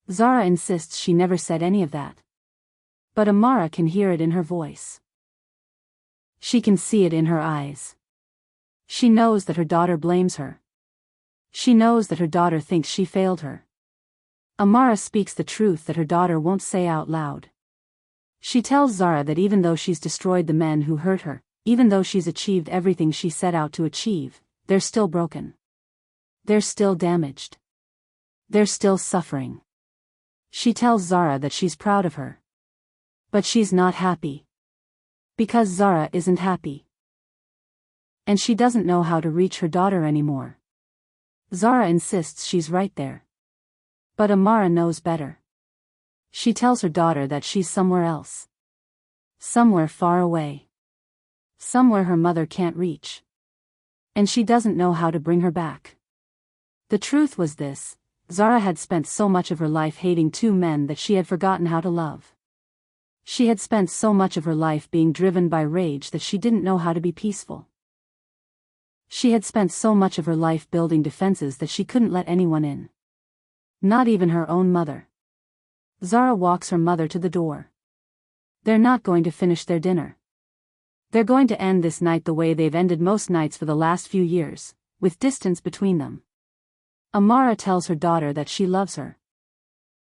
Speaker 1: Zara insists she never said any of that. But Amara can hear it in her voice. She can see it in her eyes. She knows that her daughter blames her. She knows that her daughter thinks she failed her. Amara speaks the truth that her daughter won't say out loud. She tells Zara that even though she's destroyed the men who hurt her, even though she's achieved everything she set out to achieve, they're still broken. They're still damaged. They're still suffering. She tells Zara that she's proud of her. But she's not happy. Because Zara isn't happy. And she doesn't know how to reach her daughter anymore. Zara insists she's right there. But Amara knows better. She tells her daughter that she's somewhere else. Somewhere far away. Somewhere her mother can't reach. And she doesn't know how to bring her back. The truth was this: Zara had spent so much of her life hating two men that she had forgotten how to love. She had spent so much of her life being driven by rage that she didn't know how to be peaceful. She had spent so much of her life building defenses that she couldn't let anyone in. Not even her own mother. Zara walks her mother to the door. They're not going to finish their dinner. They're going to end this night the way they've ended most nights for the last few years, with distance between them. Amara tells her daughter that she loves her.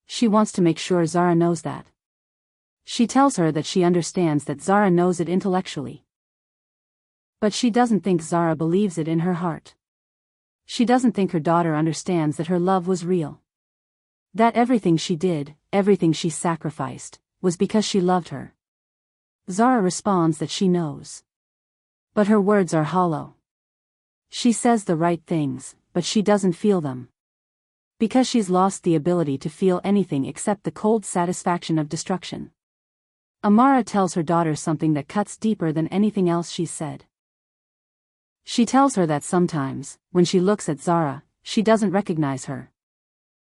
Speaker 1: She wants to make sure Zara knows that. She tells her that she understands that Zara knows it intellectually. But she doesn't think Zara believes it in her heart. She doesn't think her daughter understands that her love was real. That everything she did, everything she sacrificed, was because she loved her. Zara responds that she knows. But her words are hollow. She says the right things, but she doesn't feel them. Because she's lost the ability to feel anything except the cold satisfaction of destruction. Amara tells her daughter something that cuts deeper than anything else she's said. She tells her that sometimes, when she looks at Zara, she doesn't recognize her.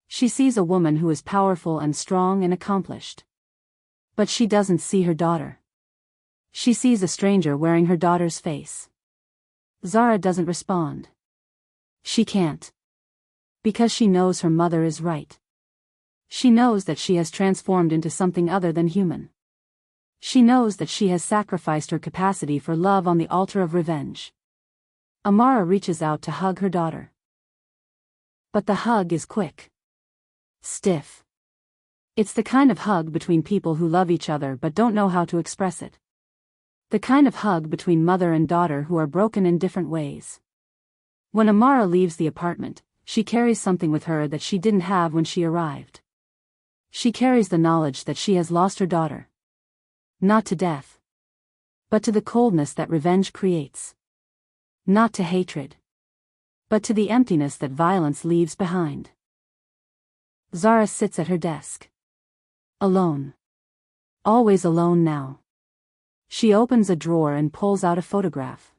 Speaker 1: She sees a woman who is powerful and strong and accomplished. But she doesn't see her daughter. She sees a stranger wearing her daughter's face. Zara doesn't respond. She can't. Because she knows her mother is right. She knows that she has transformed into something other than human. She knows that she has sacrificed her capacity for love on the altar of revenge. Amara reaches out to hug her daughter. But the hug is quick. Stiff. It's the kind of hug between people who love each other but don't know how to express it. The kind of hug between mother and daughter who are broken in different ways. When Amara leaves the apartment, she carries something with her that she didn't have when she arrived. She carries the knowledge that she has lost her daughter. Not to death. But to the coldness that revenge creates. Not to hatred. But to the emptiness that violence leaves behind. Zara sits at her desk. Alone. Always alone now. She opens a drawer and pulls out a photograph.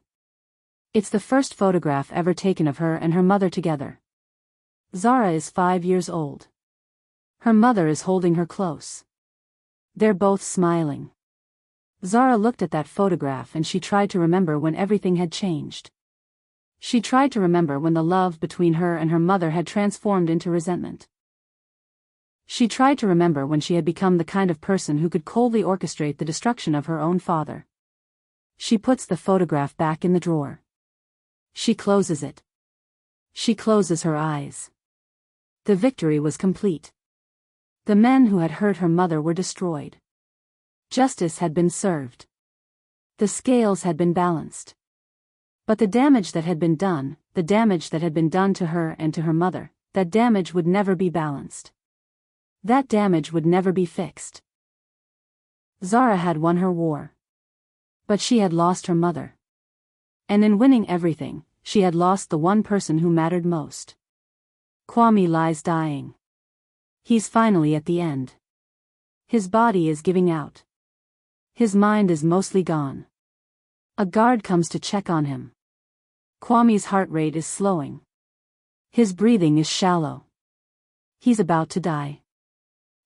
Speaker 1: It's the first photograph ever taken of her and her mother together. Zara is 5 years old. Her mother is holding her close. They're both smiling. Zara looked at that photograph and she tried to remember when everything had changed. She tried to remember when the love between her and her mother had transformed into resentment. She tried to remember when she had become the kind of person who could coldly orchestrate the destruction of her own father. She puts the photograph back in the drawer. She closes it. She closes her eyes. The victory was complete. The men who had hurt her mother were destroyed. Justice had been served. The scales had been balanced. But the damage that had been done, the damage that had been done to her and to her mother, that damage would never be balanced. That damage would never be fixed. Zara had won her war. But she had lost her mother. And in winning everything, she had lost the one person who mattered most. Kwame lies dying. He's finally at the end. His body is giving out. His mind is mostly gone. A guard comes to check on him. Kwame's heart rate is slowing. His breathing is shallow. He's about to die.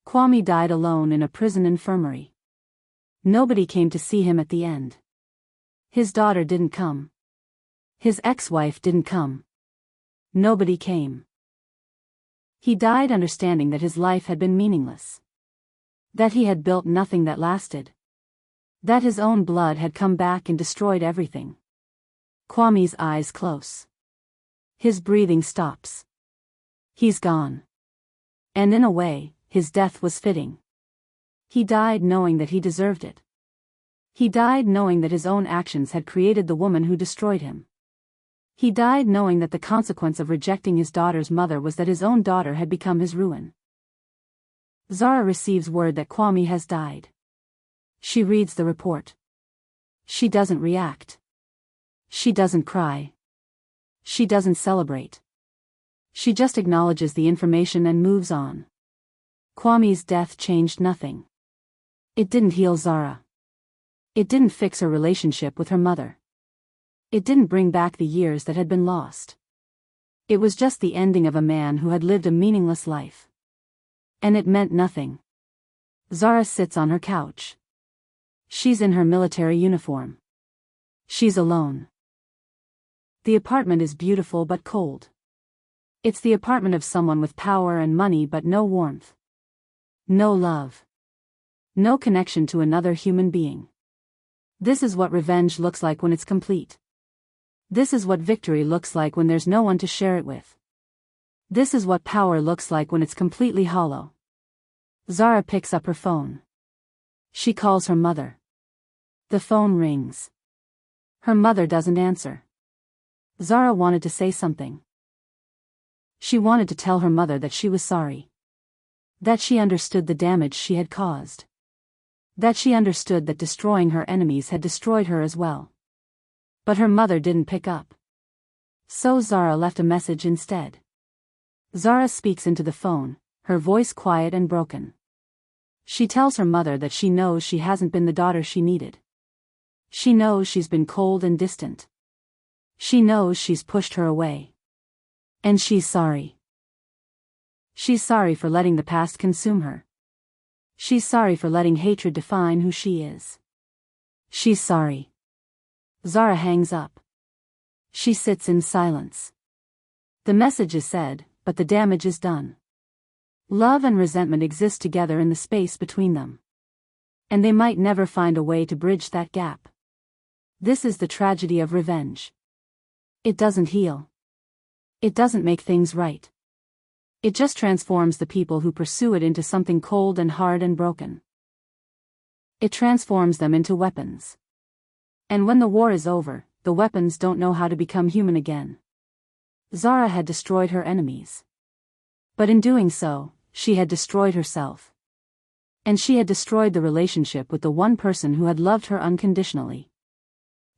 Speaker 1: Kwame died alone in a prison infirmary. Nobody came to see him at the end. His daughter didn't come. His ex-wife didn't come. Nobody came. He died understanding that his life had been meaningless. That he had built nothing that lasted. That his own blood had come back and destroyed everything. Kwame's eyes close. His breathing stops. He's gone. And in a way, his death was fitting. He died knowing that he deserved it. He died knowing that his own actions had created the woman who destroyed him. He died knowing that the consequence of rejecting his daughter's mother was that his own daughter had become his ruin. Zara receives word that Kwame has died. She reads the report. She doesn't react. She doesn't cry. She doesn't celebrate. She just acknowledges the information and moves on. Kwame's death changed nothing. It didn't heal Zara. It didn't fix her relationship with her mother. It didn't bring back the years that had been lost. It was just the ending of a man who had lived a meaningless life. And it meant nothing. Zara sits on her couch. She's in her military uniform. She's alone. The apartment is beautiful but cold. It's the apartment of someone with power and money but no warmth. No love. No connection to another human being. This is what revenge looks like when it's complete. This is what victory looks like when there's no one to share it with. This is what power looks like when it's completely hollow. Zara picks up her phone. She calls her mother. The phone rings. Her mother doesn't answer. Zara wanted to say something. She wanted to tell her mother that she was sorry. That she understood the damage she had caused. That she understood that destroying her enemies had destroyed her as well. But her mother didn't pick up. So Zara left a message instead. Zara speaks into the phone, her voice quiet and broken. She tells her mother that she knows she hasn't been the daughter she needed. She knows she's been cold and distant. She knows she's pushed her away. And she's sorry. She's sorry for letting the past consume her. She's sorry for letting hatred define who she is. She's sorry. Zara hangs up. She sits in silence. The message is said, but the damage is done. Love and resentment exist together in the space between them. And they might never find a way to bridge that gap. This is the tragedy of revenge. It doesn't heal. It doesn't make things right. It just transforms the people who pursue it into something cold and hard and broken. It transforms them into weapons. And when the war is over, the weapons don't know how to become human again. Zara had destroyed her enemies. But in doing so, she had destroyed herself. And she had destroyed the relationship with the one person who had loved her unconditionally.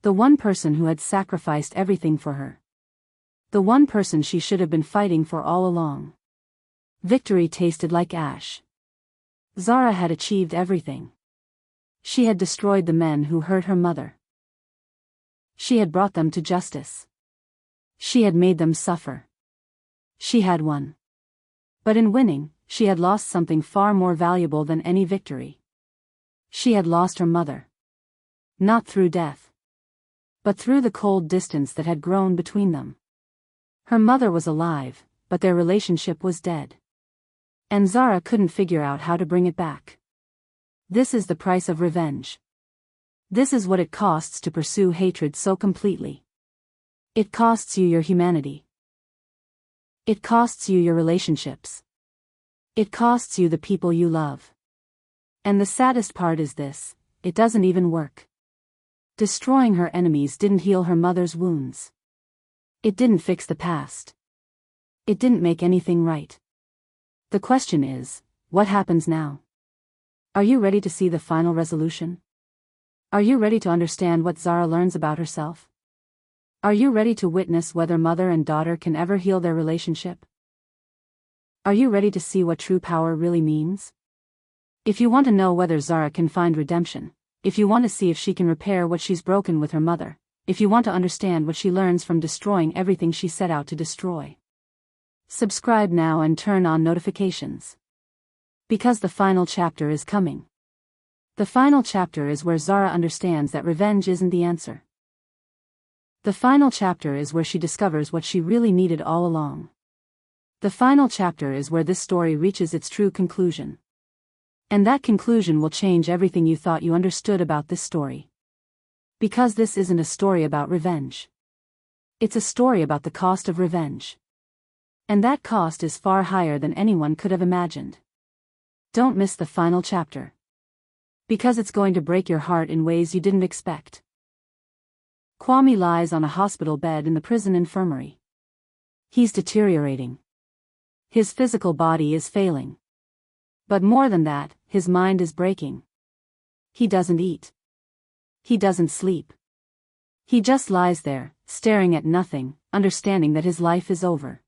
Speaker 1: The one person who had sacrificed everything for her. The one person she should have been fighting for all along. Victory tasted like ash. Zara had achieved everything. She had destroyed the men who hurt her mother. She had brought them to justice. She had made them suffer. She had won. But in winning, she had lost something far more valuable than any victory. She had lost her mother. Not through death. But through the cold distance that had grown between them. Her mother was alive, but their relationship was dead. And Zara couldn't figure out how to bring it back. This is the price of revenge. This is what it costs to pursue hatred so completely. It costs you your humanity. It costs you your relationships. It costs you the people you love. And the saddest part is this, it doesn't even work. Destroying her enemies didn't heal her mother's wounds. It didn't fix the past. It didn't make anything right. The question is, what happens now? Are you ready to see the final resolution? Are you ready to understand what Zara learns about herself? Are you ready to witness whether mother and daughter can ever heal their relationship? Are you ready to see what true power really means? If you want to know whether Zara can find redemption, if you want to see if she can repair what she's broken with her mother, if you want to understand what she learns from destroying everything she set out to destroy, subscribe now and turn on notifications. Because the final chapter is coming. The final chapter is where Zara understands that revenge isn't the answer. The final chapter is where she discovers what she really needed all along. The final chapter is where this story reaches its true conclusion. And that conclusion will change everything you thought you understood about this story. Because this isn't a story about revenge. It's a story about the cost of revenge. And that cost is far higher than anyone could have imagined. Don't miss the final chapter. Because it's going to break your heart in ways you didn't expect. Kwame lies on a hospital bed in the prison infirmary. He's deteriorating. His physical body is failing. But more than that, his mind is breaking. He doesn't eat. He doesn't sleep. He just lies there, staring at nothing, understanding that his life is over.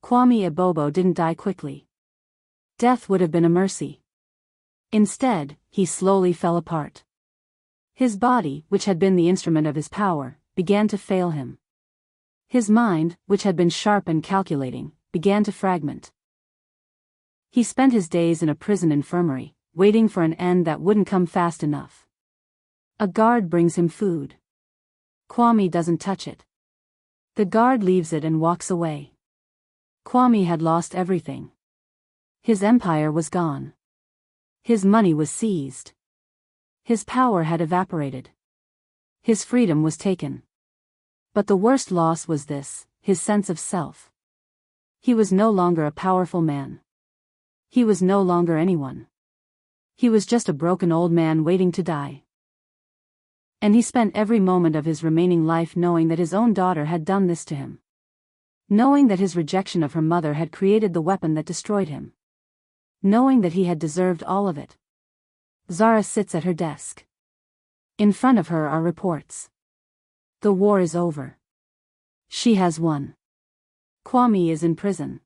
Speaker 1: Kwame Ebobo didn't die quickly. Death would have been a mercy. Instead, he slowly fell apart. His body, which had been the instrument of his power, began to fail him. His mind, which had been sharp and calculating, began to fragment. He spent his days in a prison infirmary, waiting for an end that wouldn't come fast enough. A guard brings him food. Kwame doesn't touch it. The guard leaves it and walks away. Kwame had lost everything. His empire was gone. His money was seized. His power had evaporated. His freedom was taken. But the worst loss was this, his sense of self. He was no longer a powerful man. He was no longer anyone. He was just a broken old man waiting to die. And he spent every moment of his remaining life knowing that his own daughter had done this to him. Knowing that his rejection of her mother had created the weapon that destroyed him. Knowing that he had deserved all of it. Zara sits at her desk. In front of her are reports. The war is over. She has won. Kwame is in prison.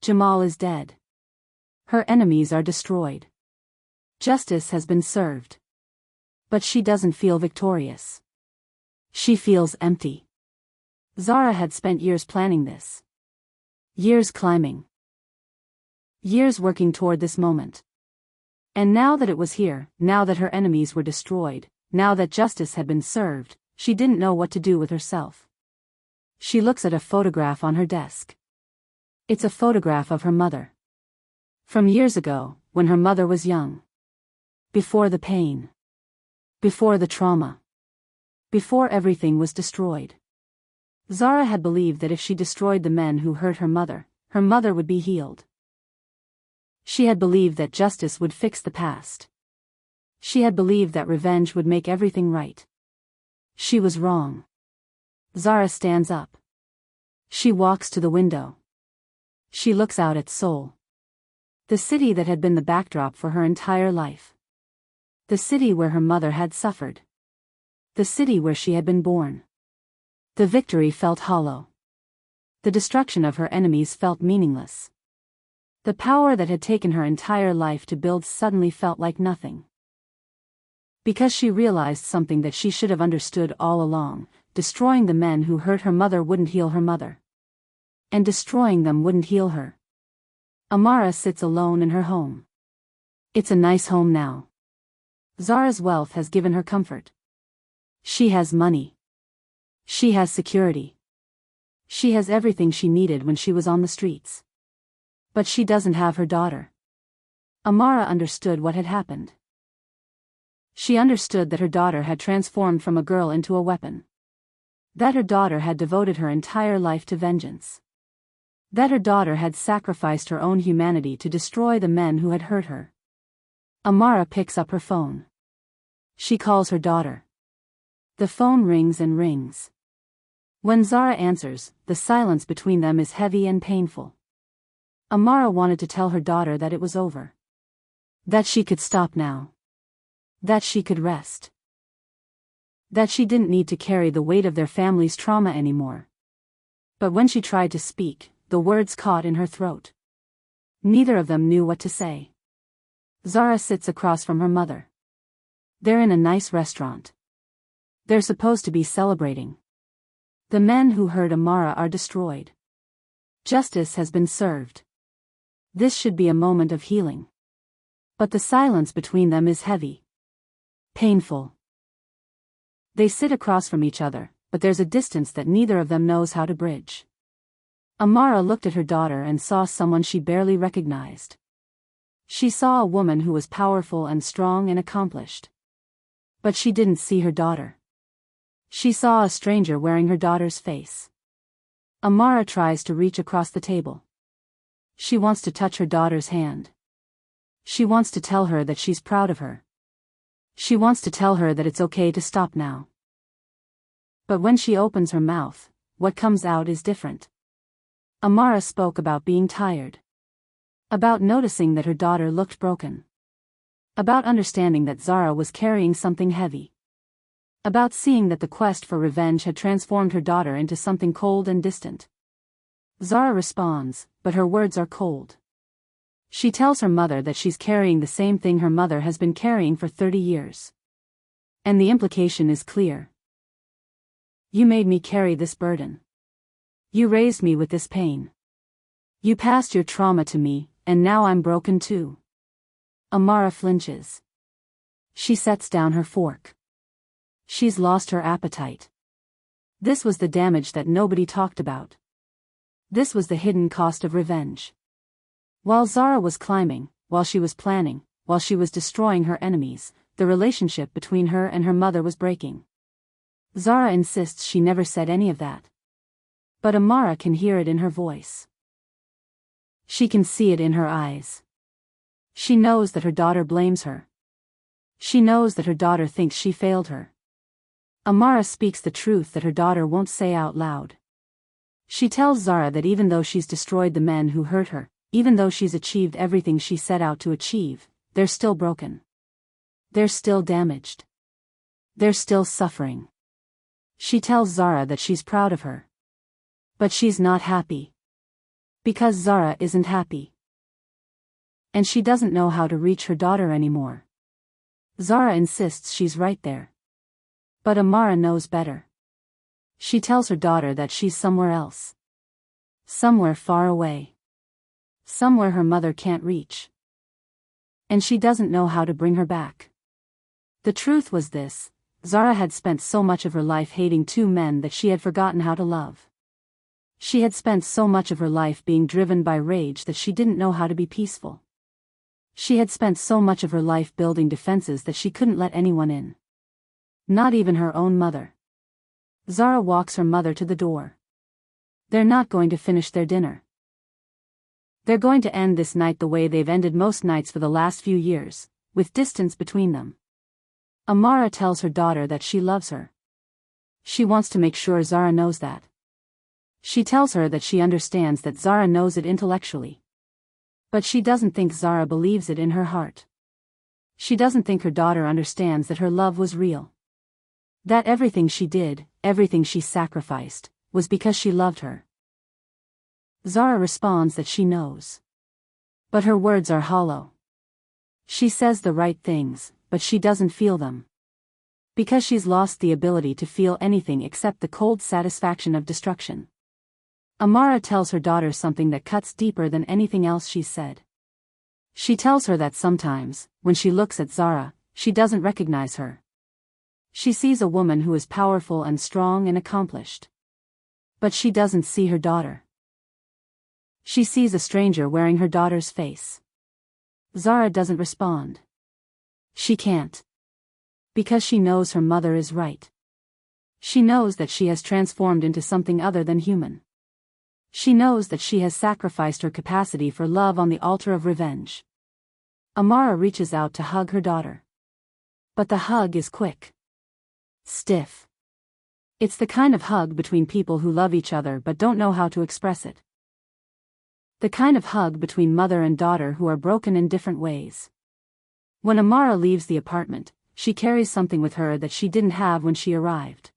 Speaker 1: Jamal is dead. Her enemies are destroyed. Justice has been served. But she doesn't feel victorious. She feels empty. Zara had spent years planning this. Years climbing. Years working toward this moment. And now that it was here, now that her enemies were destroyed, now that justice had been served, she didn't know what to do with herself. She looks at a photograph on her desk. It's a photograph of her mother. From years ago, when her mother was young. Before the pain. Before the trauma. Before everything was destroyed. Zara had believed that if she destroyed the men who hurt her mother would be healed. She had believed that justice would fix the past. She had believed that revenge would make everything right. She was wrong. Zara stands up. She walks to the window. She looks out at Seoul. The city that had been the backdrop for her entire life. The city where her mother had suffered. The city where she had been born. The victory felt hollow. The destruction of her enemies felt meaningless. The power that had taken her entire life to build suddenly felt like nothing. Because she realized something that she should have understood all along, destroying the men who hurt her mother wouldn't heal her mother. And destroying them wouldn't heal her. Amara sits alone in her home. It's a nice home now. Zara's wealth has given her comfort. She has money. She has security. She has everything she needed when she was on the streets. But she doesn't have her daughter. Amara understood what had happened. She understood that her daughter had transformed from a girl into a weapon. That her daughter had devoted her entire life to vengeance. That her daughter had sacrificed her own humanity to destroy the men who had hurt her. Amara picks up her phone. She calls her daughter. The phone rings and rings. When Zara answers, the silence between them is heavy and painful. Amara wanted to tell her daughter that it was over. That she could stop now. That she could rest. That she didn't need to carry the weight of their family's trauma anymore. But when she tried to speak, the words caught in her throat. Neither of them knew what to say. Zara sits across from her mother. They're in a nice restaurant. They're supposed to be celebrating. The men who hurt Amara are destroyed. Justice has been served. This should be a moment of healing. But the silence between them is heavy. Painful. They sit across from each other, but there's a distance that neither of them knows how to bridge. Amara looked at her daughter and saw someone she barely recognized. She saw a woman who was powerful and strong and accomplished. But she didn't see her daughter. She saw a stranger wearing her daughter's face. Amara tries to reach across the table. She wants to touch her daughter's hand. She wants to tell her that she's proud of her. She wants to tell her that it's okay to stop now. But when she opens her mouth, what comes out is different. Amara spoke about being tired. About noticing that her daughter looked broken. About understanding that Zara was carrying something heavy. About seeing that the quest for revenge had transformed her daughter into something cold and distant. Zara responds, but her words are cold. She tells her mother that she's carrying the same thing her mother has been carrying for 30 years. And the implication is clear. You made me carry this burden. You raised me with this pain. You passed your trauma to me, and now I'm broken too. Amara flinches. She sets down her fork. She's lost her appetite. This was the damage that nobody talked about. This was the hidden cost of revenge. While Zara was climbing, while she was planning, while she was destroying her enemies, the relationship between her and her mother was breaking. Zara insists she never said any of that. But Amara can hear it in her voice. She can see it in her eyes. She knows that her daughter blames her. She knows that her daughter thinks she failed her. Amara speaks the truth that her daughter won't say out loud. She tells Zara that even though she's destroyed the men who hurt her, even though she's achieved everything she set out to achieve, they're still broken. They're still damaged. They're still suffering. She tells Zara that she's proud of her. But she's not happy. Because Zara isn't happy. And she doesn't know how to reach her daughter anymore. Zara insists she's right there. But Amara knows better. She tells her daughter that she's somewhere else. Somewhere far away. Somewhere her mother can't reach. And she doesn't know how to bring her back. The truth was this: Zara had spent so much of her life hating two men that she had forgotten how to love. She had spent so much of her life being driven by rage that she didn't know how to be peaceful. She had spent so much of her life building defenses that she couldn't let anyone in. Not even her own mother. Zara walks her mother to the door. They're not going to finish their dinner. They're going to end this night the way they've ended most nights for the last few years, with distance between them. Amara tells her daughter that she loves her. She wants to make sure Zara knows that. She tells her that she understands that Zara knows it intellectually. But she doesn't think Zara believes it in her heart. She doesn't think her daughter understands that her love was real. That everything she did, everything she sacrificed, was because she loved her. Zara responds that she knows. But her words are hollow. She says the right things, but she doesn't feel them. Because she's lost the ability to feel anything except the cold satisfaction of destruction. Amara tells her daughter something that cuts deeper than anything else she's said. She tells her that sometimes, when she looks at Zara, she doesn't recognize her. She sees a woman who is powerful and strong and accomplished. But she doesn't see her daughter. She sees a stranger wearing her daughter's face. Zara doesn't respond. She can't. Because she knows her mother is right. She knows that she has transformed into something other than human. She knows that she has sacrificed her capacity for love on the altar of revenge. Amara reaches out to hug her daughter. But the hug is quick. Stiff. It's the kind of hug between people who love each other but don't know how to express it. The kind of hug between mother and daughter who are broken in different ways. When Amara leaves the apartment, she carries something with her that she didn't have when she arrived.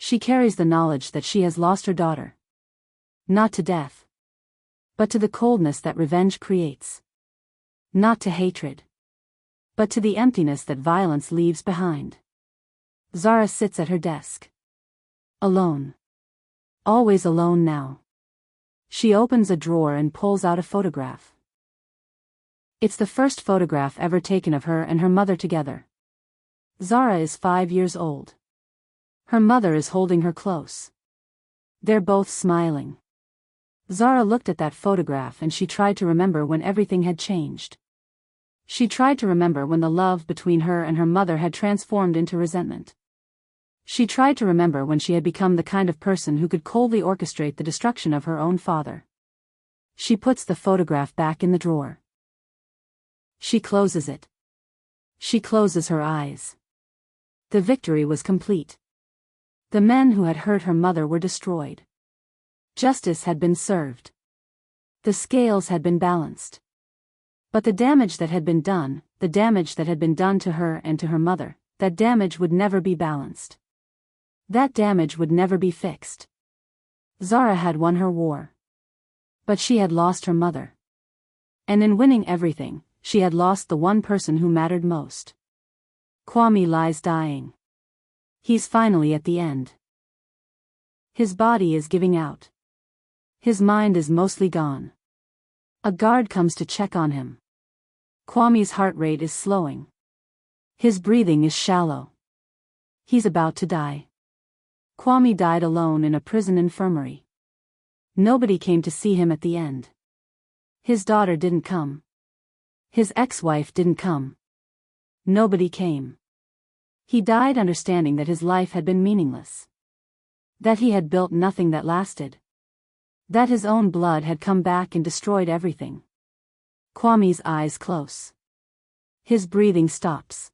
Speaker 1: She carries the knowledge that she has lost her daughter. Not to death, but to the coldness that revenge creates. Not to hatred, but to the emptiness that violence leaves behind. Zara sits at her desk. Alone. Always alone now. She opens a drawer and pulls out a photograph. It's the first photograph ever taken of her and her mother together. Zara is 5 years old. Her mother is holding her close. They're both smiling. Zara looked at that photograph and she tried to remember when everything had changed. She tried to remember when the love between her and her mother had transformed into resentment. She tried to remember when she had become the kind of person who could coldly orchestrate the destruction of her own father. She puts the photograph back in the drawer. She closes it. She closes her eyes. The victory was complete. The men who had hurt her mother were destroyed. Justice had been served. The scales had been balanced. But the damage that had been done, the damage that had been done to her and to her mother, that damage would never be balanced. That damage would never be fixed. Zara had won her war. But she had lost her mother. And in winning everything, she had lost the one person who mattered most. Kwame lies dying. He's finally at the end. His body is giving out. His mind is mostly gone. A guard comes to check on him. Kwame's heart rate is slowing. His breathing is shallow. He's about to die. Kwame died alone in a prison infirmary. Nobody came to see him at the end. His daughter didn't come. His ex-wife didn't come. Nobody came. He died understanding that his life had been meaningless. That he had built nothing that lasted. That his own blood had come back and destroyed everything. Kwame's eyes close. His breathing stops.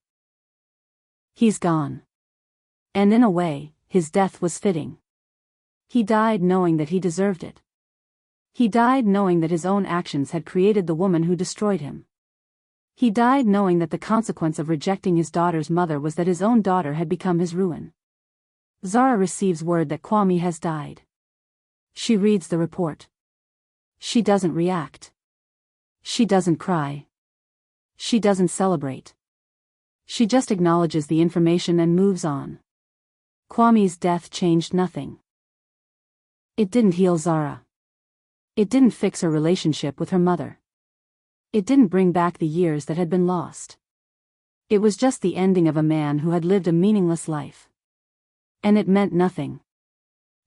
Speaker 1: He's gone. And in a way, his death was fitting. He died knowing that he deserved it. He died knowing that his own actions had created the woman who destroyed him. He died knowing that the consequence of rejecting his daughter's mother was that his own daughter had become his ruin. Zara receives word that Kwame has died. She reads the report. She doesn't react. She doesn't cry. She doesn't celebrate. She just acknowledges the information and moves on. Kwame's death changed nothing. It didn't heal Zara. It didn't fix her relationship with her mother. It didn't bring back the years that had been lost. It was just the ending of a man who had lived a meaningless life. And it meant nothing.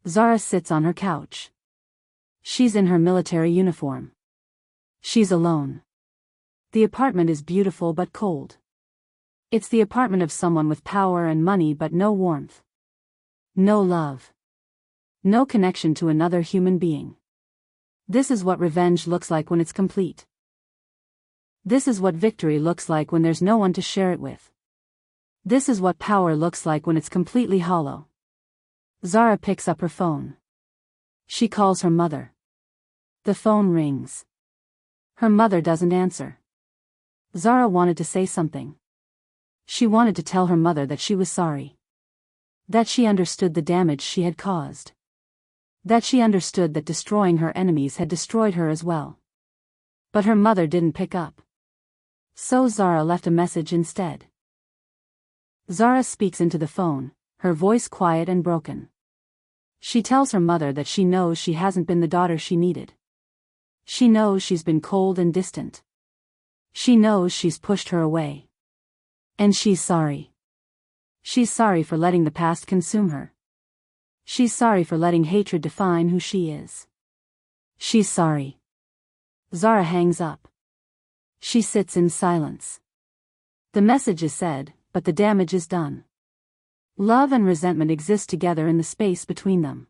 Speaker 1: Zara sits on her couch. She's in her military uniform. She's alone. The apartment is beautiful but cold. It's the apartment of someone with power and money but no warmth. No love. No connection to another human being. This is what revenge looks like when it's complete. This is what victory looks like when there's no one to share it with. This is what power looks like when it's completely hollow. Zara picks up her phone. She calls her mother. The phone rings. Her mother doesn't answer. Zara wanted to say something. She wanted to tell her mother that she was sorry. That she understood the damage she had caused. That she understood that destroying her enemies had destroyed her as well. But her mother didn't pick up. So Zara left a message instead. Zara speaks into the phone, her voice quiet and broken. She tells her mother that she knows she hasn't been the daughter she needed. She knows she's been cold and distant. She knows she's pushed her away. And she's sorry. She's sorry for letting the past consume her. She's sorry for letting hatred define who she is. She's sorry. Zara hangs up. She sits in silence. The message is said, but the damage is done. Love and resentment exist together in the space between them.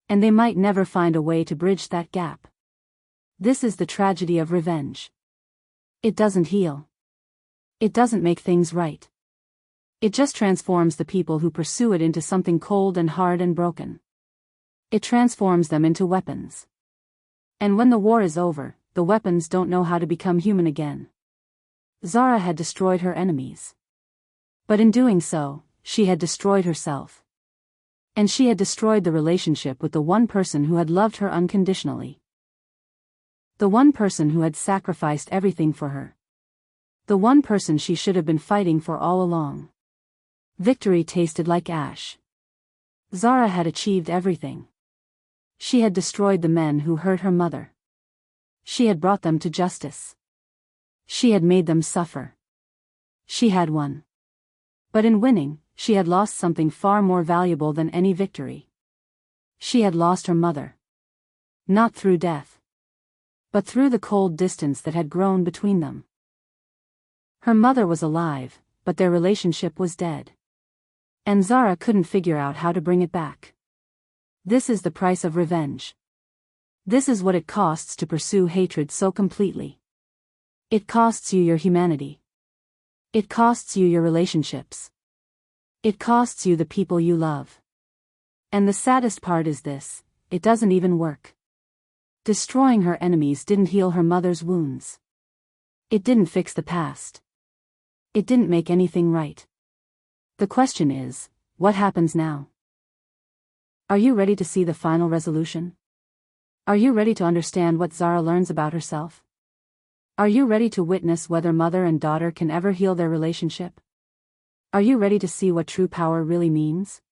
Speaker 1: And they might never find a way to bridge that gap. This is the tragedy of revenge. It doesn't heal. It doesn't make things right. It just transforms the people who pursue it into something cold and hard and broken. It transforms them into weapons. And when the war is over, the weapons don't know how to become human again. Zara had destroyed her enemies. But in doing so, she had destroyed herself. And she had destroyed the relationship with the one person who had loved her unconditionally. The one person who had sacrificed everything for her. The one person she should have been fighting for all along. Victory tasted like ash. Zara had achieved everything. She had destroyed the men who hurt her mother. She had brought them to justice. She had made them suffer. She had won. But in winning, she had lost something far more valuable than any victory. She had lost her mother. Not through death, but through the cold distance that had grown between them. Her mother was alive, but their relationship was dead. And Zara couldn't figure out how to bring it back. This is the price of revenge. This is what it costs to pursue hatred so completely. It costs you your humanity. It costs you your relationships. It costs you the people you love. And the saddest part is this, it doesn't even work. Destroying her enemies didn't heal her mother's wounds. It didn't fix the past. It didn't make anything right. The question is, what happens now? Are you ready to see the final resolution? Are you ready to understand what Zara learns about herself? Are you ready to witness whether mother and daughter can ever heal their relationship? Are you ready to see what true power really means?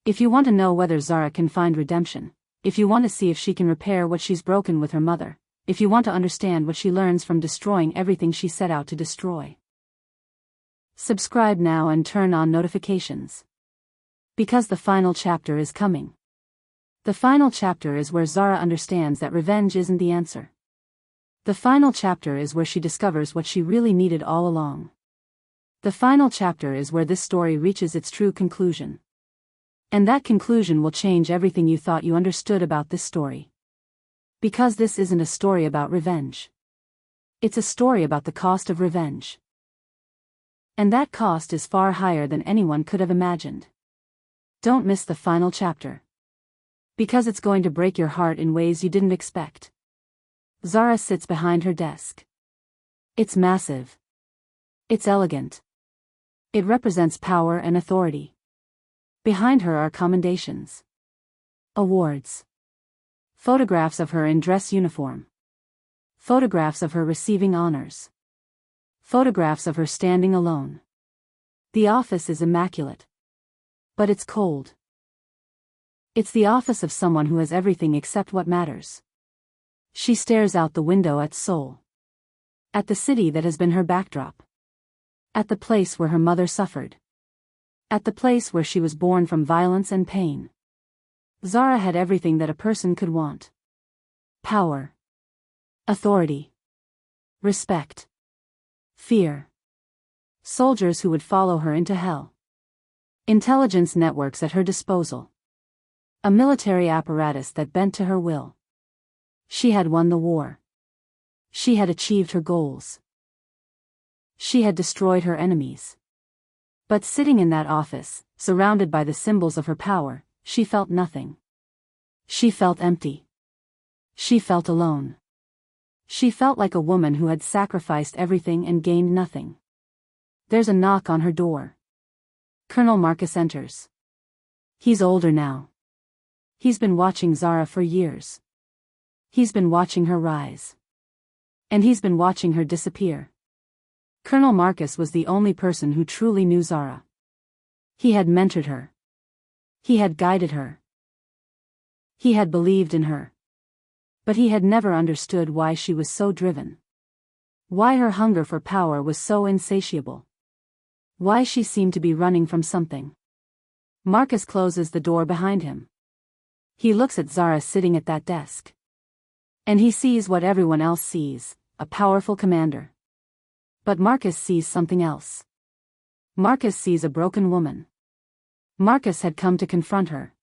Speaker 1: If you want to know whether Zara can find redemption, if you want to see if she can repair what she's broken with her mother, if you want to understand what she learns from destroying everything she set out to destroy, subscribe now and turn on notifications. Because the final chapter is coming. The final chapter is where Zara understands that revenge isn't the answer. The final chapter is where she discovers what she really needed all along. The final chapter is where this story reaches its true conclusion. And that conclusion will change everything you thought you understood about this story. Because this isn't a story about revenge. It's a story about the cost of revenge. And that cost is far higher than anyone could have imagined. Don't miss the final chapter. Because it's going to break your heart in ways you didn't expect. Zara sits behind her desk. It's massive. It's elegant. It represents power and authority. Behind her are commendations. Awards. Photographs of her in dress uniform. Photographs of her receiving honors. Photographs of her standing alone. The office is immaculate. But it's cold. It's the office of someone who has everything except what matters. She stares out the window at Seoul. At the city that has been her backdrop. At the place where her mother suffered. At the place where she was born from violence and pain. Zara had everything that a person could want. Power. Authority. Respect. Fear. Soldiers who would follow her into hell. Intelligence networks at her disposal. A military apparatus that bent to her will. She had won the war. She had achieved her goals. She had destroyed her enemies. But sitting in that office, surrounded by the symbols of her power, she felt nothing. She felt empty. She felt alone. She felt like a woman who had sacrificed everything and gained nothing. There's a knock on her door. Colonel Marcus enters. He's older now. He's been watching Zara for years. He's been watching her rise. And he's been watching her disappear. Colonel Marcus was the only person who truly knew Zara. He had mentored her. He had guided her. He had believed in her. But he had never understood why she was so driven. Why her hunger for power was so insatiable. Why she seemed to be running from something. Marcus closes the door behind him. He looks at Zara sitting at that desk. And he sees what everyone else sees, a powerful commander. But Marcus sees something else. Marcus sees a broken woman. Marcus had come to confront her.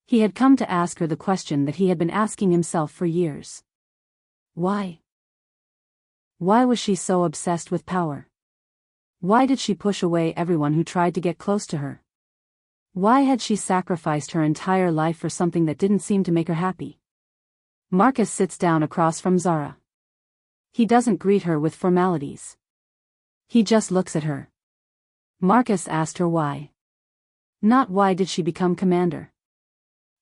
Speaker 1: He had come to ask her the question that he had been asking himself for years. Why? Why was she so obsessed with power? Why did she push away everyone who tried to get close to her? Why had she sacrificed her entire life for something that didn't seem to make her happy? Marcus sits down across from Zara. He doesn't greet her with formalities. He just looks at her. Marcus asked her why. Not why did she become commander.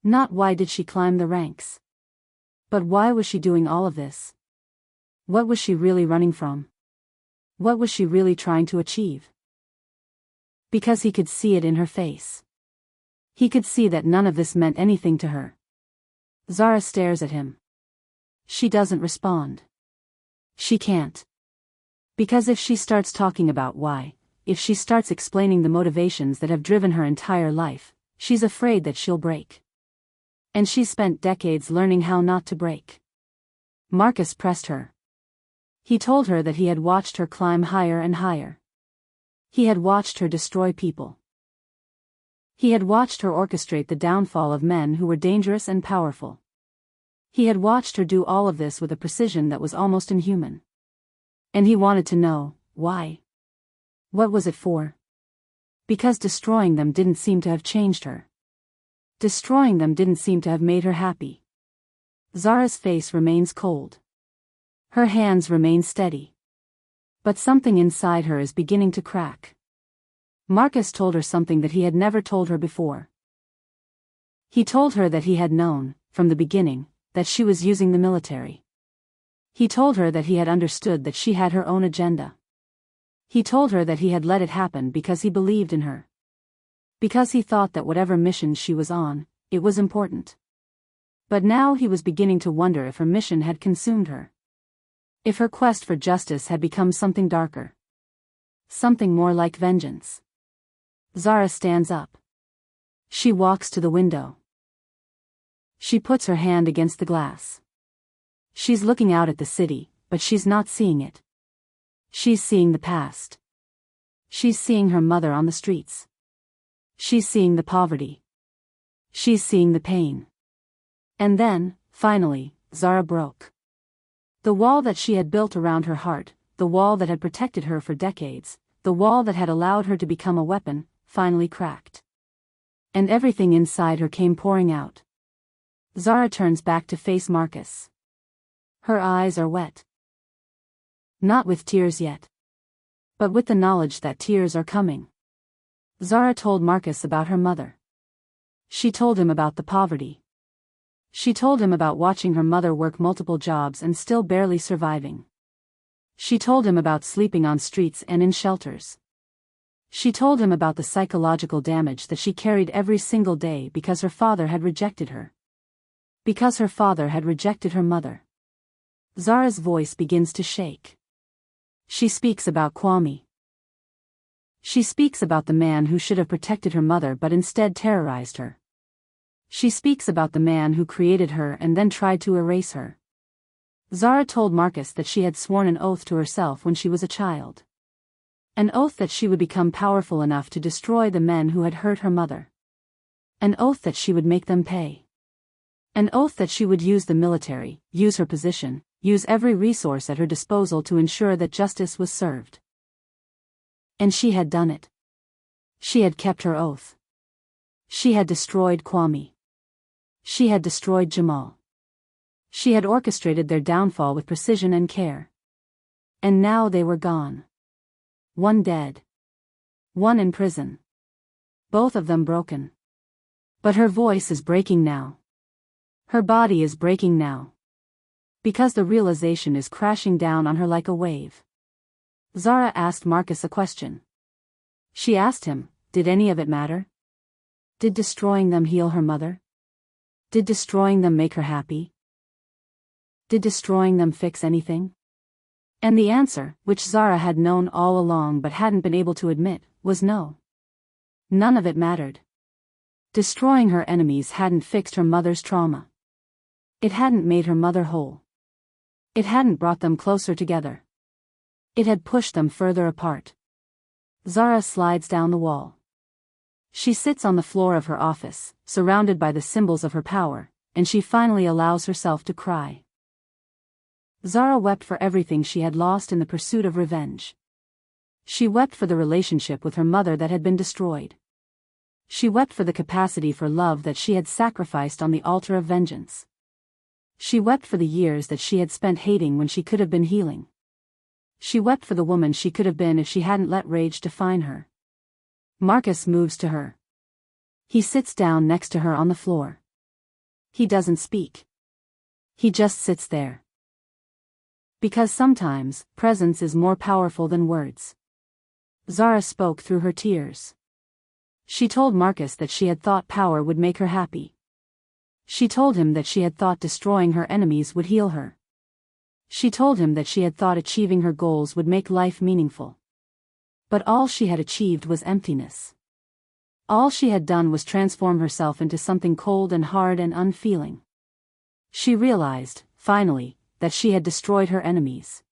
Speaker 1: Not why did she climb the ranks. But why was she doing all of this? What was she really running from? What was she really trying to achieve? Because he could see it in her face. He could see that none of this meant anything to her. Zara stares at him. She doesn't respond. She can't. Because if she starts talking about why, if she starts explaining the motivations that have driven her entire life, she's afraid that she'll break. And she spent decades learning how not to break. Marcus pressed her. He told her that he had watched her climb higher and higher. He had watched her destroy people. He had watched her orchestrate the downfall of men who were dangerous and powerful. He had watched her do all of this with a precision that was almost inhuman. And he wanted to know, why? What was it for? Because destroying them didn't seem to have changed her. Destroying them didn't seem to have made her happy. Zara's face remains cold. Her hands remain steady. But something inside her is beginning to crack. Marcus told her something that he had never told her before. He told her that he had known, from the beginning, that she was using the military. He told her that he had understood that she had her own agenda. He told her that he had let it happen because he believed in her. Because he thought that whatever mission she was on, it was important. But now he was beginning to wonder if her mission had consumed her. If her quest for justice had become something darker. Something more like vengeance. Zara stands up. She walks to the window. She puts her hand against the glass. She's looking out at the city, but she's not seeing it. She's seeing the past. She's seeing her mother on the streets. She's seeing the poverty. She's seeing the pain. And then, finally, Zara broke. The wall that she had built around her heart, the wall that had protected her for decades, the wall that had allowed her to become a weapon, finally cracked. And everything inside her came pouring out. Zara turns back to face Marcus. Her eyes are wet. Not with tears yet. But with the knowledge that tears are coming. Zara told Marcus about her mother. She told him about the poverty. She told him about watching her mother work multiple jobs and still barely surviving. She told him about sleeping on streets and in shelters. She told him about the psychological damage that she carried every single day because her father had rejected her. Because her father had rejected her mother. Zara's voice begins to shake. She speaks about Kwame. She speaks about the man who should have protected her mother but instead terrorized her. She speaks about the man who created her and then tried to erase her. Zara told Marcus that she had sworn an oath to herself when she was a child. An oath that she would become powerful enough to destroy the men who had hurt her mother. An oath that she would make them pay. An oath that she would use the military, use her position, use every resource at her disposal to ensure that justice was served. And she had done it. She had kept her oath. She had destroyed Kwame. She had destroyed Jamal. She had orchestrated their downfall with precision and care. And now they were gone. One dead. One in prison. Both of them broken. But her voice is breaking now. Her body is breaking now. Because the realization is crashing down on her like a wave. Zara asked Marcus a question. She asked him, did any of it matter? Did destroying them heal her mother? Did destroying them make her happy? Did destroying them fix anything? And the answer, which Zara had known all along but hadn't been able to admit, was no. None of it mattered. Destroying her enemies hadn't fixed her mother's trauma. It hadn't made her mother whole. It hadn't brought them closer together. It had pushed them further apart. Zara slides down the wall. She sits on the floor of her office, surrounded by the symbols of her power, and she finally allows herself to cry. Zara wept for everything she had lost in the pursuit of revenge. She wept for the relationship with her mother that had been destroyed. She wept for the capacity for love that she had sacrificed on the altar of vengeance. She wept for the years that she had spent hating when she could have been healing. She wept for the woman she could have been if she hadn't let rage define her. Marcus moves to her. He sits down next to her on the floor. He doesn't speak. He just sits there. Because sometimes, presence is more powerful than words. Zara spoke through her tears. She told Marcus that she had thought power would make her happy. She told him that she had thought destroying her enemies would heal her. She told him that she had thought achieving her goals would make life meaningful. But all she had achieved was emptiness. All she had done was transform herself into something cold and hard and unfeeling. She realized, finally, that she had destroyed her enemies.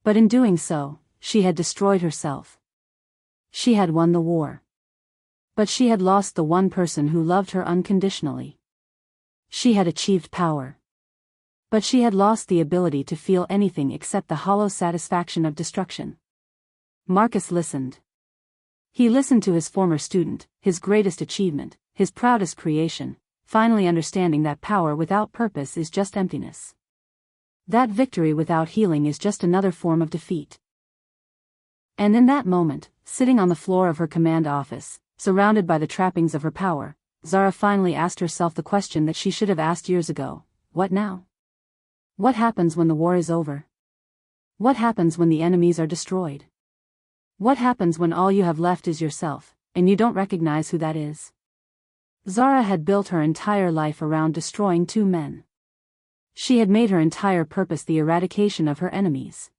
Speaker 1: But in doing so, she had destroyed herself. She had won the war. But she had lost the one person who loved her unconditionally. She had achieved power. But she had lost the ability to feel anything except the hollow satisfaction of destruction. Marcus listened. He listened to his former student, his greatest achievement, his proudest creation, finally understanding that power without purpose is just emptiness. That victory without healing is just another form of defeat. And in that moment, sitting on the floor of her command office, surrounded by the trappings of her power, Zara finally asked herself the question that she should have asked years ago: what now? What happens when the war is over? What happens when the enemies are destroyed? What happens when all you have left is yourself, and you don't recognize who that is? Zara had built her entire life around destroying two men. She had made her entire purpose the eradication of her enemies.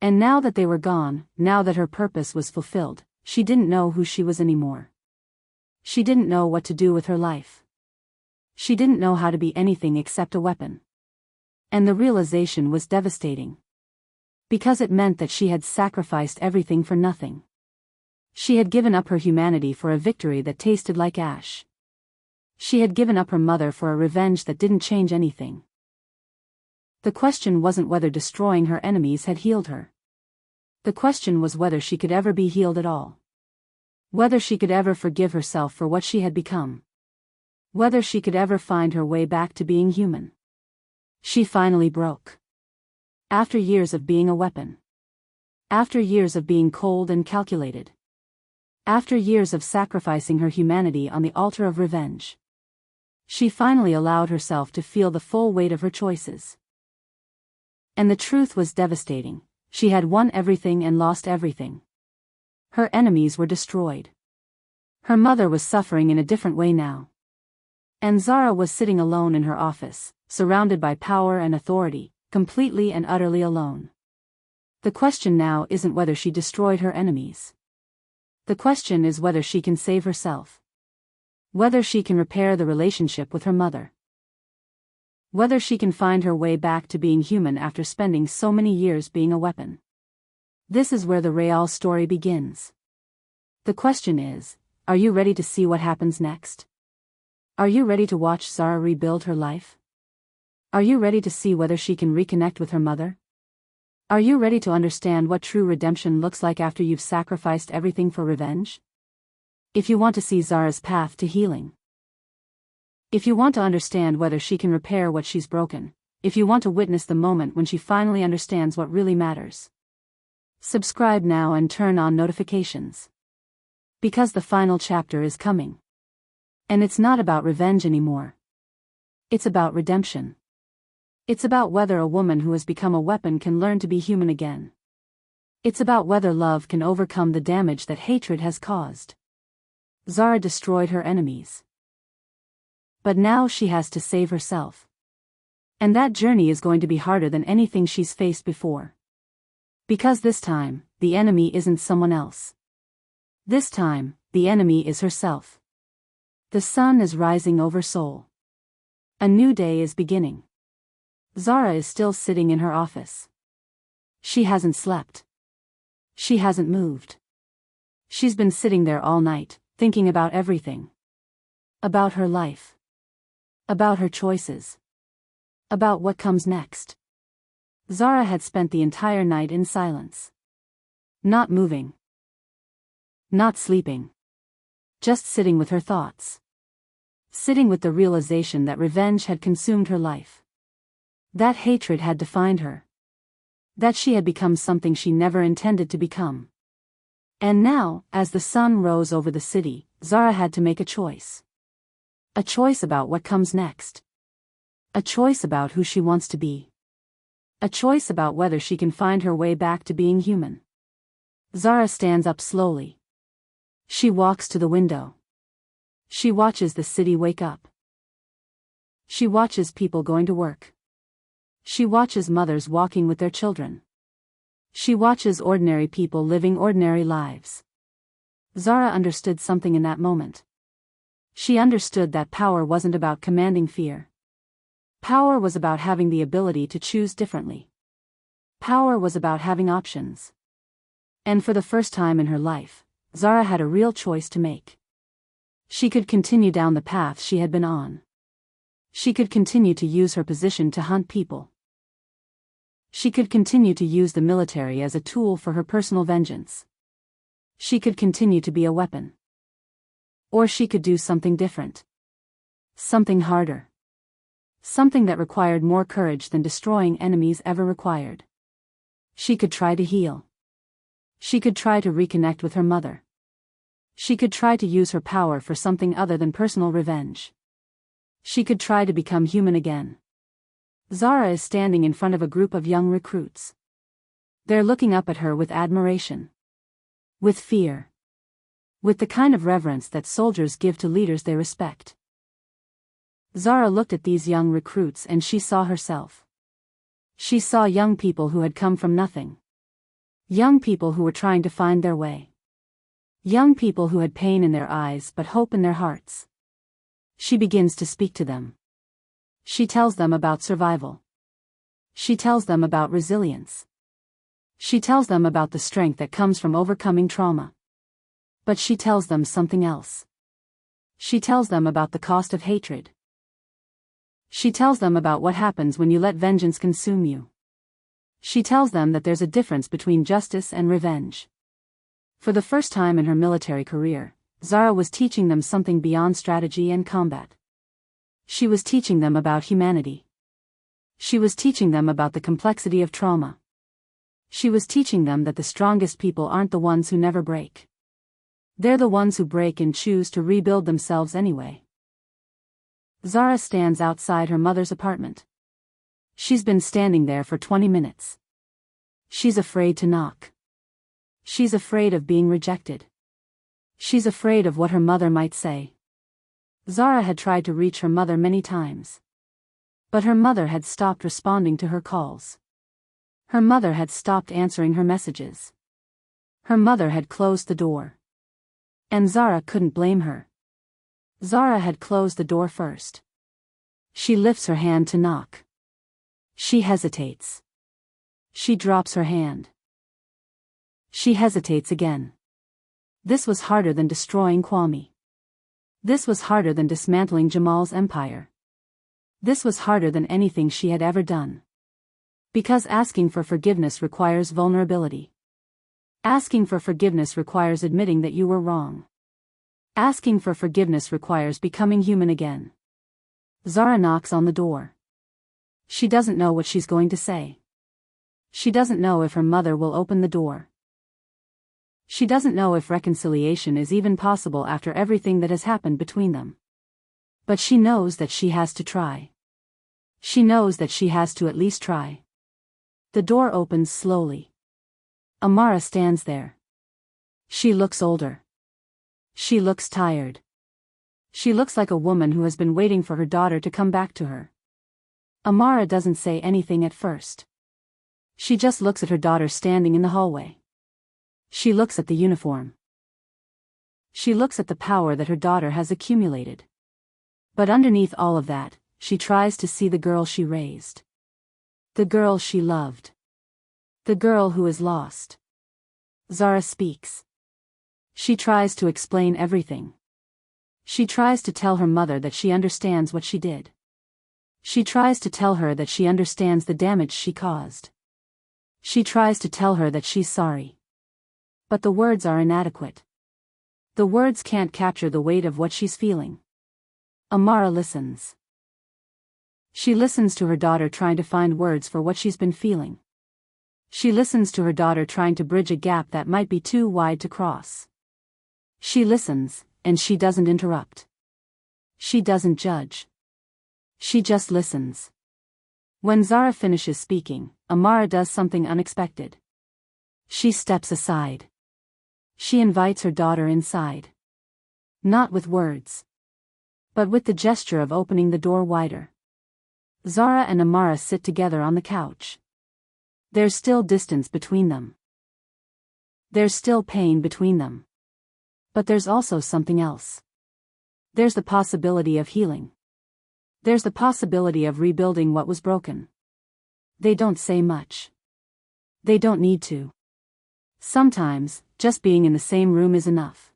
Speaker 1: And now that they were gone, now that her purpose was fulfilled, she didn't know who she was anymore. She didn't know what to do with her life. She didn't know how to be anything except a weapon. And the realization was devastating. Because it meant that she had sacrificed everything for nothing. She had given up her humanity for a victory that tasted like ash. She had given up her mother for a revenge that didn't change anything. The question wasn't whether destroying her enemies had healed her. The question was whether she could ever be healed at all. Whether she could ever forgive herself for what she had become. Whether she could ever find her way back to being human. She finally broke. After years of being a weapon. After years of being cold and calculated. After years of sacrificing her humanity on the altar of revenge. She finally allowed herself to feel the full weight of her choices. And the truth was devastating. She had won everything and lost everything. Her enemies were destroyed. Her mother was suffering in a different way now. And Zara was sitting alone in her office, surrounded by power and authority, completely and utterly alone. The question now isn't whether she destroyed her enemies. The question is whether she can save herself. Whether she can repair the relationship with her mother. Whether she can find her way back to being human after spending so many years being a weapon. This is where the real story begins. The question is, are you ready to see what happens next? Are you ready to watch Zara rebuild her life? Are you ready to see whether she can reconnect with her mother? Are you ready to understand what true redemption looks like after you've sacrificed everything for revenge? If you want to see Zara's path to healing. If you want to understand whether she can repair what she's broken. If you want to witness the moment when she finally understands what really matters. Subscribe now and turn on notifications. Because the final chapter is coming. And it's not about revenge anymore. It's about redemption. It's about whether a woman who has become a weapon can learn to be human again. It's about whether love can overcome the damage that hatred has caused. Zara destroyed her enemies. But now she has to save herself. And that journey is going to be harder than anything she's faced before. Because this time, the enemy isn't someone else. This time, the enemy is herself. The sun is rising over Seoul. A new day is beginning. Zara is still sitting in her office. She hasn't slept. She hasn't moved. She's been sitting there all night, thinking about everything. About her life. About her choices. About what comes next. Zara had spent the entire night in silence. Not moving. Not sleeping. Just sitting with her thoughts. Sitting with the realization that revenge had consumed her life. That hatred had defined her. That she had become something she never intended to become. And now, as the sun rose over the city, Zara had to make a choice. A choice about what comes next. A choice about who she wants to be. A choice about whether she can find her way back to being human. Zara stands up slowly. She walks to the window. She watches the city wake up. She watches people going to work. She watches mothers walking with their children. She watches ordinary people living ordinary lives. Zara understood something in that moment. She understood that power wasn't about commanding fear. Power was about having the ability to choose differently. Power was about having options. And for the first time in her life, Zara had a real choice to make. She could continue down the path she had been on. She could continue to use her position to hunt people. She could continue to use the military as a tool for her personal vengeance. She could continue to be a weapon. Or she could do something different. Something harder. Something that required more courage than destroying enemies ever required. She could try to heal. She could try to reconnect with her mother. She could try to use her power for something other than personal revenge. She could try to become human again. Zara is standing in front of a group of young recruits. They're looking up at her with admiration. With fear. With the kind of reverence that soldiers give to leaders they respect. Zara looked at these young recruits and she saw herself. She saw young people who had come from nothing. Young people who were trying to find their way. Young people who had pain in their eyes but hope in their hearts. She begins to speak to them. She tells them about survival. She tells them about resilience. She tells them about the strength that comes from overcoming trauma. But she tells them something else. She tells them about the cost of hatred. She tells them about what happens when you let vengeance consume you. She tells them that there's a difference between justice and revenge. For the first time in her military career, Zara was teaching them something beyond strategy and combat. She was teaching them about humanity. She was teaching them about the complexity of trauma. She was teaching them that the strongest people aren't the ones who never break. They're the ones who break and choose to rebuild themselves anyway. Zara stands outside her mother's apartment. She's been standing there for 20 minutes. She's afraid to knock. She's afraid of being rejected. She's afraid of what her mother might say. Zara had tried to reach her mother many times. But her mother had stopped responding to her calls. Her mother had stopped answering her messages. Her mother had closed the door. And Zara couldn't blame her. Zara had closed the door first. She lifts her hand to knock. She hesitates. She drops her hand. She hesitates again. This was harder than destroying Kwame. This was harder than dismantling Jamal's empire. This was harder than anything she had ever done. Because asking for forgiveness requires vulnerability. Asking for forgiveness requires admitting that you were wrong. Asking for forgiveness requires becoming human again. Zara knocks on the door. She doesn't know what she's going to say. She doesn't know if her mother will open the door. She doesn't know if reconciliation is even possible after everything that has happened between them. But she knows that she has to try. She knows that she has to at least try. The door opens slowly. Amara stands there. She looks older. She looks tired. She looks like a woman who has been waiting for her daughter to come back to her. Amara doesn't say anything at first. She just looks at her daughter standing in the hallway. She looks at the uniform. She looks at the power that her daughter has accumulated. But underneath all of that, she tries to see the girl she raised. The girl she loved. The girl who is lost. Zara speaks. She tries to explain everything. She tries to tell her mother that she understands what she did. She tries to tell her that she understands the damage she caused. She tries to tell her that she's sorry. But the words are inadequate. The words can't capture the weight of what she's feeling. Amara listens. She listens to her daughter trying to find words for what she's been feeling. She listens to her daughter trying to bridge a gap that might be too wide to cross. She listens, and she doesn't interrupt. She doesn't judge. She just listens. When Zara finishes speaking, Amara does something unexpected. She steps aside. She invites her daughter inside. Not with words, but with the gesture of opening the door wider. Zara and Amara sit together on the couch. There's still distance between them. There's still pain between them. But there's also something else. There's the possibility of healing. There's the possibility of rebuilding what was broken. They don't say much. They don't need to. Sometimes, just being in the same room is enough.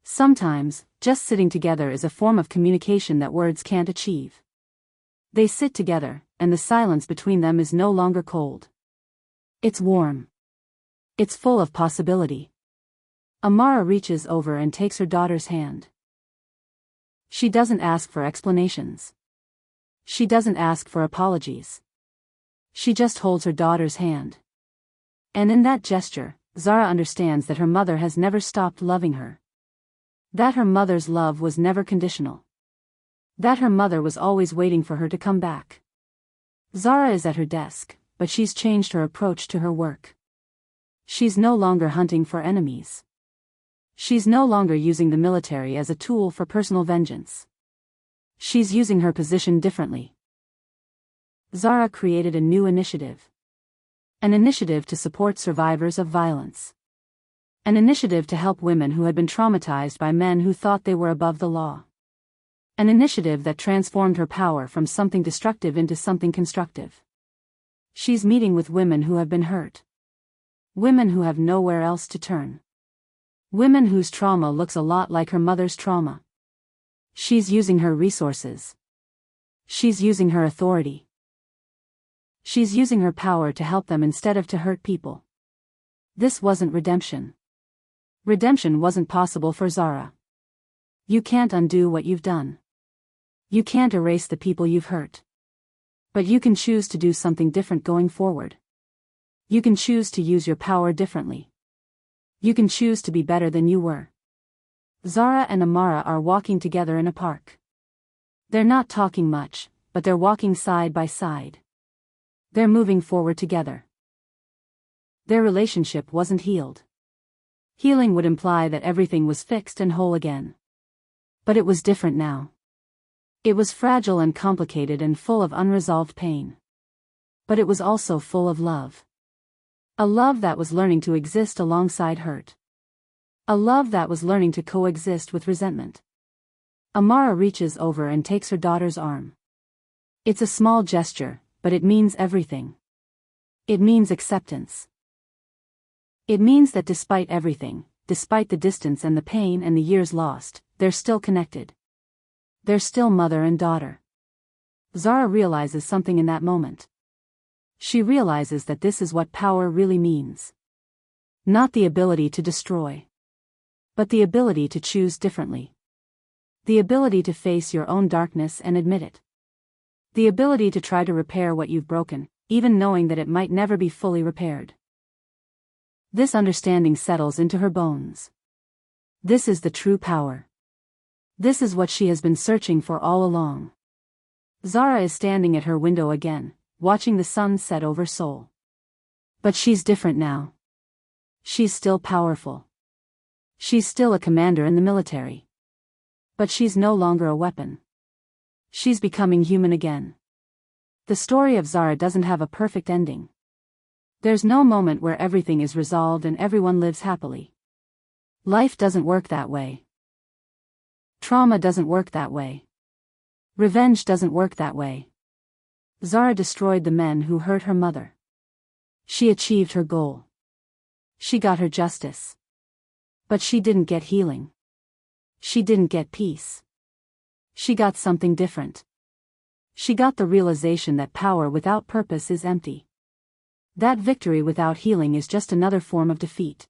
Speaker 1: Sometimes, just sitting together is a form of communication that words can't achieve. They sit together, and the silence between them is no longer cold. It's warm. It's full of possibility. Amara reaches over and takes her daughter's hand. She doesn't ask for explanations. She doesn't ask for apologies. She just holds her daughter's hand. And in that gesture, Zara understands that her mother has never stopped loving her. That her mother's love was never conditional. That her mother was always waiting for her to come back. Zara is at her desk, but she's changed her approach to her work. She's no longer hunting for enemies. She's no longer using the military as a tool for personal vengeance. She's using her position differently. Zara created a new initiative. An initiative to support survivors of violence. An initiative to help women who had been traumatized by men who thought they were above the law. An initiative that transformed her power from something destructive into something constructive. She's meeting with women who have been hurt. Women who have nowhere else to turn. Women whose trauma looks a lot like her mother's trauma. She's using her resources. She's using her authority. She's using her power to help them instead of to hurt people. This wasn't redemption. Redemption wasn't possible for Zara. You can't undo what you've done. You can't erase the people you've hurt. But you can choose to do something different going forward. You can choose to use your power differently. You can choose to be better than you were. Zara and Amara are walking together in a park. They're not talking much, but they're walking side by side. They're moving forward together. Their relationship wasn't healed. Healing would imply that everything was fixed and whole again. But it was different now. It was fragile and complicated and full of unresolved pain. But it was also full of love. A love that was learning to exist alongside hurt. A love that was learning to coexist with resentment. Amara reaches over and takes her daughter's arm. It's a small gesture, but it means everything. It means acceptance. It means that despite everything, despite the distance and the pain and the years lost, they're still connected. They're still mother and daughter. Zara realizes something in that moment. She realizes that this is what power really means. Not the ability to destroy, but the ability to choose differently. The ability to face your own darkness and admit it. The ability to try to repair what you've broken, even knowing that it might never be fully repaired. This understanding settles into her bones. This is the true power. This is what she has been searching for all along. Zara is standing at her window again, watching the sun set over Seoul. But she's different now. She's still powerful. She's still a commander in the military. But she's no longer a weapon. She's becoming human again. The story of Zara doesn't have a perfect ending. There's no moment where everything is resolved and everyone lives happily. Life doesn't work that way. Trauma doesn't work that way. Revenge doesn't work that way. Zara destroyed the men who hurt her mother. She achieved her goal. She got her justice. But she didn't get healing. She didn't get peace. She got something different. She got the realization that power without purpose is empty. That victory without healing is just another form of defeat.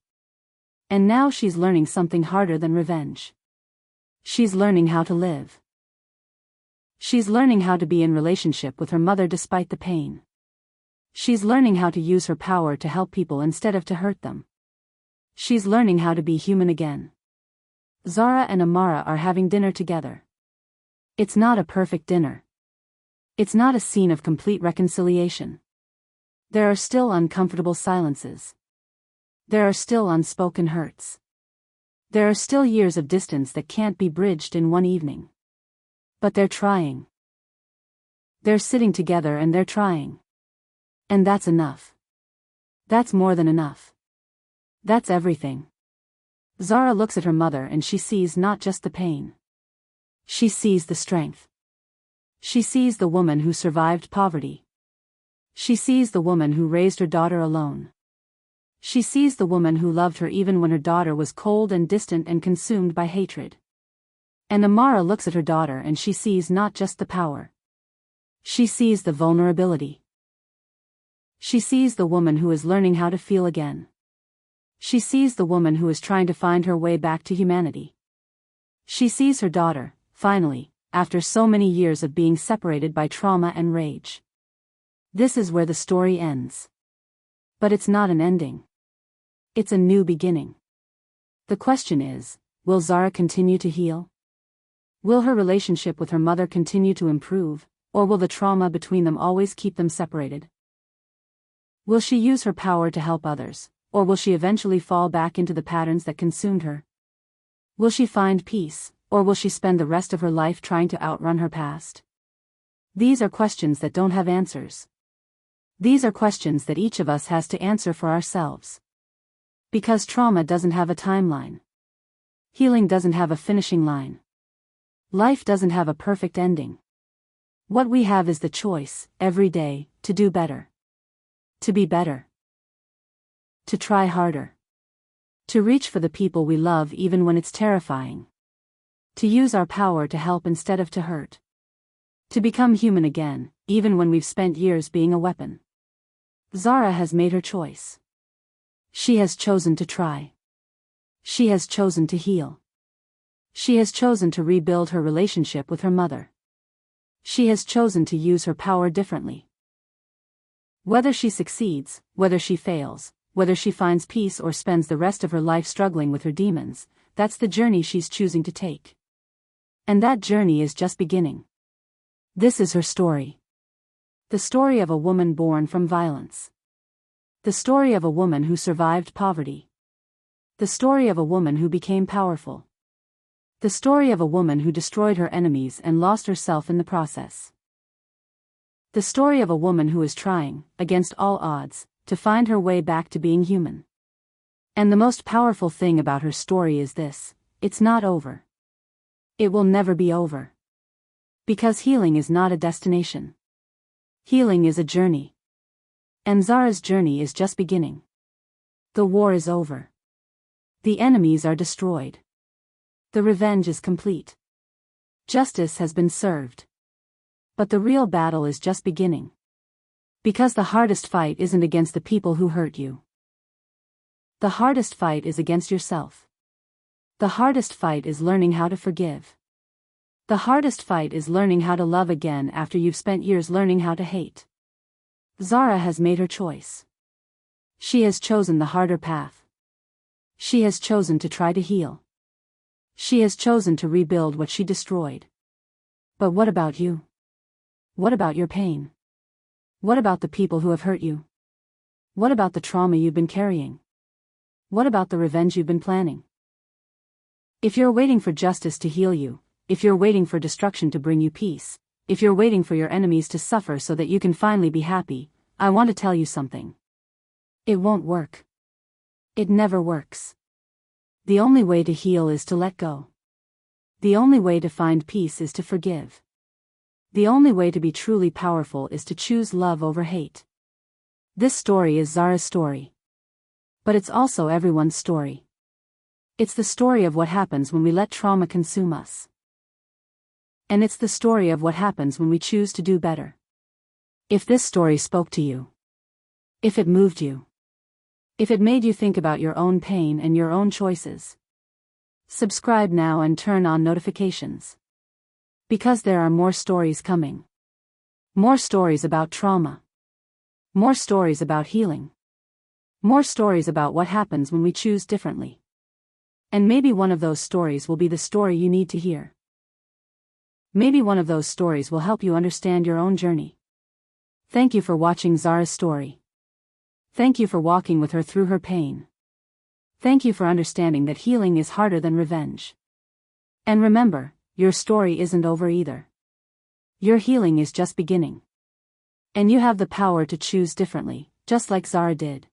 Speaker 1: And now she's learning something harder than revenge. She's learning how to live. She's learning how to be in relationship with her mother despite the pain. She's learning how to use her power to help people instead of to hurt them. She's learning how to be human again. Zara and Amara are having dinner together. It's not a perfect dinner. It's not a scene of complete reconciliation. There are still uncomfortable silences. There are still unspoken hurts. There are still years of distance that can't be bridged in one evening. But they're trying. They're sitting together and they're trying. And that's enough. That's more than enough. That's everything. Zara looks at her mother and she sees not just the pain. She sees the strength. She sees the woman who survived poverty. She sees the woman who raised her daughter alone. She sees the woman who loved her even when her daughter was cold and distant and consumed by hatred. And Amara looks at her daughter and she sees not just the power. She sees the vulnerability. She sees the woman who is learning how to feel again. She sees the woman who is trying to find her way back to humanity. She sees her daughter, finally, after so many years of being separated by trauma and rage. This is where the story ends. But it's not an ending. It's a new beginning. The question is, will Zara continue to heal? Will her relationship with her mother continue to improve, or will the trauma between them always keep them separated? Will she use her power to help others, or will she eventually fall back into the patterns that consumed her? Will she find peace, or will she spend the rest of her life trying to outrun her past? These are questions that don't have answers. These are questions that each of us has to answer for ourselves. Because trauma doesn't have a timeline. Healing doesn't have a finishing line. Life doesn't have a perfect ending. What we have is the choice, every day, to do better. To be better. To try harder. To reach for the people we love even when it's terrifying. To use our power to help instead of to hurt. To become human again, even when we've spent years being a weapon. Zara has made her choice. She has chosen to try. She has chosen to heal. She has chosen to rebuild her relationship with her mother. She has chosen to use her power differently. Whether she succeeds, whether she fails, whether she finds peace or spends the rest of her life struggling with her demons, that's the journey she's choosing to take. And that journey is just beginning. This is her story. The story of a woman born from violence. The story of a woman who survived poverty. The story of a woman who became powerful. The story of a woman who destroyed her enemies and lost herself in the process. The story of a woman who is trying, against all odds, to find her way back to being human. And the most powerful thing about her story is this: it's not over. It will never be over. Because healing is not a destination. Healing is a journey. And Zara's journey is just beginning. The war is over. The enemies are destroyed. The revenge is complete. Justice has been served. But the real battle is just beginning. Because the hardest fight isn't against the people who hurt you. The hardest fight is against yourself. The hardest fight is learning how to forgive. The hardest fight is learning how to love again after you've spent years learning how to hate. Zara has made her choice. She has chosen the harder path. She has chosen to try to heal. She has chosen to rebuild what she destroyed. But what about you? What about your pain? What about the people who have hurt you? What about the trauma you've been carrying? What about the revenge you've been planning? If you're waiting for justice to heal you, if you're waiting for destruction to bring you peace, if you're waiting for your enemies to suffer so that you can finally be happy, I want to tell you something. It won't work. It never works. The only way to heal is to let go. The only way to find peace is to forgive. The only way to be truly powerful is to choose love over hate. This story is Zara's story. But it's also everyone's story. It's the story of what happens when we let trauma consume us. And it's the story of what happens when we choose to do better. If this story spoke to you, if it moved you, if it made you think about your own pain and your own choices, subscribe now and turn on notifications. Because there are more stories coming. More stories about trauma. More stories about healing. More stories about what happens when we choose differently. And maybe one of those stories will be the story you need to hear. Maybe one of those stories will help you understand your own journey. Thank you for watching Zara's story. Thank you for walking with her through her pain. Thank you for understanding that healing is harder than revenge. And remember, your story isn't over either. Your healing is just beginning. And you have the power to choose differently, just like Zara did.